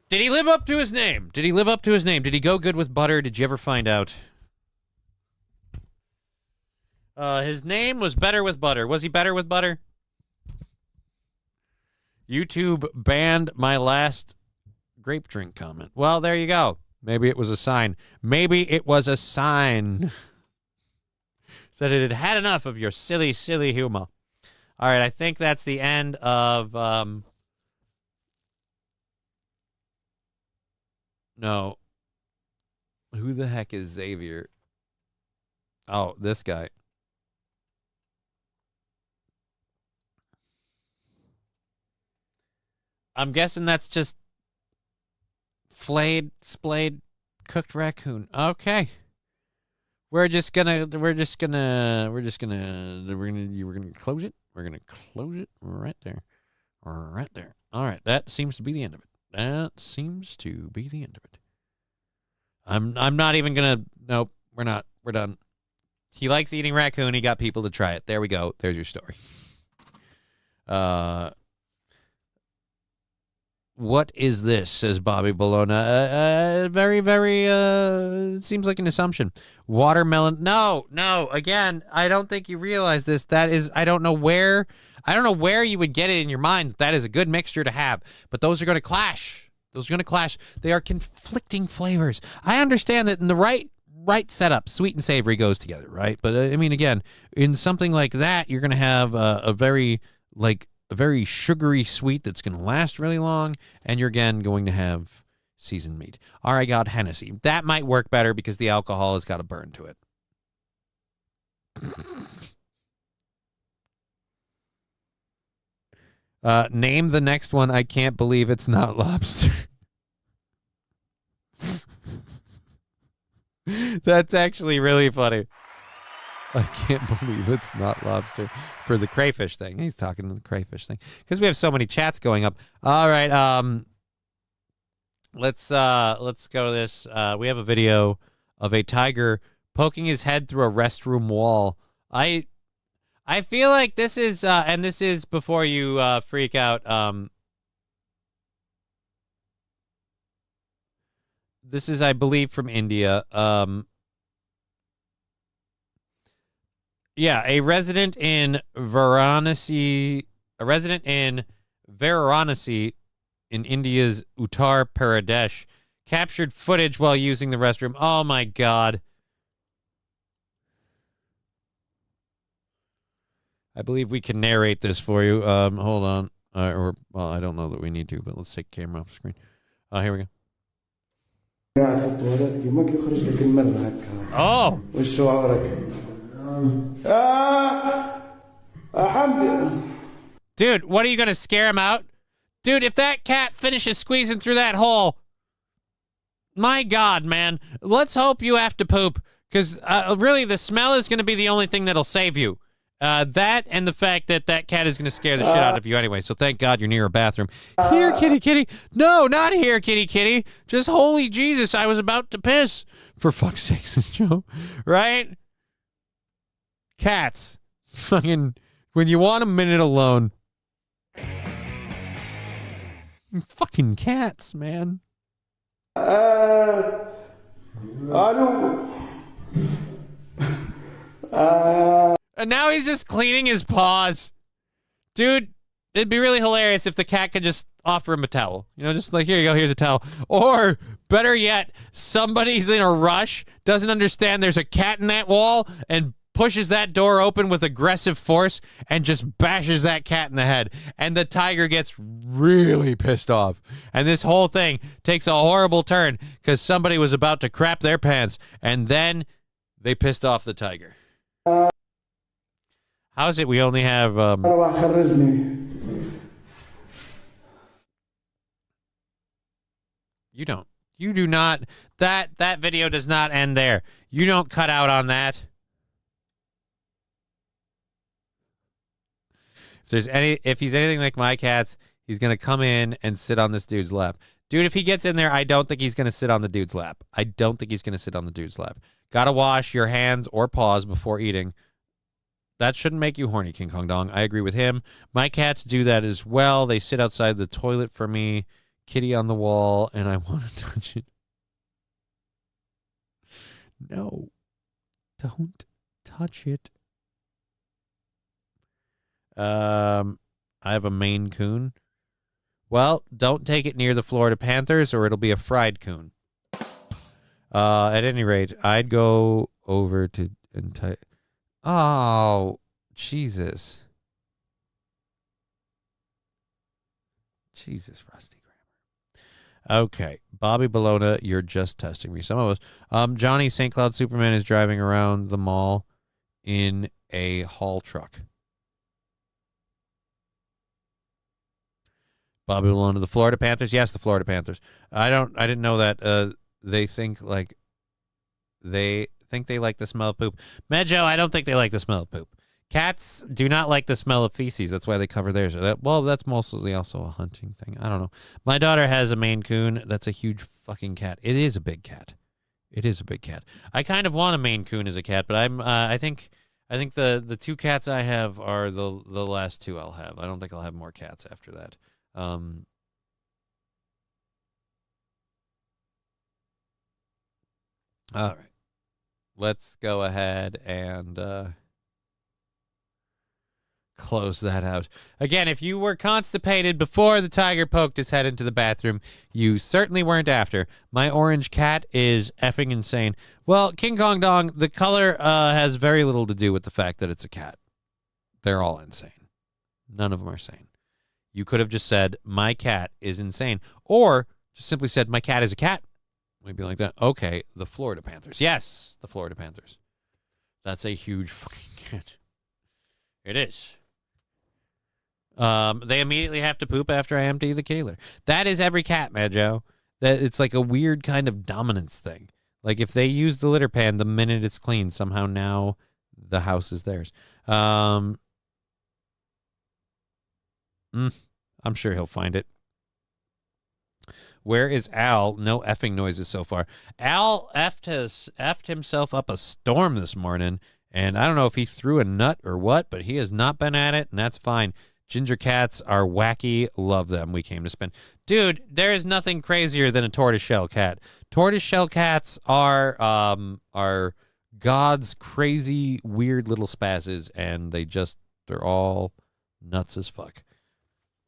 Did he live up to his name? Did he go good with butter? Did you ever find out? His name was Better with Butter. Was he better with butter? YouTube banned my last grape drink comment. Well, there you go. Maybe it was a sign. Said it had had enough of your silly, silly humor. All right, I think that's the end of... No. Who the heck is Xavier? Oh, this guy. I'm guessing that's just flayed, splayed, cooked raccoon. Okay. We're gonna close it. We're gonna close it right there. Right there. All right, that seems to be the end of it. I'm not even gonna. Nope, we're not. We're done. He likes eating raccoon. He got people to try it. There we go. There's your story. What is this? Says Bobby Bologna. Very, very. It seems like an assumption. Watermelon. No. Again, I don't think you realize this. That is. I don't know where you would get it in your mind that is a good mixture to have. But those are going to clash. They are conflicting flavors. I understand that in the right setup, sweet and savory goes together, right? But I mean, again, in something like that, you're going to have a very sugary sweet that's going to last really long, and you're again going to have seasoned meat. All right, I got Hennessy. That might work better because the alcohol has got a burn to it. Name the next one. I can't believe it's not lobster. That's actually really funny. I can't believe it's not lobster for the crayfish thing. He's talking to the crayfish thing because we have so many chats going up. All right, let's go to this. We have a video of a tiger poking his head through a restroom wall. I feel like this is and this is before you freak out. This is, I believe, from India. Yeah, a resident in Varanasi in India's Uttar Pradesh captured footage while using the restroom. Oh my God. I believe we can narrate this for you. Hold on. Well, I don't know that we need to, but let's take camera off screen. Here we go. Oh. Dude, what are you going to scare him out? Dude, if that cat finishes squeezing through that hole, my God, man. Let's hope you have to poop, because really the smell is going to be the only thing that'll save you. That and the fact that that cat is going to scare the shit out of you anyway, so thank God you're near a bathroom. Here, kitty, kitty. No, not here, kitty, kitty. Just holy Jesus, I was about to piss. For fuck's sake, says Joe. Right? Cats. Fucking, when you want a minute alone. Fucking cats, man. I don't. And now he's just cleaning his paws. Dude, it'd be really hilarious if the cat could just offer him a towel. You know, just like, here you go, here's a towel. Or, better yet, somebody's in a rush, doesn't understand there's a cat in that wall, and pushes that door open with aggressive force and just bashes that cat in the head. And the tiger gets really pissed off. And this whole thing takes a horrible turn because somebody was about to crap their pants, and then they pissed off the tiger. How is it we only have... You do not... That video does not end there. You don't cut out on that. If he's anything like my cats, he's going to come in and sit on this dude's lap. Dude, if he gets in there, I don't think he's going to sit on the dude's lap. I don't think he's going to sit on the dude's lap. Gotta wash your hands or paws before eating. That shouldn't make you horny, King Kong Dong. I agree with him. My cats do that as well. They sit outside the toilet for me. Kitty on the wall, and I want to touch it. No. Don't touch it. I have a Maine Coon. Well, don't take it near the Florida Panthers or it'll be a fried coon. At any rate, I'd go over to... Oh, Jesus. Jesus, Rusty Grammar. Okay, Bobby Bologna, you're just testing me. Some of us. Johnny St. Cloud Superman is driving around the mall in a haul truck. Bobby Bologna, the Florida Panthers. Yes, the Florida Panthers. I didn't know that. They think they like the smell of poop. Medjo, I don't think they like the smell of poop. Cats do not like the smell of feces. That's why they cover theirs. That's mostly also a hunting thing. I don't know. My daughter has a Maine Coon. That's a huge fucking cat. It is a big cat. It is a big cat. I kind of want a Maine Coon as a cat, but I think the two cats I have are the last two I'll have. I don't think I'll have more cats after that. All right. Let's go ahead and close that out. Again, if you were constipated before the tiger poked his head into the bathroom, you certainly weren't after. My orange cat is effing insane. Well, King Kong Dong, the color has very little to do with the fact that it's a cat. They're all insane. None of them are sane. You could have just said, my cat is insane. Or just simply said, my cat is a cat. We'd be like that. Okay, the Florida Panthers. Yes, the Florida Panthers. That's a huge fucking cat. It is. They immediately have to poop after I empty the kitty litter. That is every cat, Mad Joe. That it's like a weird kind of dominance thing. Like if they use the litter pan the minute it's clean, somehow now the house is theirs. I'm sure he'll find it. Where is Al? No effing noises so far. Al effed himself up a storm this morning, and I don't know if he threw a nut or what, but he has not been at it, and that's fine. Ginger cats are wacky. Love them. We came to spend. Dude, there is nothing crazier than a tortoiseshell cat. Tortoiseshell cats are God's crazy, weird little spazzes, and they're all nuts as fuck.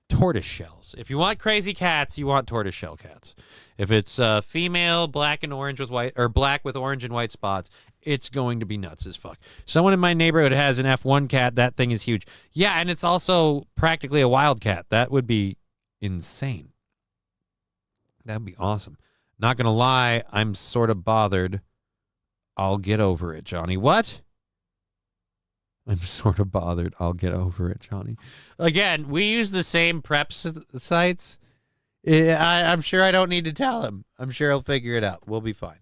Tortoiseshells. If you want crazy cats, you want tortoiseshell cats. If it's female, black and orange with white, or black with orange and white spots, it's going to be nuts as fuck. Someone in my neighborhood has an F1 cat. That thing is huge. Yeah, and it's also practically a wild cat. That would be insane. That'd be awesome. Not gonna lie, I'm sort of bothered. I'll get over it, Johnny. What? I'm sort of bothered. I'll get over it, Johnny. Again, we use the same prep sites. I'm sure I don't need to tell him. I'm sure he'll figure it out. We'll be fine.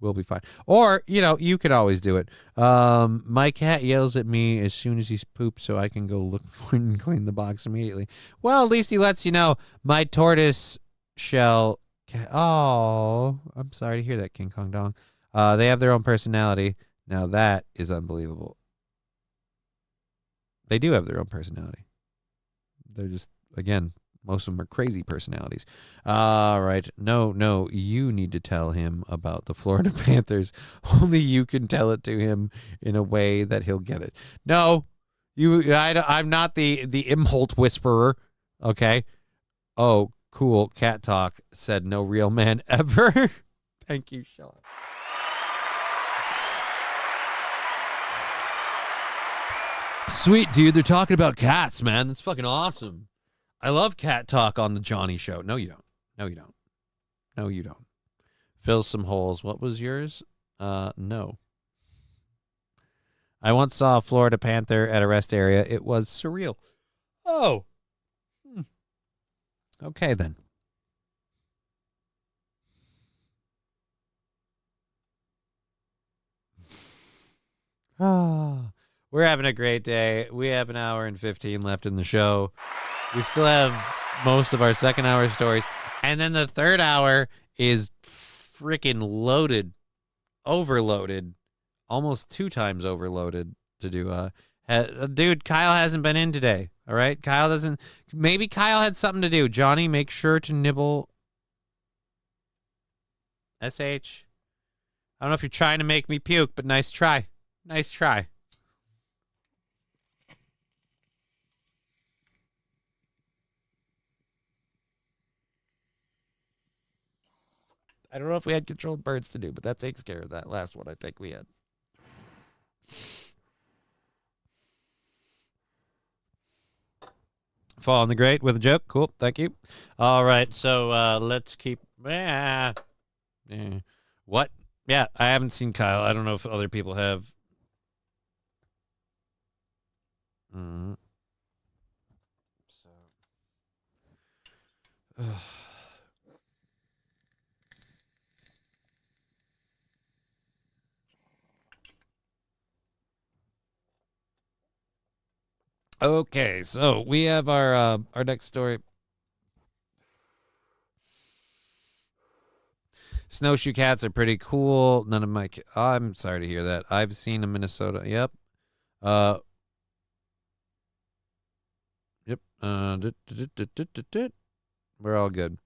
We'll be fine. Or, you can always do it. My cat yells at me as soon as he's pooped, so I can go look for it and clean the box immediately. Well, at least he lets you know. My tortoise shell cat. Oh, I'm sorry to hear that, King Kong Dong. They have their own personality. Now that is unbelievable. They do have their own personality. They're just, again, most of them are crazy personalities. All right. No, you need to tell him about the Florida Panthers. Only you can tell it to him in a way that he'll get it. No, I'm not the Imholt whisperer, okay? Oh, cool. Cat talk said no real man ever. Thank you, Sean. Sweet, dude. They're talking about cats, man. That's fucking awesome. I love cat talk on the Johnny Show. No, you don't. No, you don't. No, you don't. Fill some holes. What was yours? No. I once saw a Florida Panther at a rest area. It was surreal. Oh. Okay, then. We're having a great day. We have an hour and 15 left in the show. We still have most of our second hour stories. And then the third hour is freaking loaded, overloaded, almost 2 times overloaded to do. Dude, Kyle hasn't been in today. All right. Maybe Kyle had something to do. Johnny, make sure to nibble. SH. I don't know if you're trying to make me puke, but nice try. Nice try. I don't know if we had controlled birds to do, but that takes care of that last one I think we had. Fall on the grate with a joke. Cool. Thank you. All right. So let's keep. What? Yeah, I haven't seen Kyle. I don't know if other people have. Okay, so we have our next story. Snowshoe cats are pretty cool. None of my I'm sorry to hear that. I've seen a Minnesota. Yep. Yep. We're all good.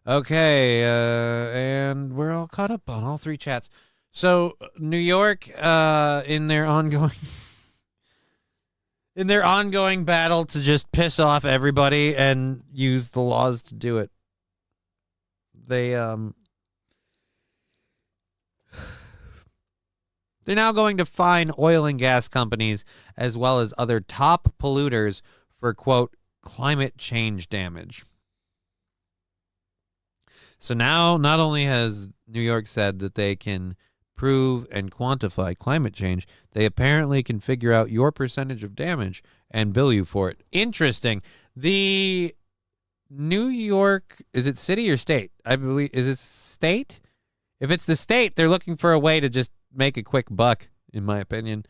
Okay, and we're all caught up on all 3 chats. So New York, in their ongoing battle to just piss off everybody and use the laws to do it, they're now going to fine oil and gas companies as well as other top polluters for, quote, climate change damage. So now not only has New York said that they can prove and quantify climate change, they apparently can figure out your percentage of damage and bill you for it. Interesting. The New York, is it city or state? I believe, is it state? If it's the state, they're looking for a way to just make a quick buck, in my opinion.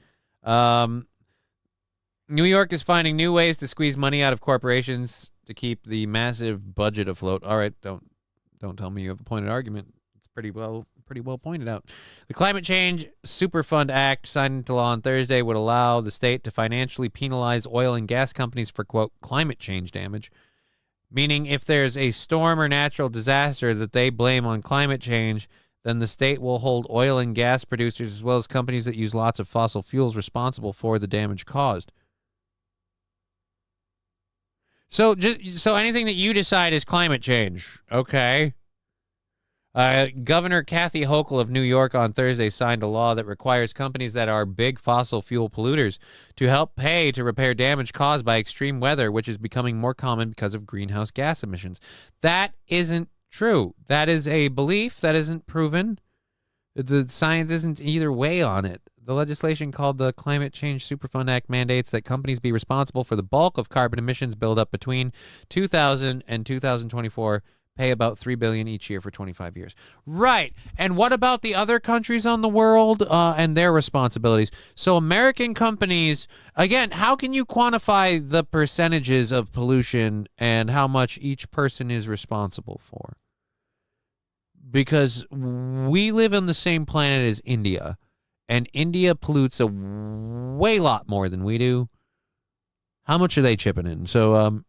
New York is finding new ways to squeeze money out of corporations to keep the massive budget afloat. All right, don't tell me you have a pointed argument. It's pretty well pointed out. The Climate Change Superfund Act, signed into law on Thursday, would allow the state to financially penalize oil and gas companies for, quote, climate change damage, meaning if there's a storm or natural disaster that they blame on climate change, then the state will hold oil and gas producers as well as companies that use lots of fossil fuels responsible for the damage caused. So anything that you decide is climate change, okay? Governor Kathy Hochul of New York on Thursday signed a law that requires companies that are big fossil fuel polluters to help pay to repair damage caused by extreme weather, which is becoming more common because of greenhouse gas emissions. That isn't true. That is a belief that isn't proven. The science isn't either way on it. The legislation called the Climate Change Superfund Act mandates that companies be responsible for the bulk of carbon emissions buildup between 2000 and 2024, pay about $3 billion each year for 25 years. Right. And what about the other countries on the world and their responsibilities? So American companies, again, how can you quantify the percentages of pollution and how much each person is responsible for? Because we live on the same planet as India. And India pollutes a way lot more than we do. How much are they chipping in? So,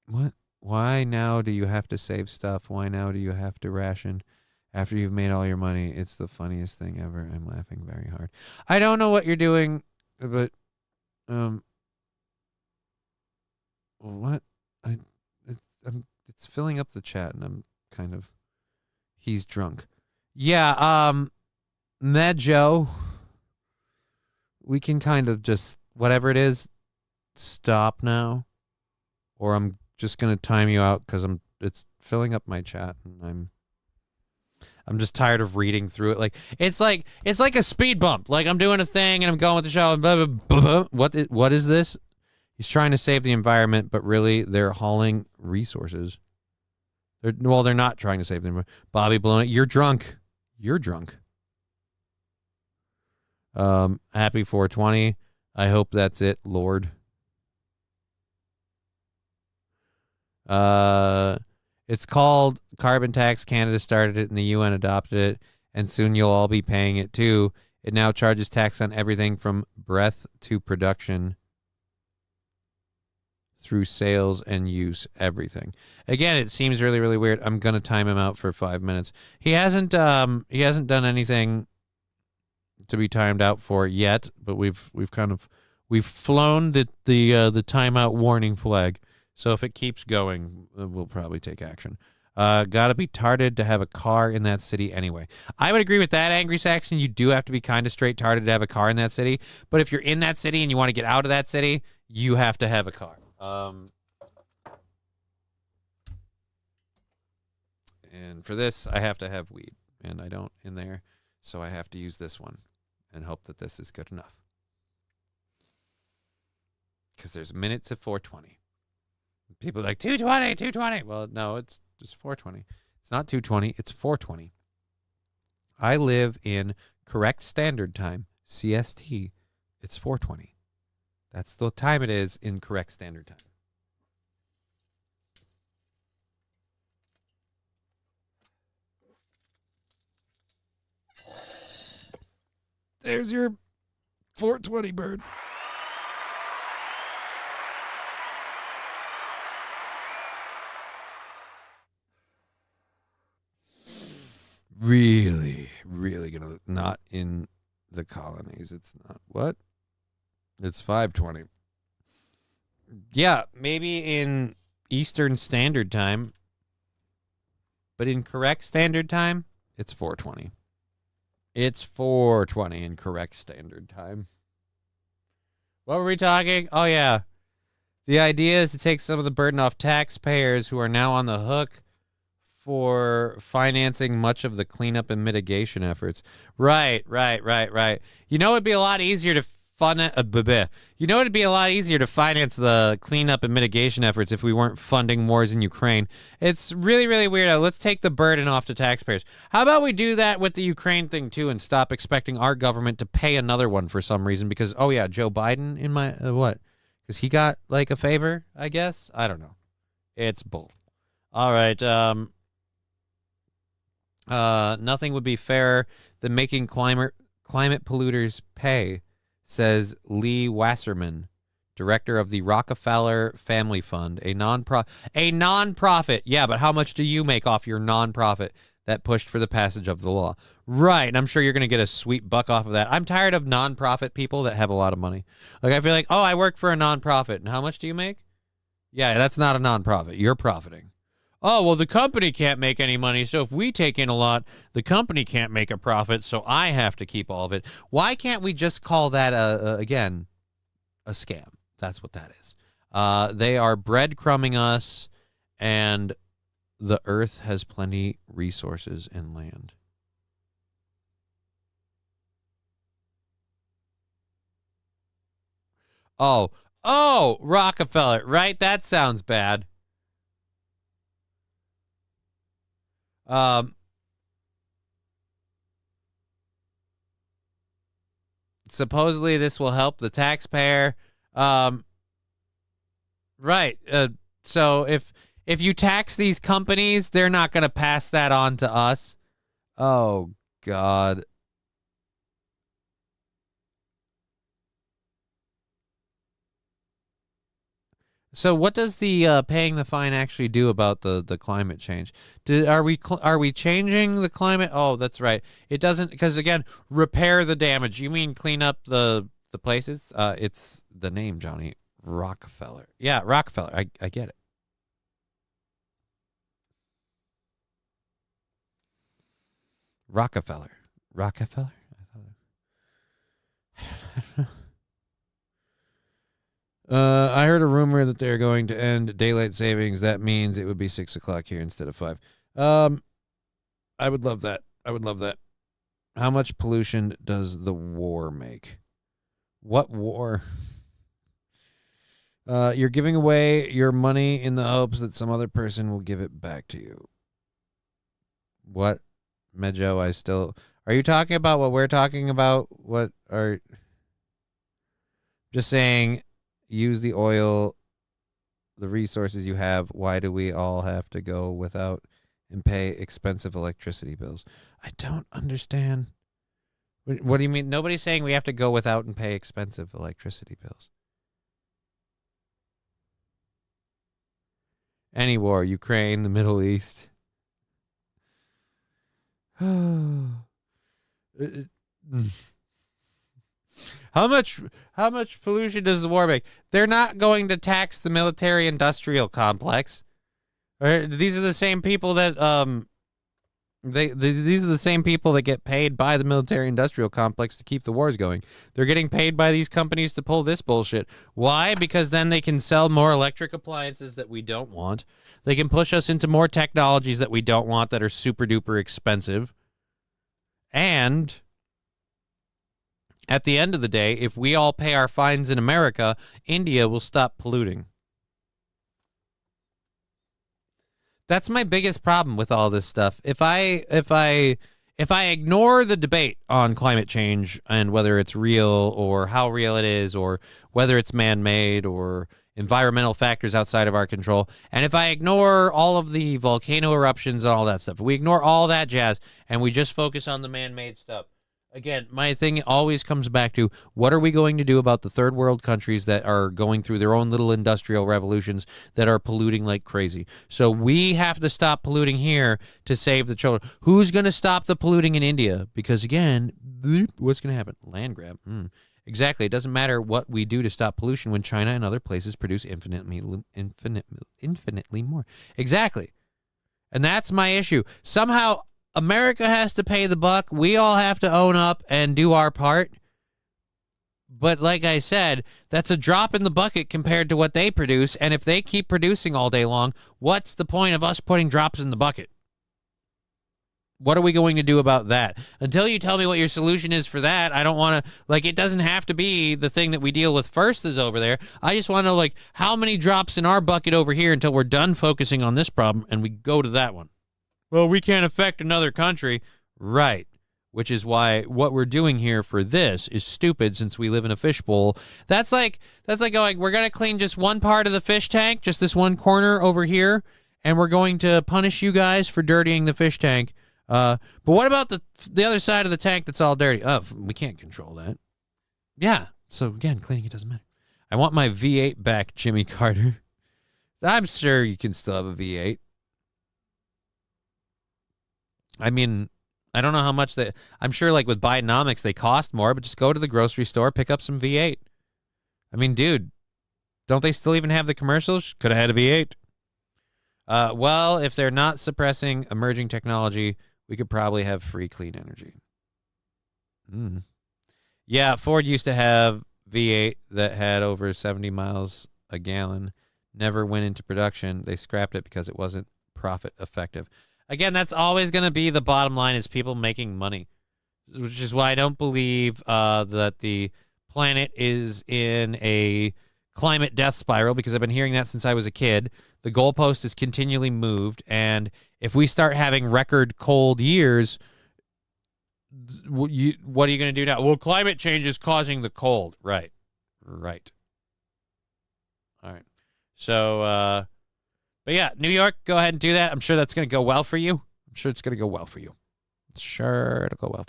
what? Why now do you have to save stuff? Why now do you have to ration after you've made all your money? It's the funniest thing ever. I'm laughing very hard. I don't know what you're doing, but, what? It's filling up the chat, and I'm kind of... He's drunk. Yeah, Mad Joe, we can kind of just... Whatever it is, stop now. Or I'm just going to time you out, because it's filling up my chat, and I'm just tired of reading through it. It's like a speed bump. Like, I'm doing a thing, and I'm going with the show, and blah, blah, blah, blah. What is this? He's trying to save the environment, but really they're hauling resources. They're not trying to save the environment. Bobby blowing it. You're drunk. You're drunk. Happy 420. I hope that's it, Lord. It's called carbon tax. Canada started it and the UN adopted it, and soon you'll all be paying it too. It now charges tax on everything from breath to production, through sales and use, everything. Again, it seems really, really weird. I'm gonna time him out for 5 minutes. He hasn't done anything to be timed out for yet, but we've flown the timeout warning flag. So if it keeps going, we'll probably take action. Gotta be tarded to have a car in that city anyway. I would agree with that, Angry Saxon. You do have to be kind of straight tarded to have a car in that city. But if you're in that city and you want to get out of that city, you have to have a car. And for this, I have to have weed, and I don't in there, so I have to use this one and hope that this is good enough. Because there's minutes at 4:20. People are like, 2:20, 2:20. Well, no, it's just 4:20. It's not 2:20, it's 4:20. I live in correct standard time, CST. It's 4:20. That's the time it is in correct standard time. There's your 4:20 bird. Really, really gonna not in the colonies. It's not what? It's 5:20. Yeah, maybe in Eastern Standard Time. But in correct standard time, it's 4:20. It's 4:20 in correct standard time. What were we talking? Oh, yeah. The idea is to take some of the burden off taxpayers who are now on the hook for financing much of the cleanup and mitigation efforts. Right. You know, it'd be a lot easier to You know, it'd be a lot easier to finance the cleanup and mitigation efforts if we weren't funding wars in Ukraine. It's really, really weird. Let's take the burden off the taxpayers. How about we do that with the Ukraine thing, too, and stop expecting our government to pay another one for some reason? Because, oh, yeah, Joe Biden in my, what? Because he got, like, a favor, I guess? I don't know. It's bull. All right. Nothing would be fairer than making climate polluters pay, says Lee Wasserman, director of the Rockefeller Family Fund, a nonprofit. Yeah, but how much do you make off your nonprofit that pushed for the passage of the law? Right, and I'm sure you're going to get a sweet buck off of that. I'm tired of nonprofit people that have a lot of money. Like, I feel like, oh, I work for a nonprofit, and how much do you make? Yeah, that's not a nonprofit. You're profiting. Oh, well, the company can't make any money, so if we take in a lot, the company can't make a profit, so I have to keep all of it. Why can't we just call that, again, a scam? That's what that is. They are breadcrumbing us, and the earth has plenty resources and land. Oh, Rockefeller, right? That sounds bad. Supposedly this will help the taxpayer. Right. So if you tax these companies, they're not going to pass that on to us. Oh, God. So what does the paying the fine actually do about the climate change? Are we changing the climate? Oh, that's right. It doesn't, because again, repair the damage. You mean clean up the places? It's the name, Johnny. Rockefeller. Yeah, Rockefeller. I get it. Rockefeller. I don't know. I heard a rumor that they're going to end daylight savings. That means it would be 6 o'clock here instead of 5. I would love that. How much pollution does the war make? What war? You're giving away your money in the hopes that some other person will give it back to you. What? Mejo, are you talking about what we're talking about? Just saying, use the oil, the resources you have. Why do we all have to go without and pay expensive electricity bills? I don't understand. What do you mean? Nobody's saying we have to go without and pay expensive electricity bills. Any war, Ukraine, the Middle East. How much pollution does the war make? They're not going to tax the military-industrial complex. These are the same people that these are the same people that get paid by the military-industrial complex to keep the wars going. They're getting paid by these companies to pull this bullshit. Why? Because then they can sell more electric appliances that we don't want. They can push us into more technologies that we don't want that are super-duper expensive. And at the end of the day, if we all pay our fines in America, India will stop polluting. That's my biggest problem with all this stuff. If I ignore the debate on climate change and whether it's real or how real it is or whether it's man-made or environmental factors outside of our control, and if I ignore all of the volcano eruptions and all that stuff, we ignore all that jazz and we just focus on the man-made stuff. Again, my thing always comes back to, what are we going to do about the third world countries that are going through their own little industrial revolutions that are polluting like crazy? So we have to stop polluting here to save the children. Who's going to stop the polluting in India? Because again, what's going to happen? Land grab. Exactly. It doesn't matter what we do to stop pollution when China and other places produce infinitely more. Exactly. And that's my issue. Somehow America has to pay the buck. We all have to own up and do our part. But like I said, that's a drop in the bucket compared to what they produce. And if they keep producing all day long, what's the point of us putting drops in the bucket? What are we going to do about that? Until you tell me what your solution is for that, I don't want to, like, it doesn't have to be the thing that we deal with first is over there. I just want to know, like, how many drops in our bucket over here until we're done focusing on this problem and we go to that one. Well, we can't affect another country. Right. Which is why what we're doing here for this is stupid since we live in a fishbowl. That's like going, we're going to clean just one part of the fish tank, just this one corner over here, and we're going to punish you guys for dirtying the fish tank. But what about the other side of the tank that's all dirty? Oh, we can't control that. Yeah. So again, cleaning it doesn't matter. I want my V8 back, Jimmy Carter. I'm sure you can still have a V8. I mean, I don't know how much I'm sure like with Bidenomics, they cost more, but just go to the grocery store, pick up some V8. I mean, dude, don't they still even have the commercials? Could have had a V8. Well, if they're not suppressing emerging technology, we could probably have free clean energy. Yeah, Ford used to have V8 that had over 70 miles a gallon. Never went into production. They scrapped it because it wasn't profit effective. Again, that's always going to be the bottom line is people making money, which is why I don't believe that the planet is in a climate death spiral, because I've been hearing that since I was a kid. The goalpost is continually moved, and if we start having record cold years, what are you going to do now? Well, climate change is causing the cold. Right. All right. So, but yeah, New York, go ahead and do that. I'm sure that's going to go well for you. Sure it'll go well for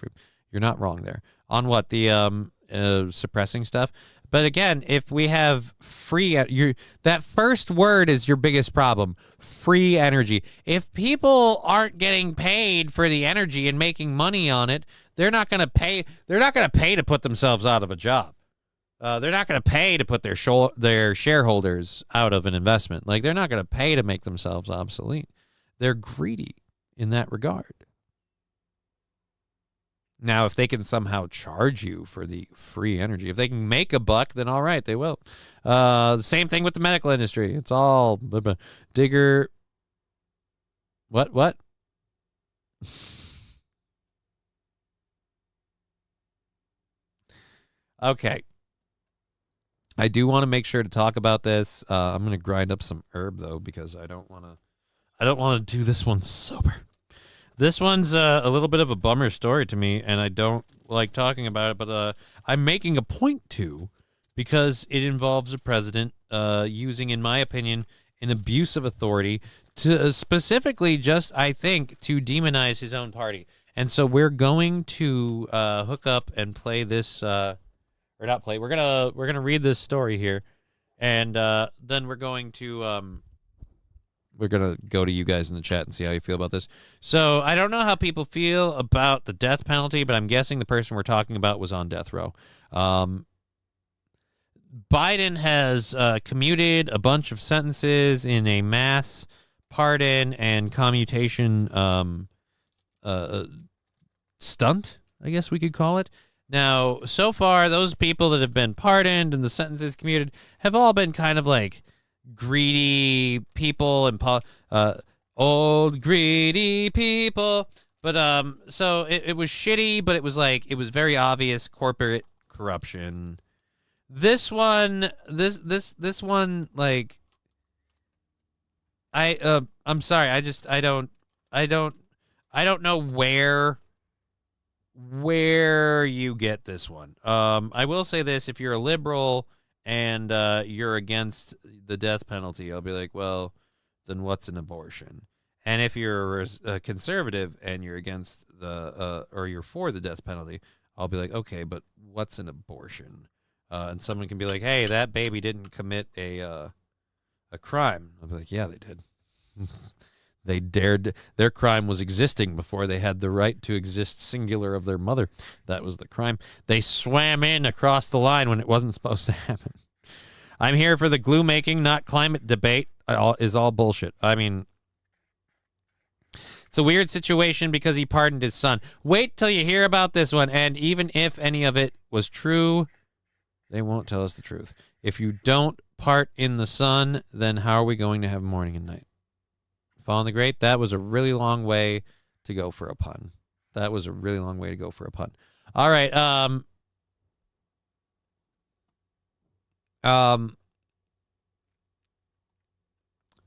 you. You're not wrong there. On what? The suppressing stuff? But again, if we have free, that first word is your biggest problem. Free energy. If people aren't getting paid for the energy and making money on it, they're not going to pay. They're not going to pay to put themselves out of a job. They're not going to pay to put their shareholders out of an investment. Like, they're not going to pay to make themselves obsolete. They're greedy in that regard. Now, if they can somehow charge you for the free energy, if they can make a buck, then all right, they will. The same thing with the medical industry. It's all digger. What? Okay. I do want to make sure to talk about this. I'm going to grind up some herb though, because I don't want to do this one sober. This one's a little bit of a bummer story to me, and I don't like talking about it, but I'm making a point to, because it involves a president using, in my opinion, an abuse of authority to specifically just, I think, to demonize his own party. And so we're going to hook up and play this, or not play. We're gonna read this story here, and then we're going to go to you guys in the chat and see how you feel about this. So I don't know how people feel about the death penalty, but I'm guessing the person we're talking about was on death row. Biden has commuted a bunch of sentences in a mass pardon and commutation stunt, I guess we could call it. Now, so far, those people that have been pardoned and the sentences commuted have all been kind of like greedy people and old greedy people. But so it was shitty, but it was very obvious corporate corruption. This one, this one, like, I'm sorry, I don't know where you get this one. I will say this: if you're a liberal and you're against the death penalty, I'll be like, well, then what's an abortion? And if you're a conservative and you're against or you're for the death penalty, I'll be like, okay, but what's an abortion? And someone can be like, hey, that baby didn't commit a crime. I'll be like, yeah, they did. They dared. Their crime was existing before they had the right to exist singular of their mother. That was the crime. They swam in across the line when it wasn't supposed to happen. I'm here for the glue making, not climate debate. Is all bullshit. I mean, it's a weird situation because he pardoned his son. Wait till you hear about this one. And even if any of it was true, they won't tell us the truth. If you don't part in the sun, then how are we going to have morning and night? Following the Great, that was a really long way to go for a pun. That was a really long way to go for a pun. All right.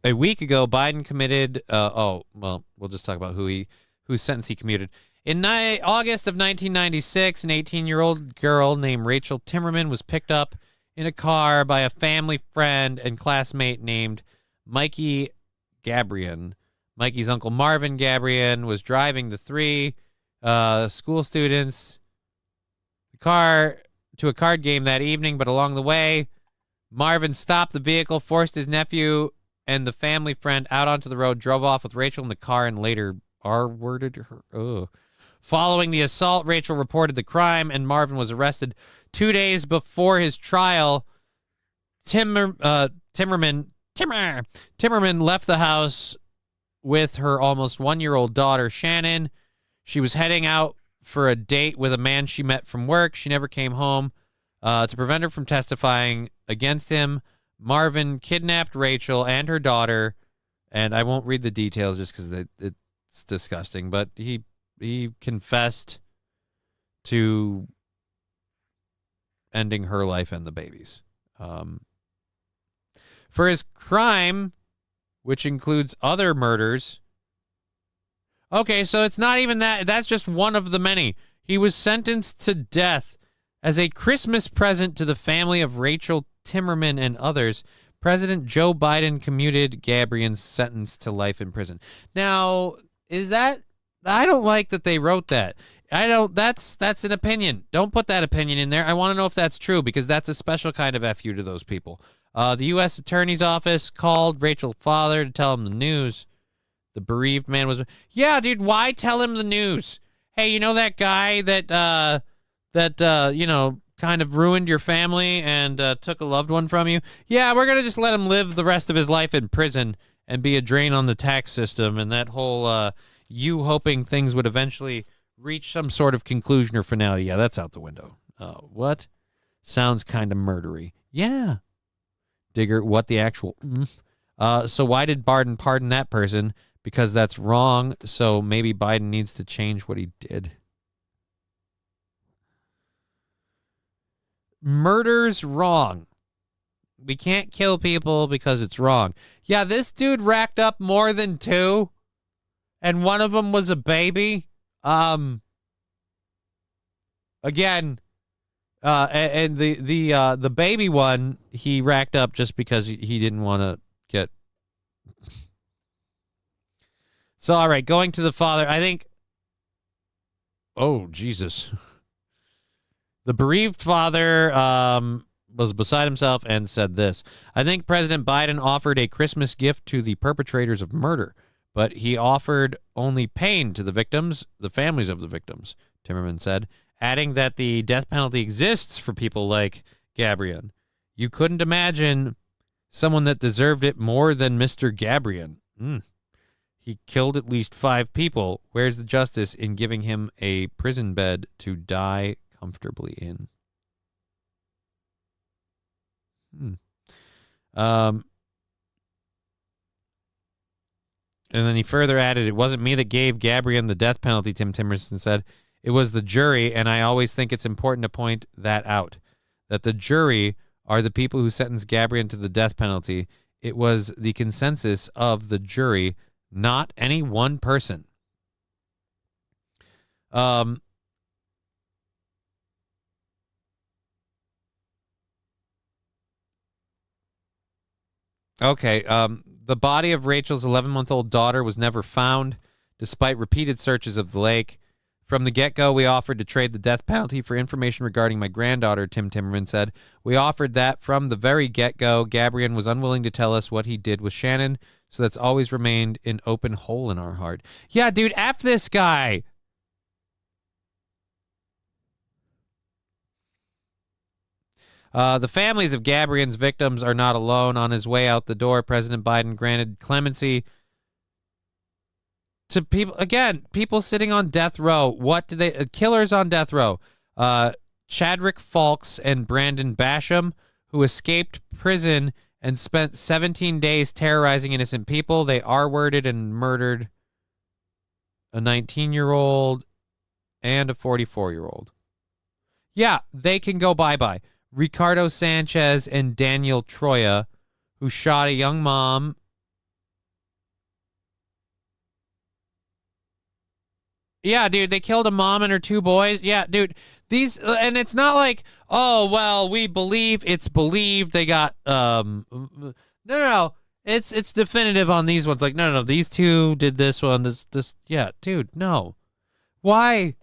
A week ago, Biden committed. We'll just talk about whose sentence he commuted. In August of 1996, an 18-year-old girl named Rachel Timmerman was picked up in a car by a family friend and classmate named Mikey Gabrian. Mikey's uncle Marvin Gabrian was driving the three school students car to a card game that evening, but along the way, Marvin stopped the vehicle, forced his nephew and the family friend out onto the road, drove off with Rachel in the car, and later R-worded her. Ugh. Following the assault, Rachel reported the crime, and Marvin was arrested 2 days before his trial. Timmerman left the house with her almost one-year-old daughter, Shannon. She was heading out for a date with a man she met from work. She never came home. To prevent her from testifying against him, Marvin kidnapped Rachel and her daughter, and I won't read the details just because it's disgusting, but he confessed to ending her life and the baby's. For his crime, which includes other murders. Okay, so it's not even that. That's just one of the many. He was sentenced to death as a Christmas present to the family of Rachel Timmerman and others. President Joe Biden commuted Gabrian's sentence to life in prison. Now, is that... I don't like that they wrote that. That's an opinion. Don't put that opinion in there. I want to know if that's true, because that's a special kind of FU to those people. The U.S. Attorney's Office called Rachel's father to tell him the news. The bereaved man was... Yeah, dude, why tell him the news? Hey, you know that guy that kind of ruined your family and took a loved one from you? Yeah, we're going to just let him live the rest of his life in prison and be a drain on the tax system, and that whole you hoping things would eventually reach some sort of conclusion or finale. Yeah, that's out the window. What? Sounds kind of murdery. Yeah. Digger, what the actual... So why did Biden pardon that person? Because that's wrong, so maybe Biden needs to change what he did. Murder's wrong. We can't kill people because it's wrong. Yeah, this dude racked up more than 2, and one of them was a baby. Again, and the baby one he racked up just because he didn't want to get. So, all right, going to the father, I think. Oh, Jesus. The bereaved father was beside himself and said this. I think President Biden offered a Christmas gift to the perpetrators of murder, but he offered only pain to the victims, the families of the victims, Timmerman said, adding that the death penalty exists for people like Gabrian. You couldn't imagine someone that deserved it more than Mr. Gabrian. He killed at least 5 people. Where's the justice in giving him a prison bed to die comfortably in? And then he further added, it wasn't me that gave Gabrian the death penalty, Tim Timerson said. It was the jury, and I always think it's important to point that out, that the jury are the people who sentenced Gabrian to the death penalty. It was the consensus of the jury, not any one person. Okay, the body of Rachel's 11-month-old daughter was never found, despite repeated searches of the lake. From the get-go, we offered to trade the death penalty for information regarding my granddaughter, Tim Timmerman said. We offered that from the very get-go. Gabrian was unwilling to tell us what he did with Shannon, so that's always remained an open hole in our heart. Yeah, dude, F this guy. The families of Gabrian's victims are not alone. On his way out the door, President Biden granted clemency to people, again, people sitting on death row. What do they, killers on death row? Chadrick Falks and Brandon Basham, who escaped prison and spent 17 days terrorizing innocent people. They R-worded and murdered a 19-year-old, and a 44-year-old. Yeah, they can go bye-bye. Ricardo Sanchez and Daniel Troya, who shot a young mom. Yeah, dude, they killed a mom and her 2 boys. Yeah, dude, these, and it's not like, oh, well, we believe, it's believed they got, no. It's definitive on these ones. Like, no, these 2 did this one, this, yeah, dude, no. Why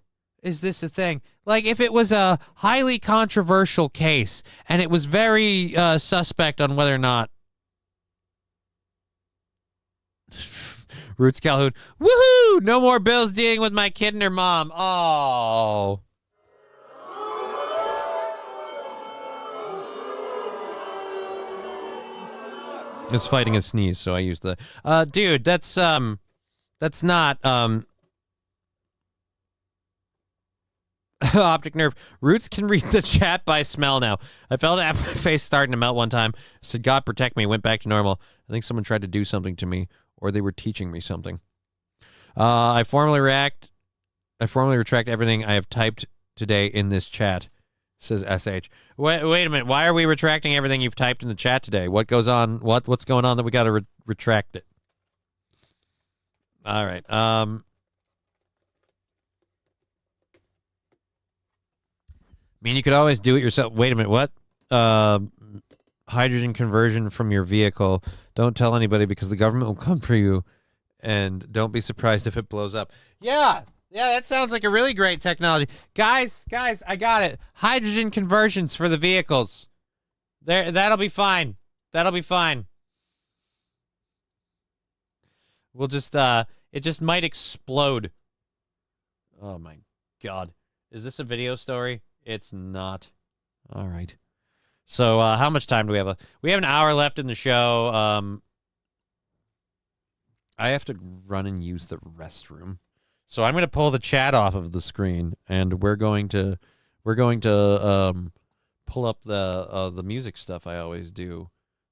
is this a thing? Like, if it was a highly controversial case and it was very suspect on whether or not Roots Calhoun, woohoo! No more bills dealing with my kid and her mom. Oh. I was fighting a sneeze, so I used the dude, that's not optic nerve. Roots can read the chat by smell now. I felt my face starting to melt one time. I said, God protect me. Went back to normal. I think someone tried to do something to me, or they were teaching me something. I formally retract everything I have typed today in this chat, says SH. Wait a minute. Why are we retracting everything you've typed in the chat today? What goes on? What's going on that we got to retract it? All right. I mean, you could always do it yourself. Wait a minute. What? Hydrogen conversion from your vehicle. Don't tell anybody because the government will come for you. And don't be surprised if it blows up. Yeah, that sounds like a really great technology. Guys, I got it. Hydrogen conversions for the vehicles. That'll be fine. We'll just, it just might explode. Oh my God. Is this a video story? It's not. All right. So, how much time do we have? We have an hour left in the show. I have to run and use the restroom. So I'm going to pull the chat off of the screen, and we're going to pull up the music stuff I always do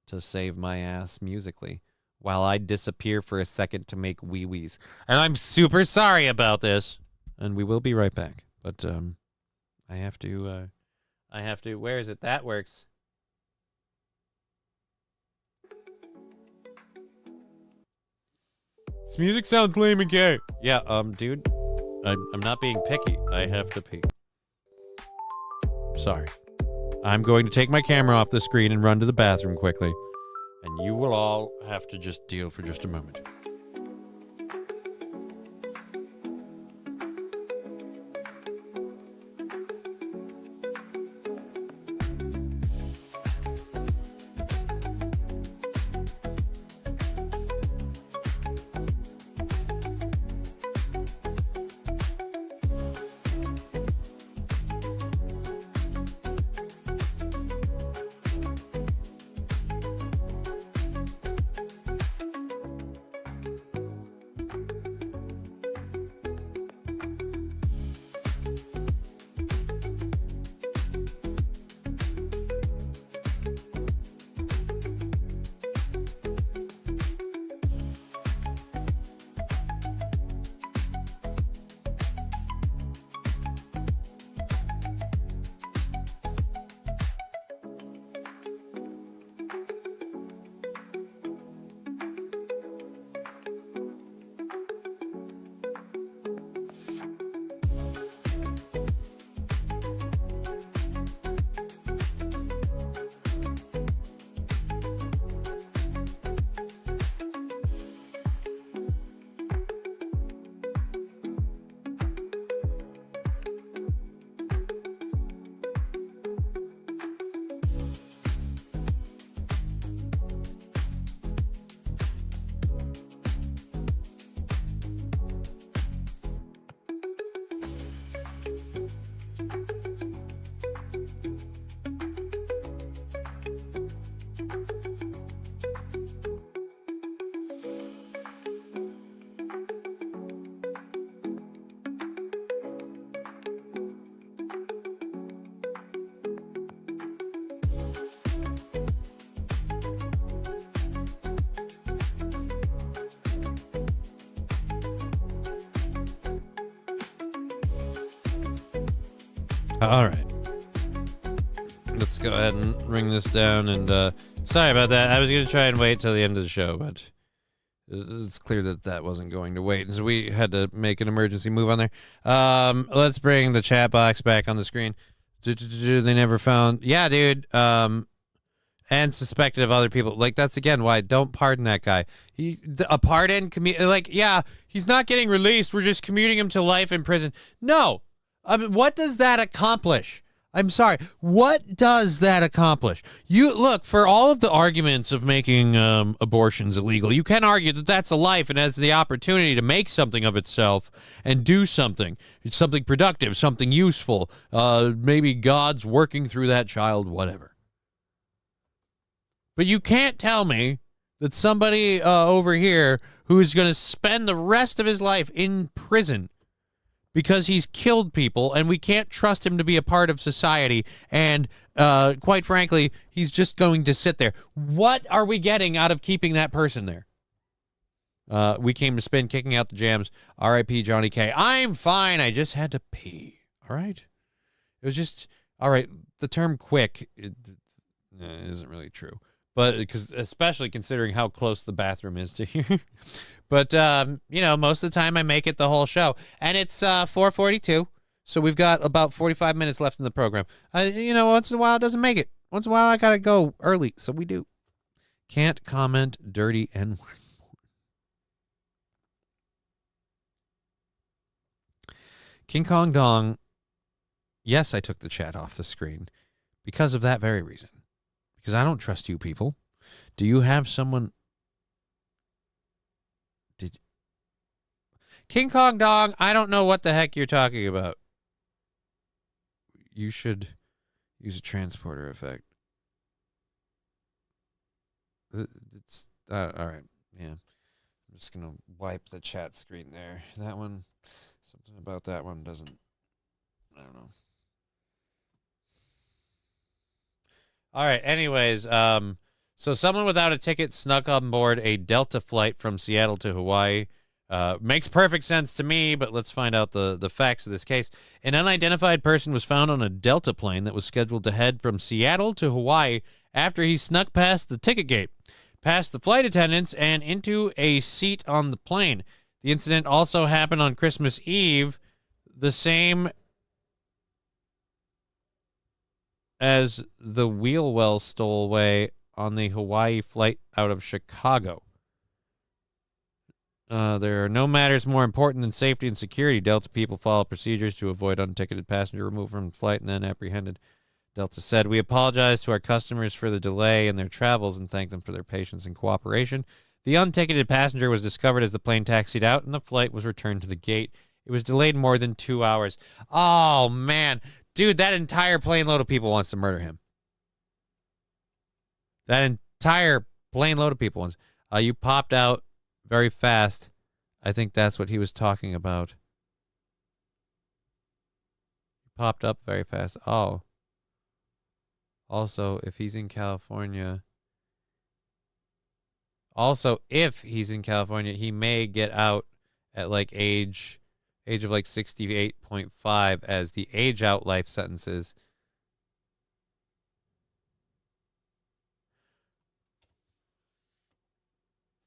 to save my ass musically while I disappear for a second to make wee-wees. And I'm super sorry about this, and we will be right back. But I have to, where is it? That works. This music sounds lame and gay. Yeah, dude, I'm not being picky. I have to pee. Sorry. I'm going to take my camera off the screen and run to the bathroom quickly. And you will all have to just deal for just a moment. All right. Let's go ahead and ring this down. And sorry about that. I was going to try and wait till the end of the show, but it's clear that that wasn't going to wait. And so we had to make an emergency move on there. Let's bring the chat box back on the screen. They never found. Yeah, dude. And suspected of other people. Like, that's again why don't pardon that guy. A pardon, like, yeah, he's not getting released. We're just commuting him to life in prison. No. I mean, what does that accomplish? I'm sorry. What does that accomplish? You look, for all of the arguments of making abortions illegal, you can argue that that's a life and has the opportunity to make something of itself and do something. It's something productive, something useful. Maybe God's working through that child, whatever. But you can't tell me that somebody over here who is going to spend the rest of his life in prison because he's killed people and we can't trust him to be a part of society and, quite frankly, he's just going to sit there. What are we getting out of keeping that person there? We came to spin, kicking out the jams. R.I.P. Johnny K. I'm fine. I just had to pee. All right? It was just, all right, the term quick isn't really true. But because especially considering how close the bathroom is to here. But, you know, most of the time I make it the whole show. And it's 4:42, so we've got about 45 minutes left in the program. You know, once in a while it doesn't make it. Once in a while I got to go early, so we do. Can't comment dirty N-word. King Kong Dong, yes, I took the chat off the screen because of that very reason. Because I don't trust you people. Do you have someone? King Kong Dong, I don't know what the heck you're talking about. You should use a transporter effect. It's all right. Yeah. I'm just going to wipe the chat screen there. That one, something about that one doesn't, I don't know. All right. Anyways, so someone without a ticket snuck on board a Delta flight from Seattle to Hawaii. Makes perfect sense to me, but let's find out the facts of this case. An unidentified person was found on a Delta plane that was scheduled to head from Seattle to Hawaii after he snuck past the ticket gate, past the flight attendants, and into a seat on the plane. The incident also happened on Christmas Eve, the same as the Wheelwell stowaway on the Hawaii flight out of Chicago. There are no matters more important than safety and security. Delta people follow procedures to avoid unticketed passenger removal from the flight and then apprehended. Delta said, "We apologize to our customers for the delay in their travels and thank them for their patience and cooperation. The unticketed passenger was discovered as the plane taxied out and the flight was returned to the gate. It was delayed more than 2 hours." Oh, man. Dude, that entire plane load of people wants to murder him. That entire plane load of people wants. You popped out very fast. I think that's what he was talking about. Popped up very fast. Oh. Also, if he's in California. He may get out at like age of like 68.5 as the age out life sentences.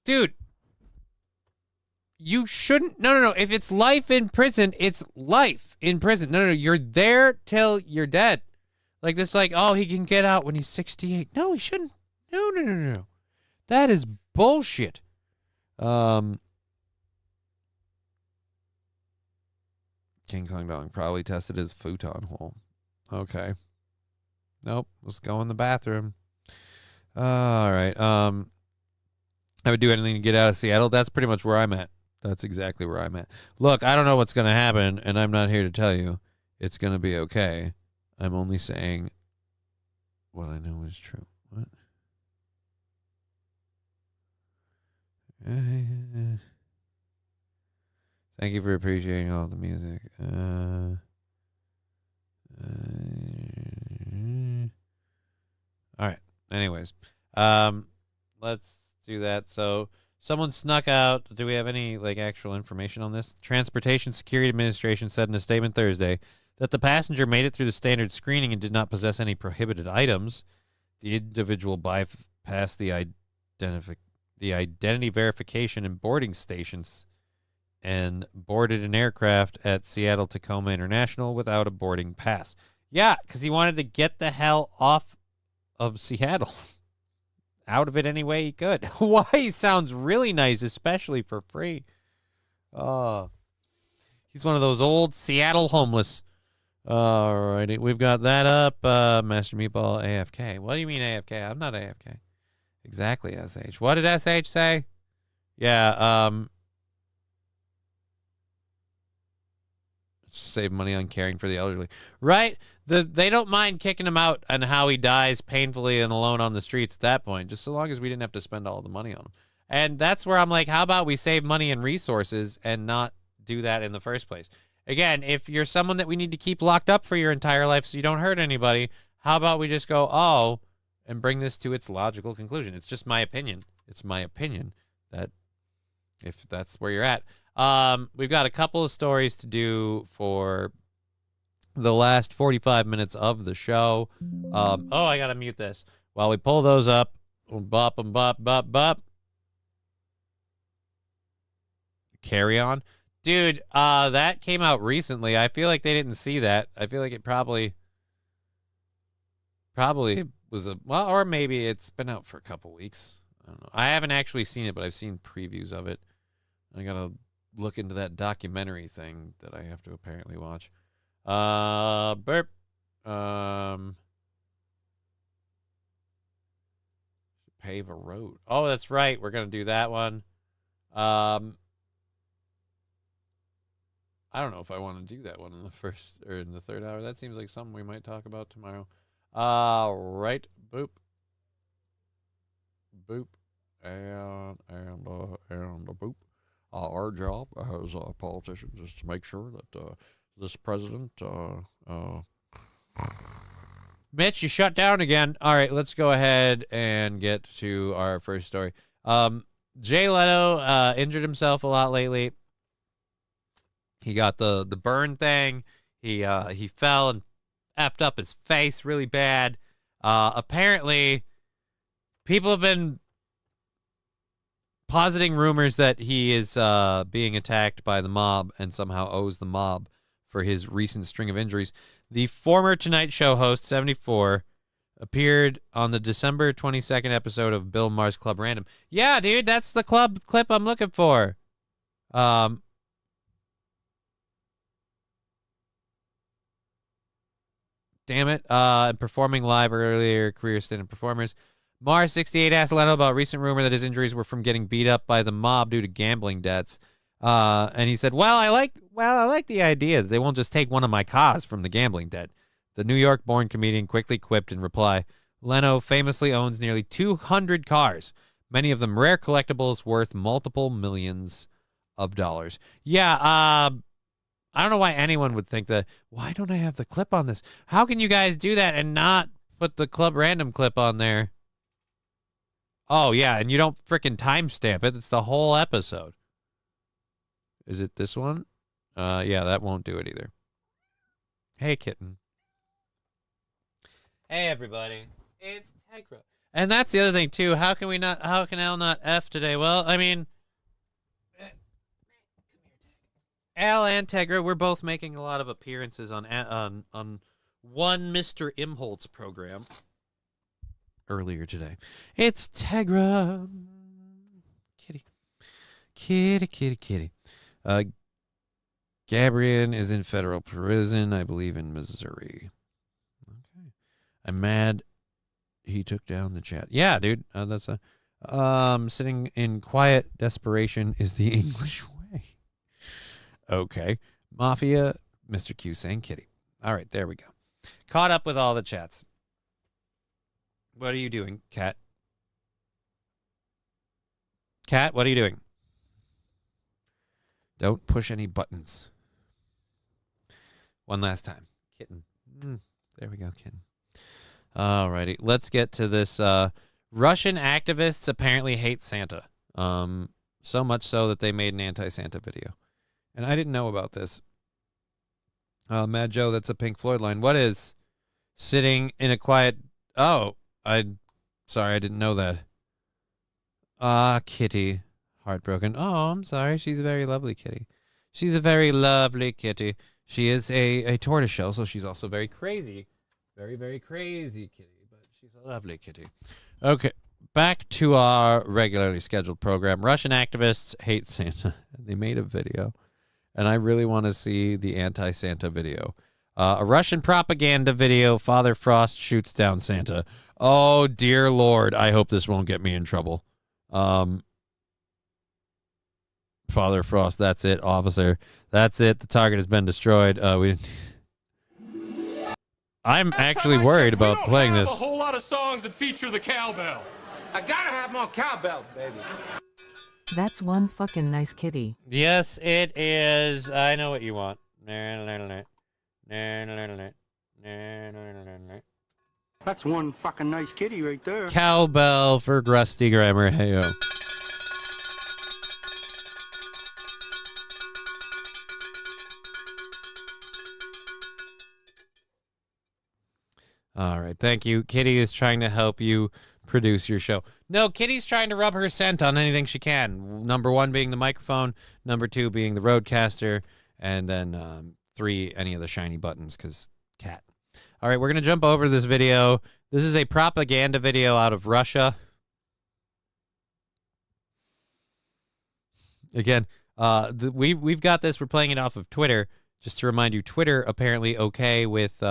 Dude, you shouldn't. No. If it's life in prison, it's life in prison. No. You're there till you're dead. Like this, like, oh, he can get out when he's 68. No, he shouldn't. No. That is bullshit. King Kong Dong probably tested his futon hole. Okay. Nope. Let's go in the bathroom. All right. I would do anything to get out of Seattle. That's pretty much where I'm at. That's exactly where I'm at. Look, I don't know what's going to happen, and I'm not here to tell you it's going to be okay. I'm only saying what I know is true. What? Thank you for appreciating all the music. All right. Anyways, let's do that. So someone snuck out. Do we have any like actual information on this? Transportation Security Administration said in a statement Thursday that the passenger made it through the standard screening and did not possess any prohibited items. The individual bypassed the identity verification and boarding stations and boarded an aircraft at Seattle Tacoma International without a boarding pass. Yeah, because he wanted to get the hell off of Seattle. Out of it any way he could. Hawaii sounds really nice, especially for free. He's one of those old Seattle homeless. All righty, we've got that up. Master Meatball AFK. What do you mean AFK? I'm not AFK. Exactly, SH. What did SH say? Yeah, save money on caring for the elderly. Right? They don't mind kicking him out and how he dies painfully and alone on the streets at that point, just so long as we didn't have to spend all the money on him. And that's where I'm like, how about we save money and resources and not do that in the first place? Again, if you're someone that we need to keep locked up for your entire life so you don't hurt anybody, how about we just go, and bring this to its logical conclusion? It's just my opinion. It's my opinion that if that's where you're at. We've got a couple of stories to do for the last 45 minutes of the show. I got to mute this. While we pull those up, bop, bop, bop, bop. Carry on. Dude, that came out recently. I feel like they didn't see that. I feel like it probably was or maybe it's been out for a couple weeks. I don't know. I haven't actually seen it, but I've seen previews of it. I got to look into that documentary thing that I have to apparently watch. Burp. Pave a road. Oh, that's right. We're going to do that one. I don't know if I want to do that one in the first or in the third hour. That seems like something we might talk about tomorrow. Right. Boop. Boop. And boop. Our job as politicians is to make sure that this president... Mitch, you shut down again. All right, let's go ahead and get to our first story. Jay Leno injured himself a lot lately. He got the burn thing. He fell and effed up his face really bad. Apparently, people have been positing rumors that he is being attacked by the mob and somehow owes the mob for his recent string of injuries. The former Tonight Show host, 74, appeared on the December 22nd episode of Bill Maher's Club Random. Yeah, dude, that's the club clip I'm looking for. Damn it. And performing live earlier, career stand-up performers. Mars 68 asked Leno about recent rumor that his injuries were from getting beat up by the mob due to gambling debts. And he said, I like the idea that they won't just take one of my cars from the gambling debt. The New York-born comedian quickly quipped in reply, Leno famously owns nearly 200 cars, many of them rare collectibles worth multiple millions of dollars. Yeah, I don't know why anyone would think that. Why don't I have the clip on this? How can you guys do that and not put the Club Random clip on there? Oh, yeah, and you don't frickin' timestamp it. It's the whole episode. Is it this one? Yeah, that won't do it either. Hey, kitten. Hey, everybody. It's Tegra. And that's the other thing, too. How can Al not F today? Well, I mean, Al and Tegra, we're both making a lot of appearances on one Mr. Imholtz program earlier today. It's Tegra. Kitty. Gabriel is in federal prison, I believe, in Missouri. Okay. I'm mad he took down the chat. Yeah, dude. That's sitting in quiet desperation is the English way. Okay. Mafia, Mr. Q saying kitty. All right, there we go. Caught up with all the chats. What are you doing, Cat? Cat, what are you doing? Don't push any buttons. One last time. Kitten. There we go, kitten. All righty. Let's get to this. Russian activists apparently hate Santa. So much so that they made an anti-Santa video. And I didn't know about this. Mad Joe, that's a Pink Floyd line. What is sitting in a quiet... Oh, sorry, I didn't know that. Kitty. Heartbroken. Oh, I'm sorry. She's a very lovely kitty. She's a very lovely kitty. She is a tortoiseshell, so she's also very crazy. Very, very crazy kitty, but she's a lovely kitty. Okay, back to our regularly scheduled program. Russian activists hate Santa. They made a video, and I really want to see the anti-Santa video. A Russian propaganda video, Father Frost shoots down Santa. Oh, dear Lord. I hope this won't get me in trouble. Father Frost, that's it, officer. That's it. The target has been destroyed. I'm actually worried about playing this. A whole lot of songs that feature the cowbell. I gotta have more cowbell, baby. That's one fucking nice kitty. Yes, it is. I know what you want. That's one fucking nice kitty right there. Cowbell for Grusty Grammar. Heyo. All right. Thank you. Kitty is trying to help you produce your show. No, Kitty's trying to rub her scent on anything she can. Number 1 being the microphone. Number 2 being the Roadcaster. And then 3, any of the shiny buttons, because cat. All right, we're going to jump over this video. This is a propaganda video out of Russia. Again, we've got this. We're playing it off of Twitter. Just to remind you, Twitter apparently okay with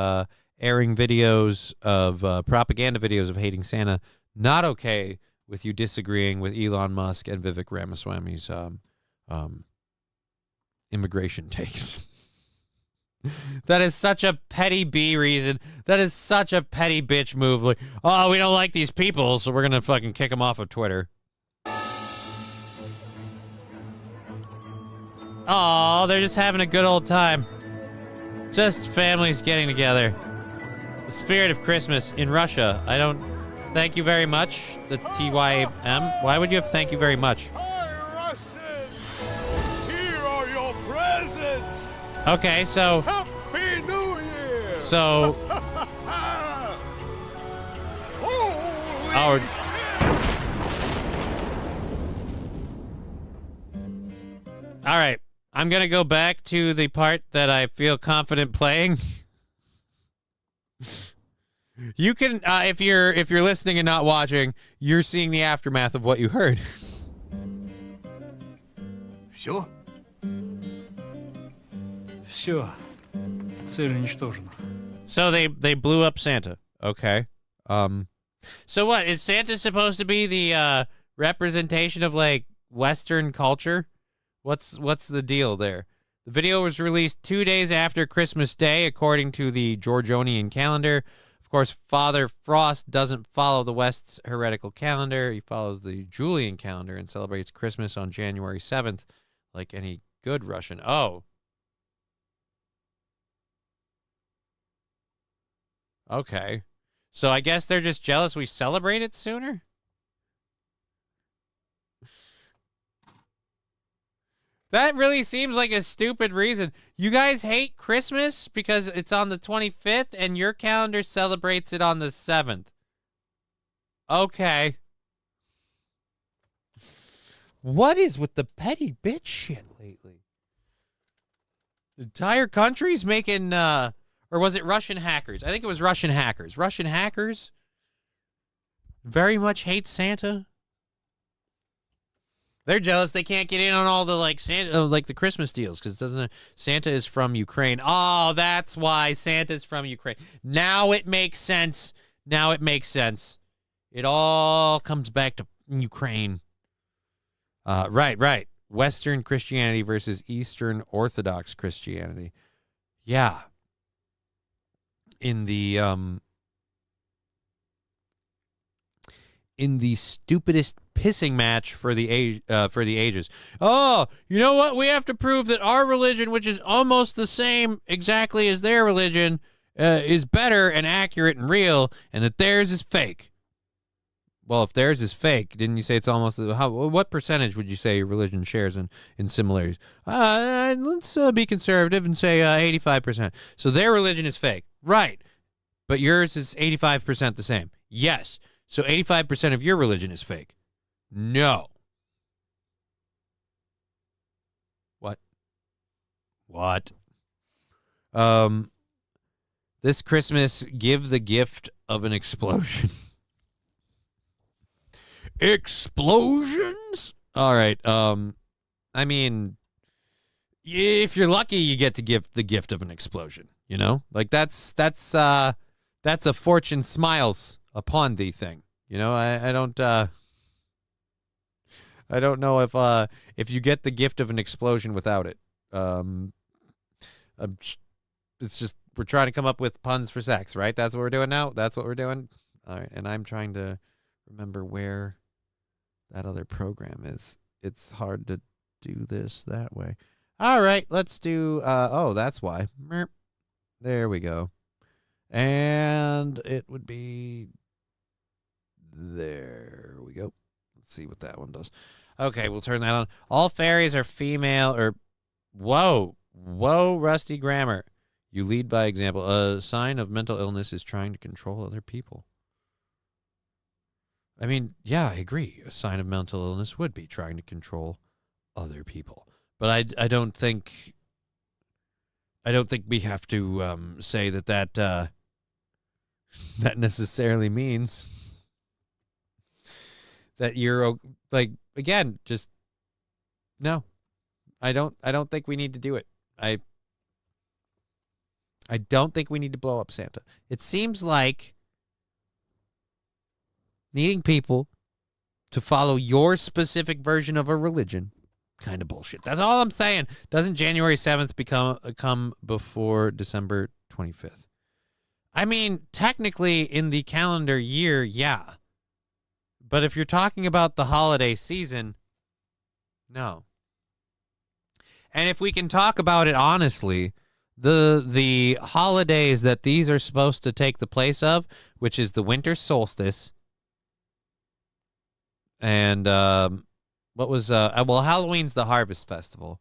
airing videos of propaganda videos of hating Santa. Not okay with you disagreeing with Elon Musk and Vivek Ramaswamy's immigration takes. That is such a petty B reason. That is such a petty bitch move. Like, oh, we don't like these people, so we're going to fucking kick them off of Twitter. Oh, they're just having a good old time. Just families getting together. The spirit of Christmas in Russia. I don't... Thank you very much. The TYM. Why would you have thank you very much? Hi, Russians! Here are your presents! Okay, so... Happy New Year! So... Our... All right. I'm going to go back to the part that I feel confident playing. You can, if you're listening and not watching, you're seeing the aftermath of what you heard. Все? Все. Цель уничтожена. So they blew up Santa. Okay. So what, is Santa supposed to be the representation of like Western culture? What's the deal there? The video was released 2 days after Christmas Day, according to the Georgian calendar. Of course, Father Frost doesn't follow the West's heretical calendar. He follows the Julian calendar and celebrates Christmas on January 7th, like any good Russian. Oh. Okay. So I guess they're just jealous we celebrate it sooner? That really seems like a stupid reason. You guys hate Christmas because it's on the 25th and your calendar celebrates it on the 7th. Okay. What is with the petty bitch shit lately? The entire country's making, or was it Russian hackers? I think it was Russian hackers. Russian hackers very much hate Santa. They're jealous they can't get in on all the like Santa, like the Christmas deals, because Santa is from Ukraine. Oh, that's why Santa's from Ukraine. Now it makes sense. Now it makes sense. It all comes back to Ukraine. Right. Western Christianity versus Eastern Orthodox Christianity. Yeah. In the stupidest pissing match for the ages. Oh, you know what? We have to prove that our religion, which is almost the same exactly as their religion, is better and accurate and real, and that theirs is fake. well, if theirs is fake, didn't you say it's almost what percentage would you say your religion shares in similarities? Let's be conservative and say 85%. So their religion is fake, right? But yours is 85% the same. Yes. So 85% of your religion is fake. No. What? This Christmas, give the gift of an explosion. Explosions? All right. I mean, if you're lucky, you get to give the gift of an explosion. You know, like that's a fortune smiles upon thee thing. You know, I don't know if you get the gift of an explosion without it. It's just we're trying to come up with puns for sex, right? That's what we're doing now. That's what we're doing. All right, and I'm trying to remember where that other program is. It's hard to do this that way. All right, let's do. Oh, that's why. There we go. And it would be. There we go. Let's see what that one does. Okay, we'll turn that on. All fairies are female or. Whoa, rusty grammar. You lead by example. A sign of mental illness is trying to control other people. I mean, yeah, I agree. A sign of mental illness would be trying to control other people. But I don't think we have to say that that necessarily means that you're like, again, just no. I don't think we need to do it. I don't think we need to blow up Santa. It seems like needing people to follow your specific version of a religion, kind of bullshit. That's all I'm saying. Doesn't January 7th come before December 25th? I mean, technically in the calendar year, yeah. But if you're talking about the holiday season, no. And if we can talk about it honestly, the holidays that these are supposed to take the place of, which is the winter solstice, and what was Halloween's the harvest festival.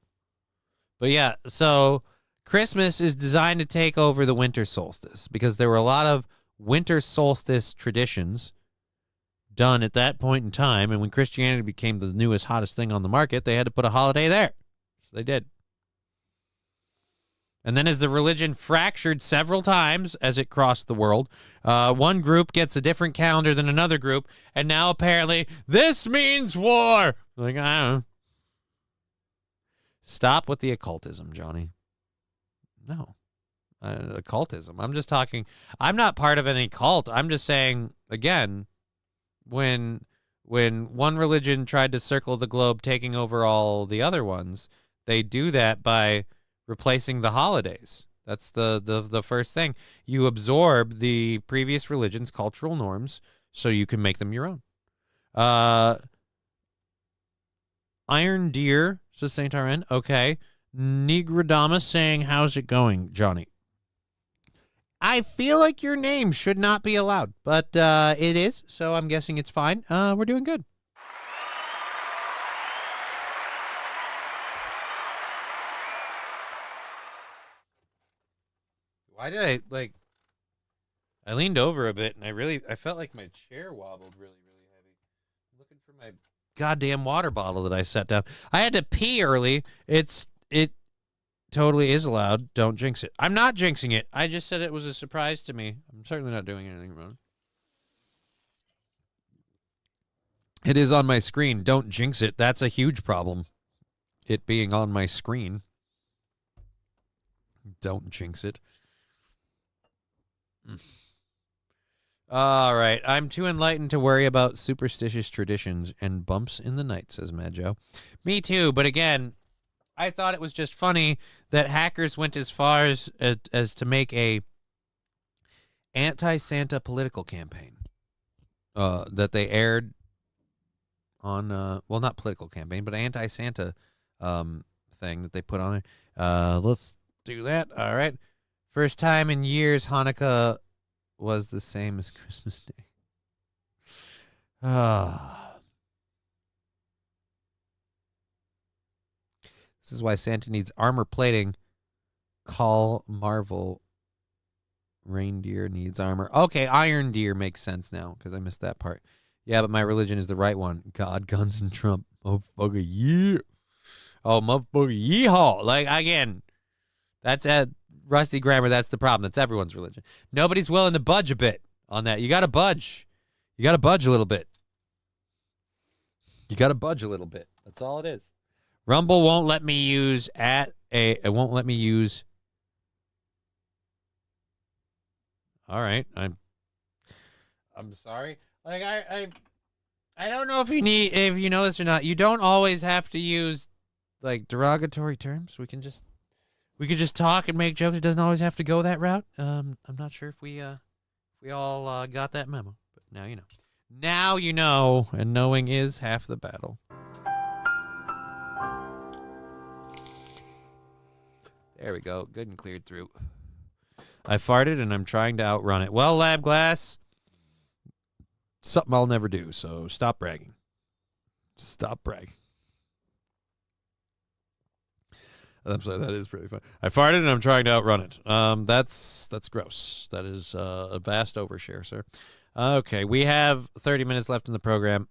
But yeah, so Christmas is designed to take over the winter solstice because there were a lot of winter solstice traditions done at that point in time, and when Christianity became the newest hottest thing on the market, they had to put a holiday there. So they did. And then as the religion fractured several times as it crossed the world, one group gets a different calendar than another group, and now apparently this means war. Like, I don't know. Stop with the occultism, Johnny. No. Occultism. I'm just talking. I'm not part of any cult. I'm just saying, again, when one religion tried to circle the globe, taking over all the other ones, they do that by replacing the holidays. That's the first thing. You absorb the previous religion's cultural norms so you can make them your own. Iron Deer, says St. RN. Okay. Negradamus saying, how's it going, Johnny? I feel like your name should not be allowed, but it is, so I'm guessing it's fine. We're doing good. Why did I leaned over a bit and I felt like my chair wobbled really, really heavy. I'm looking for my goddamn water bottle that I set down. I had to pee early. It totally is allowed. Don't jinx it. I'm not jinxing it. I just said it was a surprise to me. I'm certainly not doing anything wrong. It is on my screen. Don't jinx it. That's a huge problem. It being on my screen. Don't jinx it. All right. I'm too enlightened to worry about superstitious traditions and bumps in the night, says Mad Joe. Me too. But again, I thought it was just funny that hackers went as far as to make a anti-Santa political campaign that they aired on, well, not political campaign, but anti-Santa thing that they put on it. Let's do that. All right. First time in years, Hanukkah was the same as Christmas Day. This is why Santa needs armor plating. Call Marvel. Reindeer needs armor. Okay, Iron Deer makes sense now because I missed that part. Yeah, but my religion is the right one. God, guns, and Trump. Motherfucker, yeah. Oh, motherfucker, yeehaw. Like, again, that's a rusty grammar. That's the problem. That's everyone's religion. Nobody's willing to budge a bit on that. You got to budge. You got to budge a little bit. You got to budge a little bit. That's all it is. Rumble won't let me use it won't let me use. All right. I'm sorry. Like I don't know if you know this or not. You don't always have to use like derogatory terms. We can just talk and make jokes. It doesn't always have to go that route. I'm not sure if we all got that memo, but now you know. Now you know, and knowing is half the battle. There we go. Good and cleared through. I farted and I'm trying to outrun it. Well, Lab Glass, something I'll never do, so stop bragging. Stop bragging. I'm sorry, that is pretty fun. I farted and I'm trying to outrun it. That's gross. That is a vast overshare, sir. Okay, we have 30 minutes left in the program.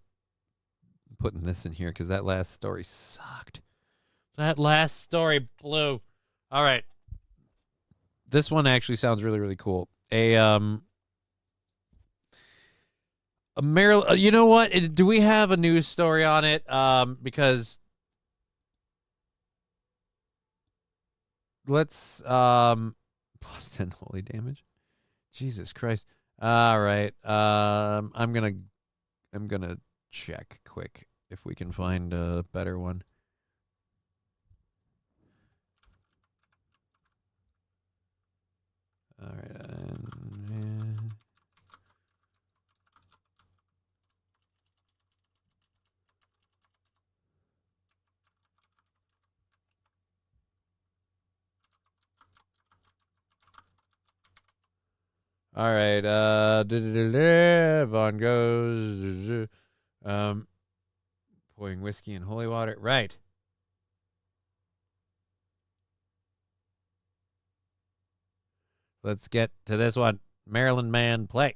I'm putting this in here because that last story sucked. That last story blew. All right. This one actually sounds really, really cool. Maryland, you know what? Do we have a news story on it? Because let's plus 10 holy damage. Jesus Christ. All right. I'm gonna check quick if we can find a better one. All right. All right. Vaughn goes. Pouring whiskey and holy water. Right. Let's get to this one. Maryland man, play.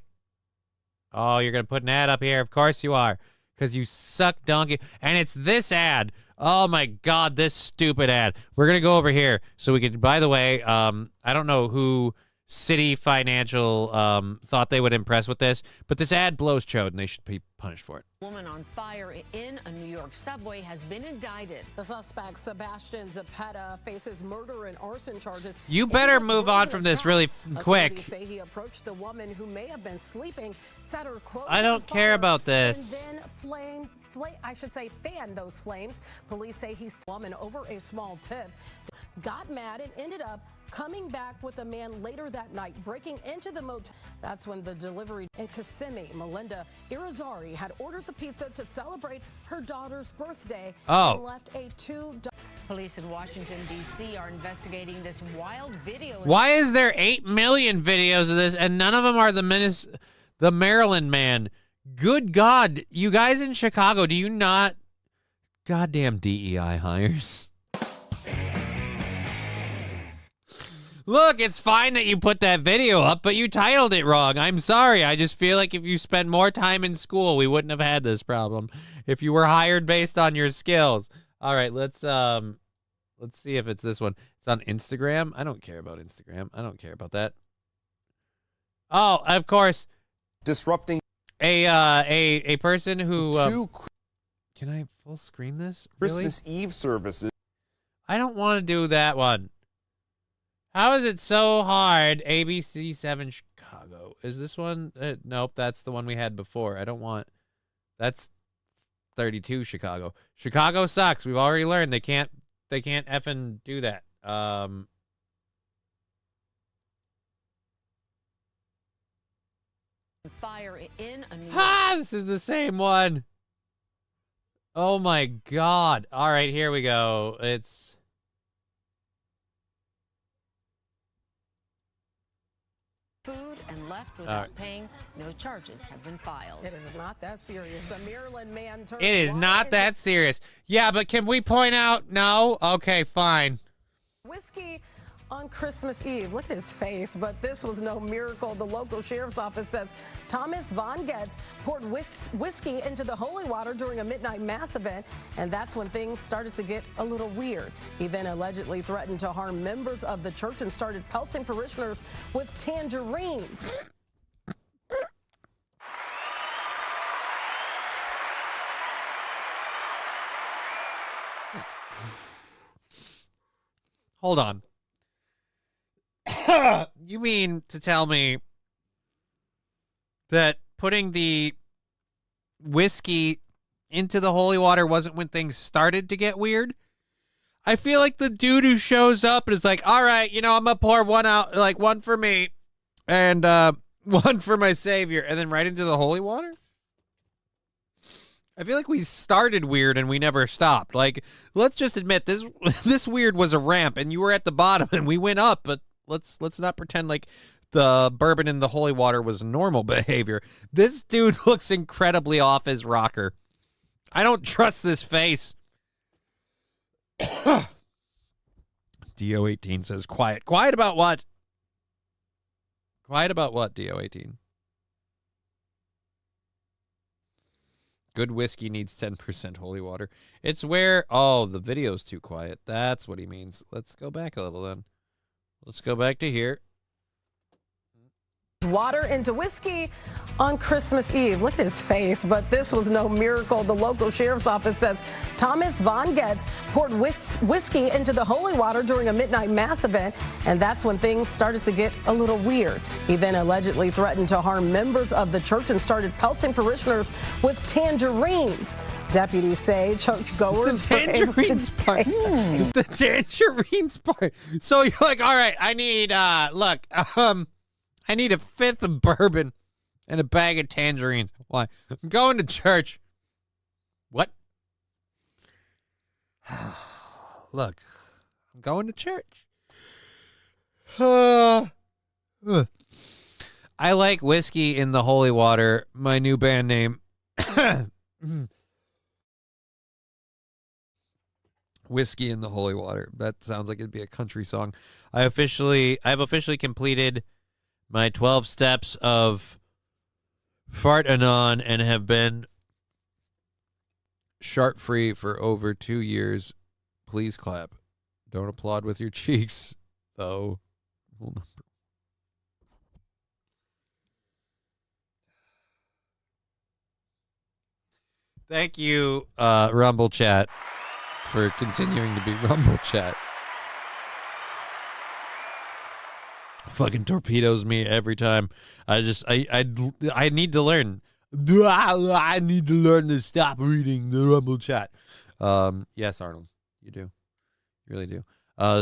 Oh, you're going to put an ad up here. Of course you are. Because you suck donkey. And it's this ad. Oh, my God, this stupid ad. We're going to go over here so we could, by the way, I don't know who City Financial thought they would impress with this, but this ad blows chode and they should be punished for it. Woman on fire in a New York subway has been indicted. The suspect, Sebastian Zapata, faces murder and arson charges. You better move on from this really quick. Say he approached the woman who may have been sleeping, set her clothes I don't care about this. And then fanned those flames. Police say he's a woman over a small tip. Got mad and ended up coming back with a man later that night, breaking into the motel. That's when the delivery in Kissimmee, Melinda Irizarry, had ordered the pizza to celebrate her daughter's birthday and left a $2. Police in Washington, D.C. are investigating this wild video. Why is there 8 million videos of this and none of them are the Maryland man? Good God, you guys in Chicago, do you not? Goddamn DEI hires. Look, it's fine that you put that video up, but you titled it wrong. I'm sorry. I just feel like if you spent more time in school, we wouldn't have had this problem. If you were hired based on your skills. All right, let's see if it's this one. It's on Instagram. I don't care about Instagram. I don't care about that. Oh, of course. Disrupting a person who can I full screen this? Christmas Eve services. I don't want to do that one. How is it so hard? ABC 7 Chicago. Is this one? Nope, that's the one we had before. I don't want. That's 32 Chicago. Chicago sucks. We've already learned they can't effing do that. Fire in a New York. This is the same one. Oh my God. All right, here we go. food and left All without right. paying. No charges have been filed. It is not that serious. A Maryland man turned It is not that serious. Yeah, but can we point out? No? Okay, fine. whiskey on Christmas Eve. Look at his face, but this was no miracle. The local sheriff's office says Thomas Von Getz poured whiskey into the holy water during a midnight mass event, and that's when things started to get a little weird. He then allegedly threatened to harm members of the church and started pelting parishioners with tangerines. Hold on. You mean to tell me that putting the whiskey into the holy water wasn't when things started to get weird? I feel like the dude who shows up and is like, all right, I'm going to pour one out, like one for me and one for my savior, and then right into the holy water? I feel like we started weird and we never stopped. Like, let's just admit this weird was a ramp and you were at the bottom and we went up, but let's not pretend like the bourbon in the holy water was normal behavior. This dude looks incredibly off his rocker. I don't trust this face. DO18 says quiet. Quiet about what? Quiet about what, DO18? Good whiskey needs 10% holy water. It's where, the video's too quiet. That's what he means. Let's go back a little then. Let's go back to here. Water into whiskey on Christmas Eve. Look at his face, but this was no miracle. The local sheriff's office says Thomas Von Getz poured whiskey into the holy water during a midnight mass event, and that's when things started to get a little weird. He then allegedly threatened to harm members of the church and started pelting parishioners with tangerines. Deputies say churchgoers The tangerines part. The tangerines part. So you're like, all right, I need, I need a fifth of bourbon and a bag of tangerines. Why? I'm going to church. What? Look, I'm going to church. I like whiskey in the holy water. My new band name. Whiskey in the holy water. That sounds like it'd be a country song. I've officially completed my 12 steps of fart anon and have been shark-free for over 2 years. Please clap. Don't applaud with your cheeks, though. Thank you, Rumble Chat, for continuing to be Rumble Chat. Fucking torpedoes me every time. I need to learn. I need to learn to stop reading the Rumble Chat. Yes, Arnold, you do. You really do.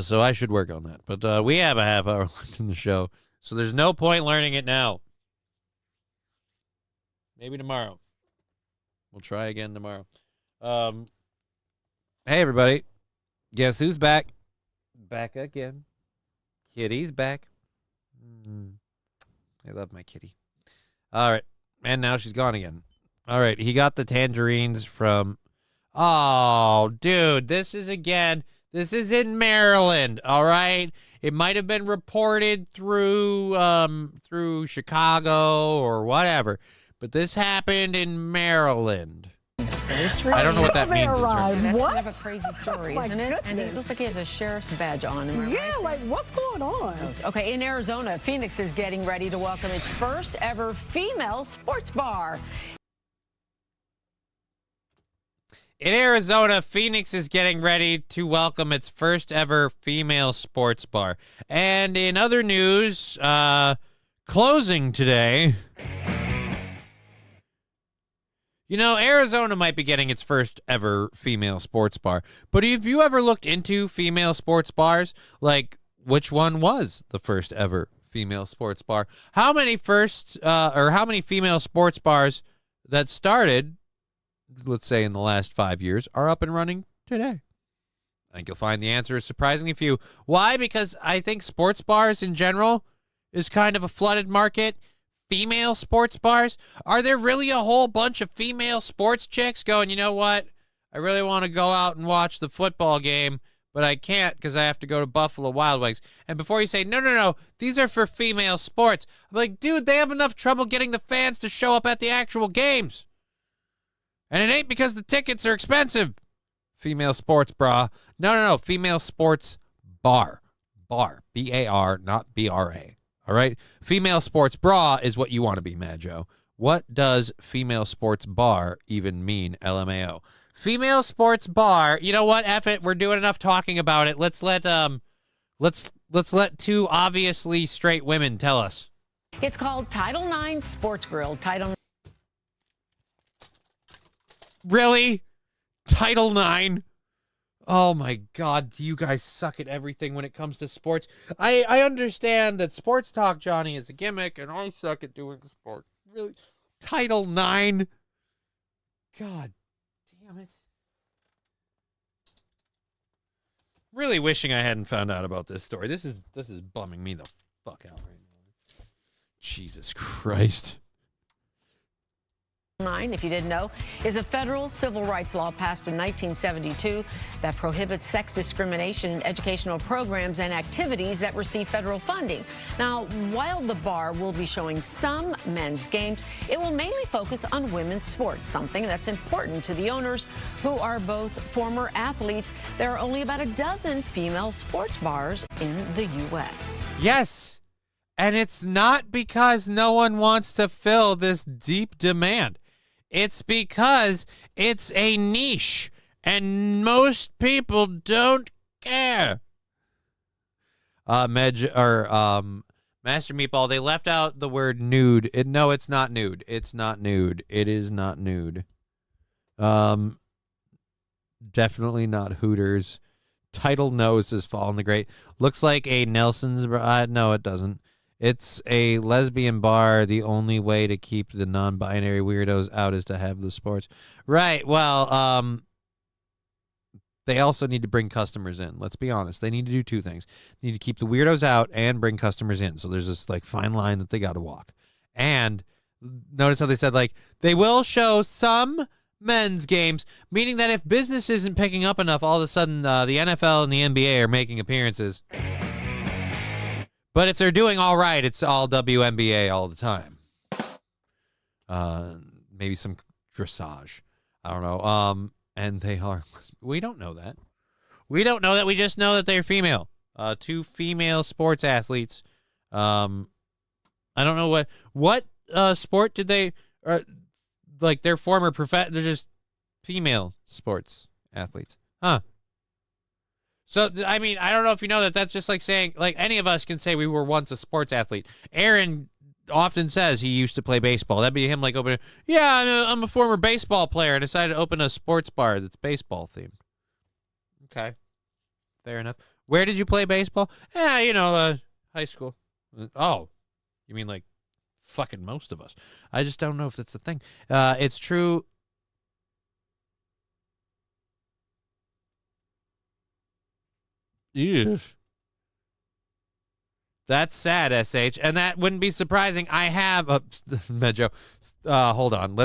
So I should work on that. But we have a half hour left in the show, so there's no point learning it now. Maybe tomorrow. We'll try again tomorrow. Hey, everybody. Guess who's back? Back again. Kitty's back. I love my kitty. All right. And now she's gone again. All right. He got the tangerines from... Oh, dude. This is in Maryland. All right. It might have been reported through Chicago or whatever. But this happened in Maryland. I don't know what that means. That's What? kind of a crazy story, My isn't it? And it goodness. looks like he has a sheriff's badge on. Am I right? Yeah, like what's going on? Okay, in Arizona, Phoenix is getting ready to welcome its first ever female sports bar. In Arizona, Phoenix is getting ready to welcome its first ever female sports bar. And in other news, closing today. Arizona might be getting its first ever female sports bar. But have you ever looked into female sports bars? Like, which one was the first ever female sports bar? How many female sports bars that started, let's say in the last 5 years, are up and running today? I think you'll find the answer is surprisingly few. Why? Because I think sports bars in general is kind of a flooded market. Female sports bars? Are there really a whole bunch of female sports chicks going, you know what? I really want to go out and watch the football game, but I can't because I have to go to Buffalo Wild Wings. And before you say, no, these are for female sports. I'm like, dude, they have enough trouble getting the fans to show up at the actual games. And it ain't because the tickets are expensive. Female sports bra. No, female sports bar. Bar. B-A-R, not B-R-A. All right? Female sports bra is what you want to be, Mad Joe. What does female sports bar even mean, LMAO? Female sports bar. You know what? F it. We're doing enough talking about it. Let's let two obviously straight women tell us. It's called Title IX Sports Grill. Really? Title IX? Oh my God, you guys suck at everything when it comes to sports. I understand that sports talk, Johnny, is a gimmick, and I suck at doing sports. Really? Title IX? God damn it. Really wishing I hadn't found out about this story. This is bumming me the fuck out right now. Jesus Christ. 9, if you didn't know, is a federal civil rights law passed in 1972 that prohibits sex discrimination in educational programs and activities that receive federal funding. Now, while the bar will be showing some men's games, it will mainly focus on women's sports, something that's important to the owners who are both former athletes. There are only about a dozen female sports bars in the U.S. Yes, and it's not because no one wants to fill this deep demand. It's because it's a niche, and most people don't care. Master Meatball, they left out the word nude. No, it's not nude. It's not nude. It is not nude. Definitely not Hooters. Title Nose has fallen the great. Looks like a Nelson's. No, it doesn't. It's a lesbian bar. The only way to keep the non-binary weirdos out is to have the sports. Right. Well, they also need to bring customers in. Let's be honest. They need to do two things. They need to keep the weirdos out and bring customers in. So there's this like fine line that they got to walk. And notice how they said like they will show some men's games, meaning that if business isn't picking up enough, all of a sudden the NFL and the NBA are making appearances. But if they're doing all right, it's all WNBA all the time. Maybe some dressage. I don't know. And they are. We don't know that. We don't know that. We just know that they're female. Two female sports athletes. I don't know what sport did they, like their former they're just female sports athletes. Huh. So, I mean, I don't know if you know that that's just like saying, like, any of us can say we were once a sports athlete. Aaron often says he used to play baseball. That'd be him, like, opening, yeah, I'm a former baseball player. I decided to open a sports bar that's baseball themed. Okay. Fair enough. Where did you play baseball? Yeah, high school. Oh, you mean like fucking most of us. I just don't know if that's the thing. It's true. Ew. That's sad, SH, and that wouldn't be surprising. I have Medjo. Hold on.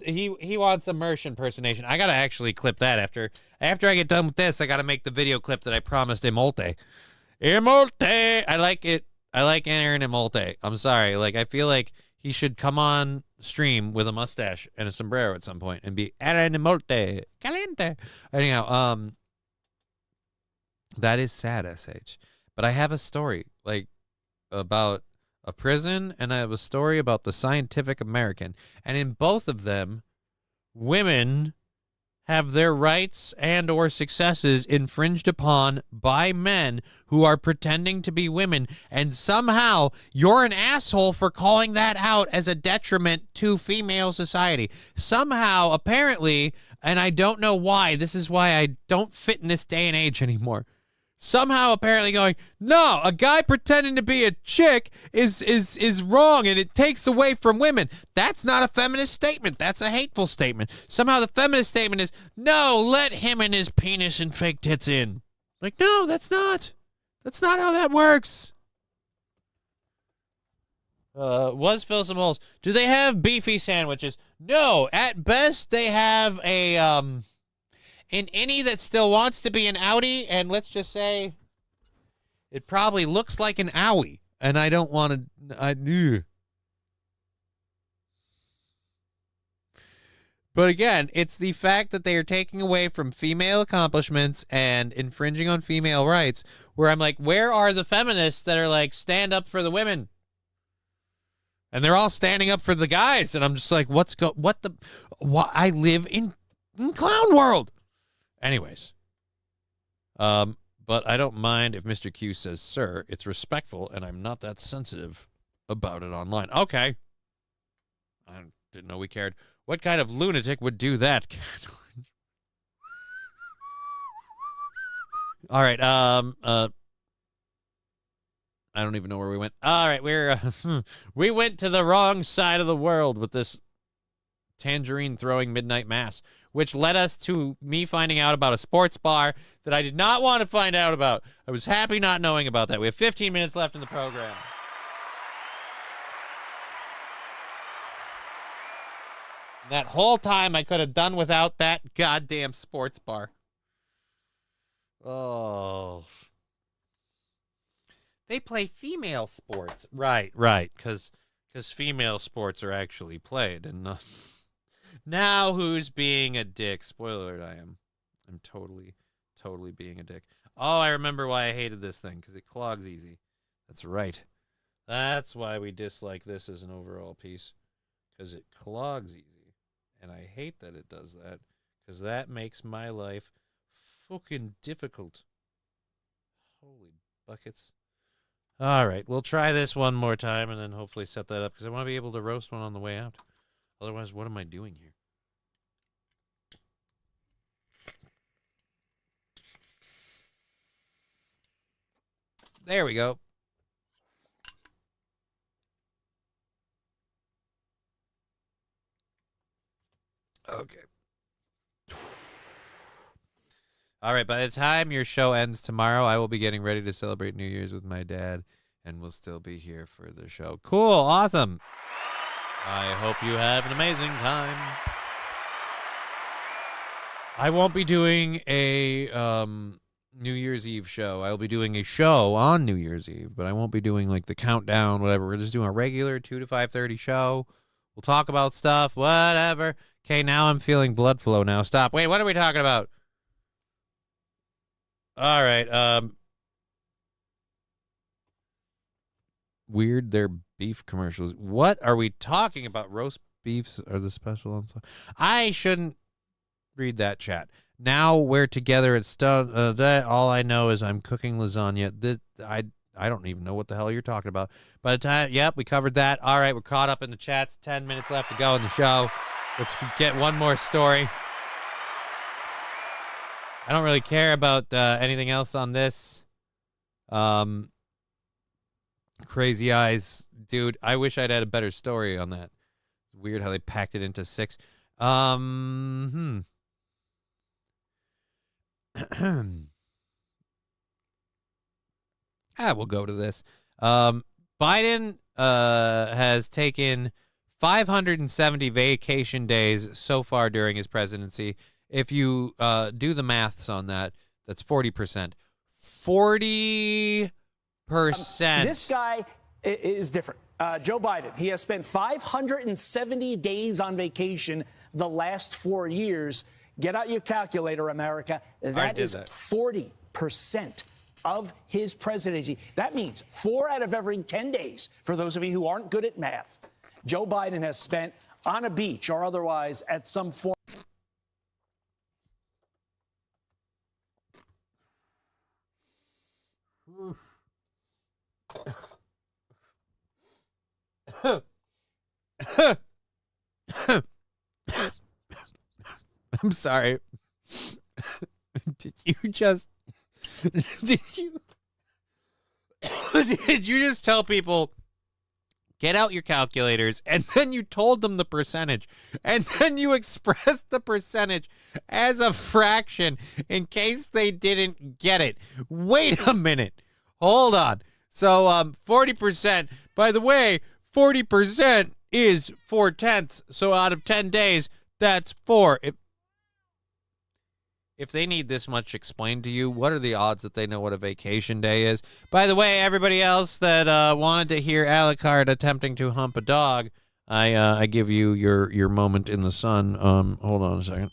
He wants a Mersh impersonation. I gotta actually clip that after I get done with this. I gotta make the video clip that I promised Emolte. I like it. I like Aaron Emolte. I'm sorry. Like I feel like he should come on stream with a mustache and a sombrero at some point and be Aaron Emolte caliente. Anyhow, that is sad, SH. But I have a story, like, about a prison, and I have a story about the Scientific American. And in both of them, women have their rights and or successes infringed upon by men who are pretending to be women. And somehow, you're an asshole for calling that out as a detriment to female society. Somehow, apparently, and I don't know why, this is why I don't fit in this day and age anymore. Somehow apparently going, no, a guy pretending to be a chick is wrong and it takes away from women. That's not a feminist statement. That's a hateful statement. Somehow the feminist statement is, no, let him and his penis and fake tits in. Like, no, that's not how that works. Was fill some holes. Do they have beefy sandwiches? No. At best, they have a an innie that still wants to be an outie, and let's just say it probably looks like an owie, and I don't want to. But again, it's the fact that they are taking away from female accomplishments and infringing on female rights, where I'm like, where are the feminists that are like, stand up for the women? And they're all standing up for the guys, and I'm just like, what I live in clown world. Anyways. But I don't mind if Mr. Q says, sir, it's respectful, and I'm not that sensitive about it online. Okay. I didn't know we cared. What kind of lunatic would do that? All right. I don't even know where we went. All right, we went to the wrong side of the world with this tangerine throwing midnight mass, which led us to me finding out about a sports bar that I did not want to find out about. I was happy not knowing about that. We have 15 minutes left in the program. That whole time I could have done without that goddamn sports bar. Oh. They play female sports. Right, because female sports are actually played. And not... Now who's being a dick? Spoiler alert, I'm totally being a dick. Oh, I remember why I hated this thing, because it clogs easy. That's right. That's why we dislike this as an overall piece, because it clogs easy. And I hate that it does that, because that makes my life fucking difficult. Holy buckets. All right, we'll try this one more time and then hopefully set that up, because I want to be able to roast one on the way out. Otherwise, what am I doing here? There we go. Okay. All right, by the time your show ends tomorrow, I will be getting ready to celebrate New Year's with my dad, and we'll still be here for the show. Cool, awesome. I hope you have an amazing time. I won't be doing a New Year's Eve show. I'll be doing a show on New Year's Eve, but I won't be doing like the countdown, whatever. We're just doing a regular 2 to 5:30 show. We'll talk about stuff, whatever. Okay, now I'm feeling blood flow now. Stop. Wait, what are we talking about? All right. Weird, they're beef commercials. What are we talking about? Roast beefs are the special on. I shouldn't read that chat. Now we're together. It's done. All I know is I'm cooking lasagna. I don't even know what the hell you're talking about. By the time, yep, we covered that. All right, we're caught up in the chats. 10 minutes left to go in the show. Let's get one more story. I don't really care about anything else on this. Crazy Eyes. Dude, I wish I'd had a better story on that. Weird how they packed it into 6. We'll go to this. Biden has taken 570 vacation days so far during his presidency. If you do the maths on that, that's 40%. 40%. This guy is different. Joe Biden, he has spent 570 days on vacation the last 4 years. Get out your calculator, America. That is 40% of his presidency. That means 4 out of every 10 days, for those of you who aren't good at math, Joe Biden has spent on a beach or otherwise at some form. I'm sorry. Did you just tell people get out your calculators, and then you told them the percentage, and then you expressed the percentage as a fraction in case they didn't get it? Wait a minute. Hold on. So 40%. By the way, 40% is 4/10. So out of 10 days, that's 4. If they need this much explained to you, what are the odds that they know what a vacation day is? By the way, everybody else that wanted to hear Alucard attempting to hump a dog, I give you your moment in the sun. Hold on a second.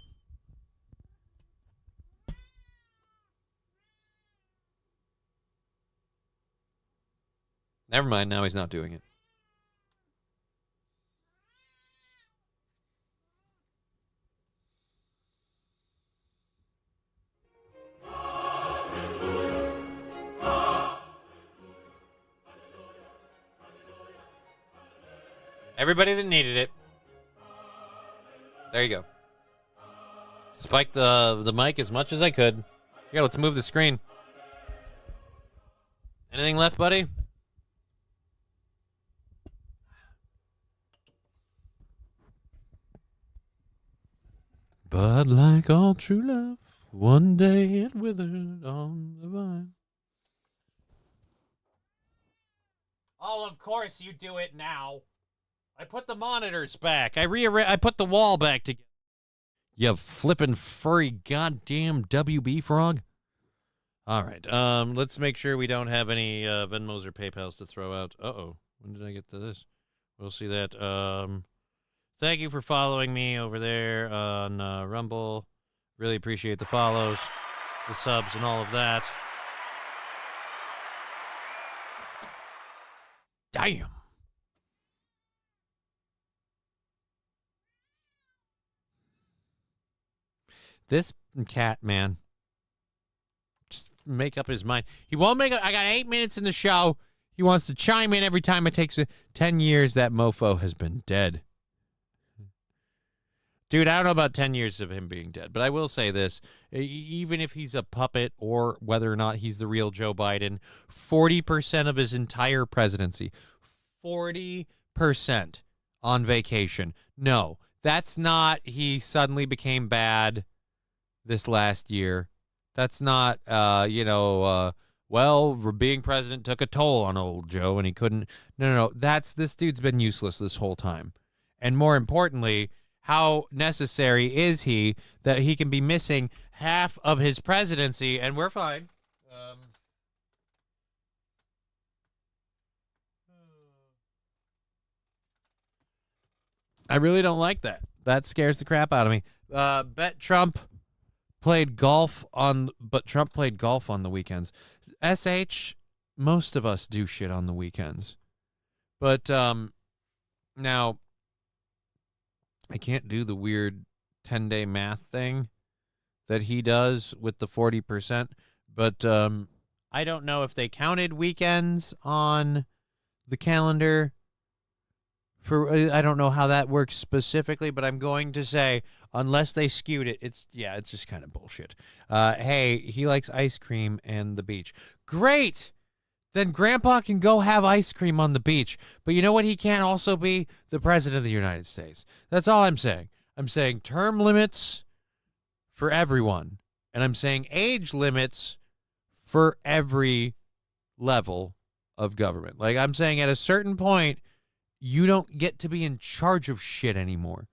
Never mind. Now he's not doing it. Everybody that needed it. There you go. Spike the mic as much as I could. Here, let's move the screen. Anything left, buddy? But like all true love, one day it withered on the vine. Oh, of course you do it now. I put the monitors back. I put the wall back together. You flippin' furry goddamn WB frog. All right. Let's make sure we don't have any Venmos or PayPals to throw out. Uh-oh. When did I get to this? We'll see that. Thank you for following me over there on Rumble. Really appreciate the follows, the subs, and all of that. Damn. This cat, man, just make up his mind. He won't make up. I got 8 minutes in the show. He wants to chime in every time it takes 10 years. That mofo has been dead. Dude, I don't know about 10 years of him being dead, but I will say this. Even if he's a puppet or whether or not he's the real Joe Biden, 40% of his entire presidency, 40% on vacation. No, that's not he suddenly became bad this last year. That's not, well, being president took a toll on old Joe and he couldn't. No. This dude's been useless this whole time. And more importantly, how necessary is he that he can be missing half of his presidency and we're fine? I really don't like that. That scares the crap out of me. Bet Trump played golf on the weekends. SH, most of us do shit on the weekends. But now I can't do the weird 10-day math thing that he does with the 40%, but I don't know if they counted weekends on the calendar. I don't know how that works specifically, but I'm going to say unless they skewed it, it's just kind of bullshit. Hey, he likes ice cream and the beach. Great! Then Grandpa can go have ice cream on the beach. But you know what? He can't also be the president of the United States. That's all I'm saying. I'm saying term limits for everyone. And I'm saying age limits for every level of government. Like I'm saying at a certain point, you don't get to be in charge of shit anymore.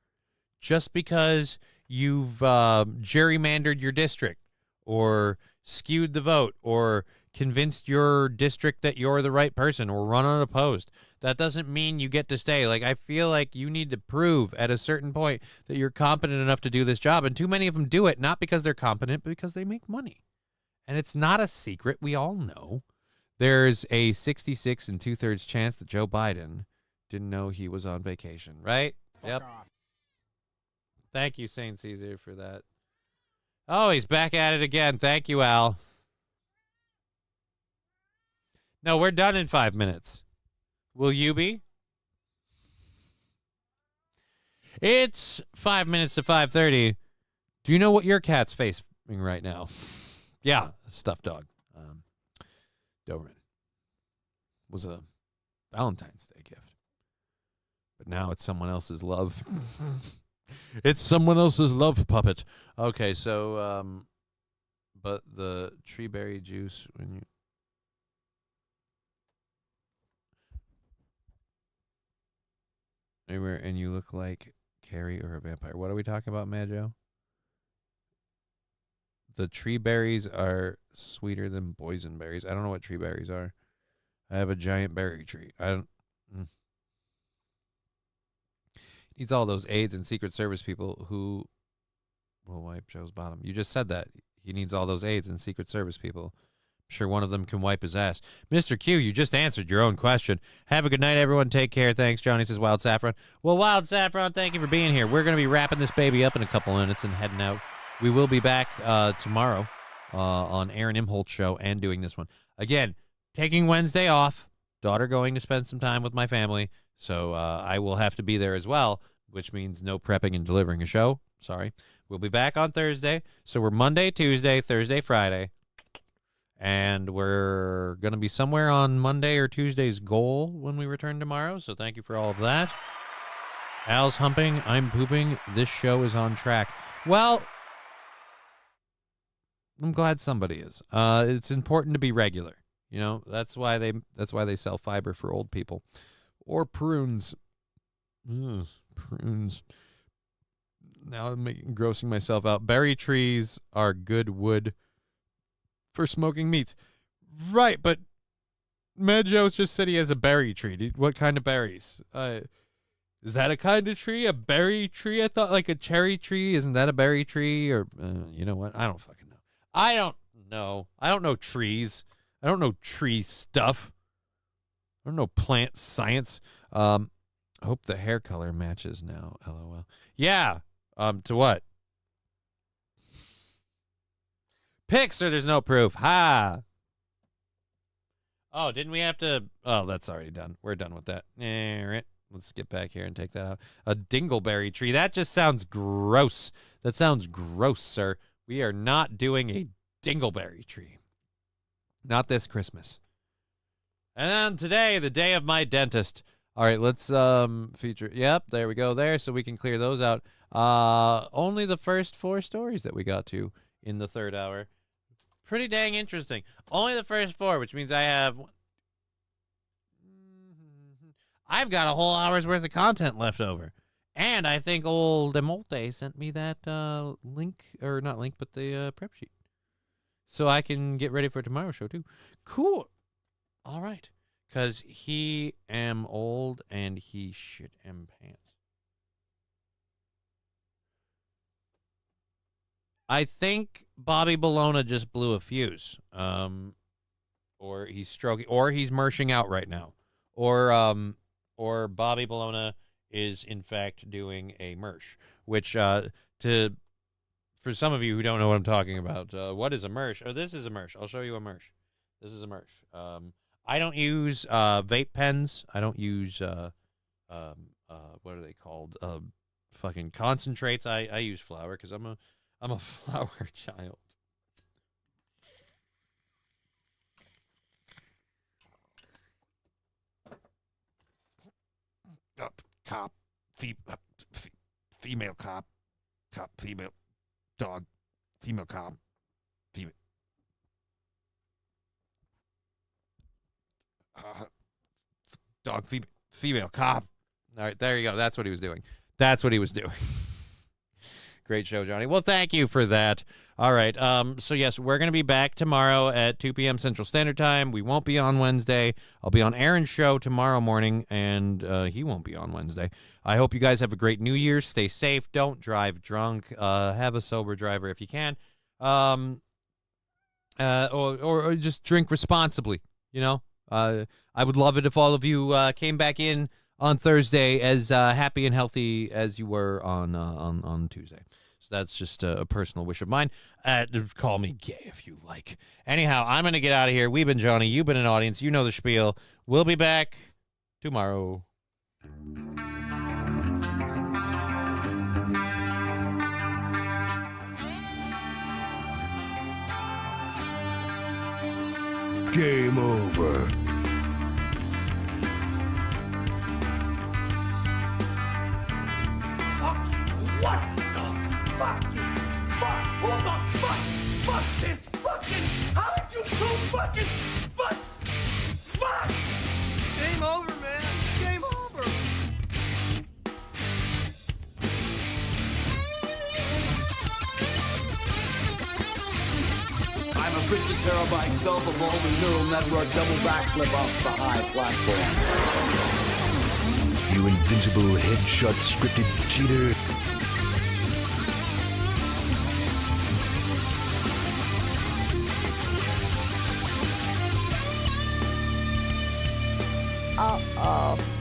Just because you've gerrymandered your district or skewed the vote or convinced your district that you're the right person or run unopposed. That doesn't mean you get to stay. Like, I feel like you need to prove at a certain point that you're competent enough to do this job. And too many of them do it, not because they're competent, but because they make money. And it's not a secret. We all know. There's a 66 2/3 chance that Joe Biden didn't know he was on vacation, right? Yep. Thank you, Saint Caesar, for that. Oh, he's back at it again. Thank you, Al. No, we're done in 5 minutes. Will you be? It's 5 minutes to 5:30. Do you know what your cat's facing right now? Yeah, stuffed dog. Doberman. Was a Valentine's Day gift. But now it's someone else's love. It's someone else's love puppet. Okay, so, but the tree berry juice, when you... anywhere, and you look like Carrie or a vampire. What are we talking about, Majo? The tree berries are sweeter than boysenberries. I don't know what tree berries are. I have a giant berry tree. I don't. Needs all those aides and Secret Service people who will wipe Joe's bottom. You just said that. He needs all those aides and Secret Service people. I'm sure one of them can wipe his ass. Mr. Q, you just answered your own question. Have a good night, everyone. Take care. Thanks, Johnny, says Wild Saffron. Well, Wild Saffron, thank you for being here. We're going to be wrapping this baby up in a couple minutes and heading out. We will be back tomorrow on Aaron Imholt's show and doing this one. Again, taking Wednesday off. Daughter going to spend some time with my family. So I will have to be there as well, which means no prepping and delivering a show. Sorry. We'll be back on Thursday. So we're Monday, Tuesday, Thursday, Friday. And we're going to be somewhere on Monday or Tuesday's goal when we return tomorrow. So thank you for all of that. Al's humping. I'm pooping. This show is on track. Well, I'm glad somebody is. It's important to be regular. You know, that's why they sell fiber for old people. Or prunes. Ugh, prunes. Now I'm grossing myself out. Berry trees are good wood for smoking meats. Right, but Medjo's just said he has a berry tree. What kind of berries? Is that a kind of tree? A berry tree? I thought like a cherry tree. Isn't that a berry tree? Or, you know what? I don't fucking know. I don't know. I don't know trees. I don't know tree stuff. I don't know plant science. I hope the hair color matches now. LOL. Yeah. To what? Pics or there's no proof. Ha. Oh, didn't we have to? Oh, that's already done. We're done with that. All right. Let's get back here and take that out. A dingleberry tree. That just sounds gross. That sounds gross, sir. We are not doing a dingleberry tree. Not this Christmas. And then today, the day of my dentist. All right, let's feature. Yep, there we go there, so we can clear those out. Only the first 4 stories that we got to in the third hour. Pretty dang interesting. Only the first 4, which means I've got a whole hour's worth of content left over. And I think old Demolte sent me that link, or not link, but the prep sheet. So I can get ready for tomorrow's show, too. Cool. All right. Because he am old and he shit am pants. I think Bobby Bologna just blew a fuse. Or he's stroking, or he's mershing out right now. Or Bobby Bologna is, in fact, doing a mersh. Which, for some of you who don't know what I'm talking about, what is a mersh? Oh, this is a mersh. I'll show you a mersh. This is a mersh. I don't use vape pens. I don't use what are they called? Fucking concentrates. I use flour because I'm a flour child. Cop, female cop, female dog, female cop, female. Dog, female cop. All right, there you go. That's what he was doing. That's what he was doing. Great show, Johnny. Well, thank you for that. All right. So, yes, we're going to be back tomorrow at 2 p.m. Central Standard Time. We won't be on Wednesday. I'll be on Aaron's show tomorrow morning, and he won't be on Wednesday. I hope you guys have a great New Year. Stay safe. Don't drive drunk. Have a sober driver if you can. Or just drink responsibly, you know. I would love it if all of you came back in on Thursday as happy and healthy as you were on Tuesday. So that's just a personal wish of mine. Call me gay if you like. Anyhow, I'm going to get out of here. We've been Johnny. You've been an audience. You know the spiel. We'll be back tomorrow. Game over. What the fuck? Fuck! Who the fuck? Fuck this fucking! How did you two fucking fucks? Fuck! Game over, man. Game over. 50 terabyte self-evolving neural network double backflip off the high platform. You invincible headshot scripted cheater. Uh-oh.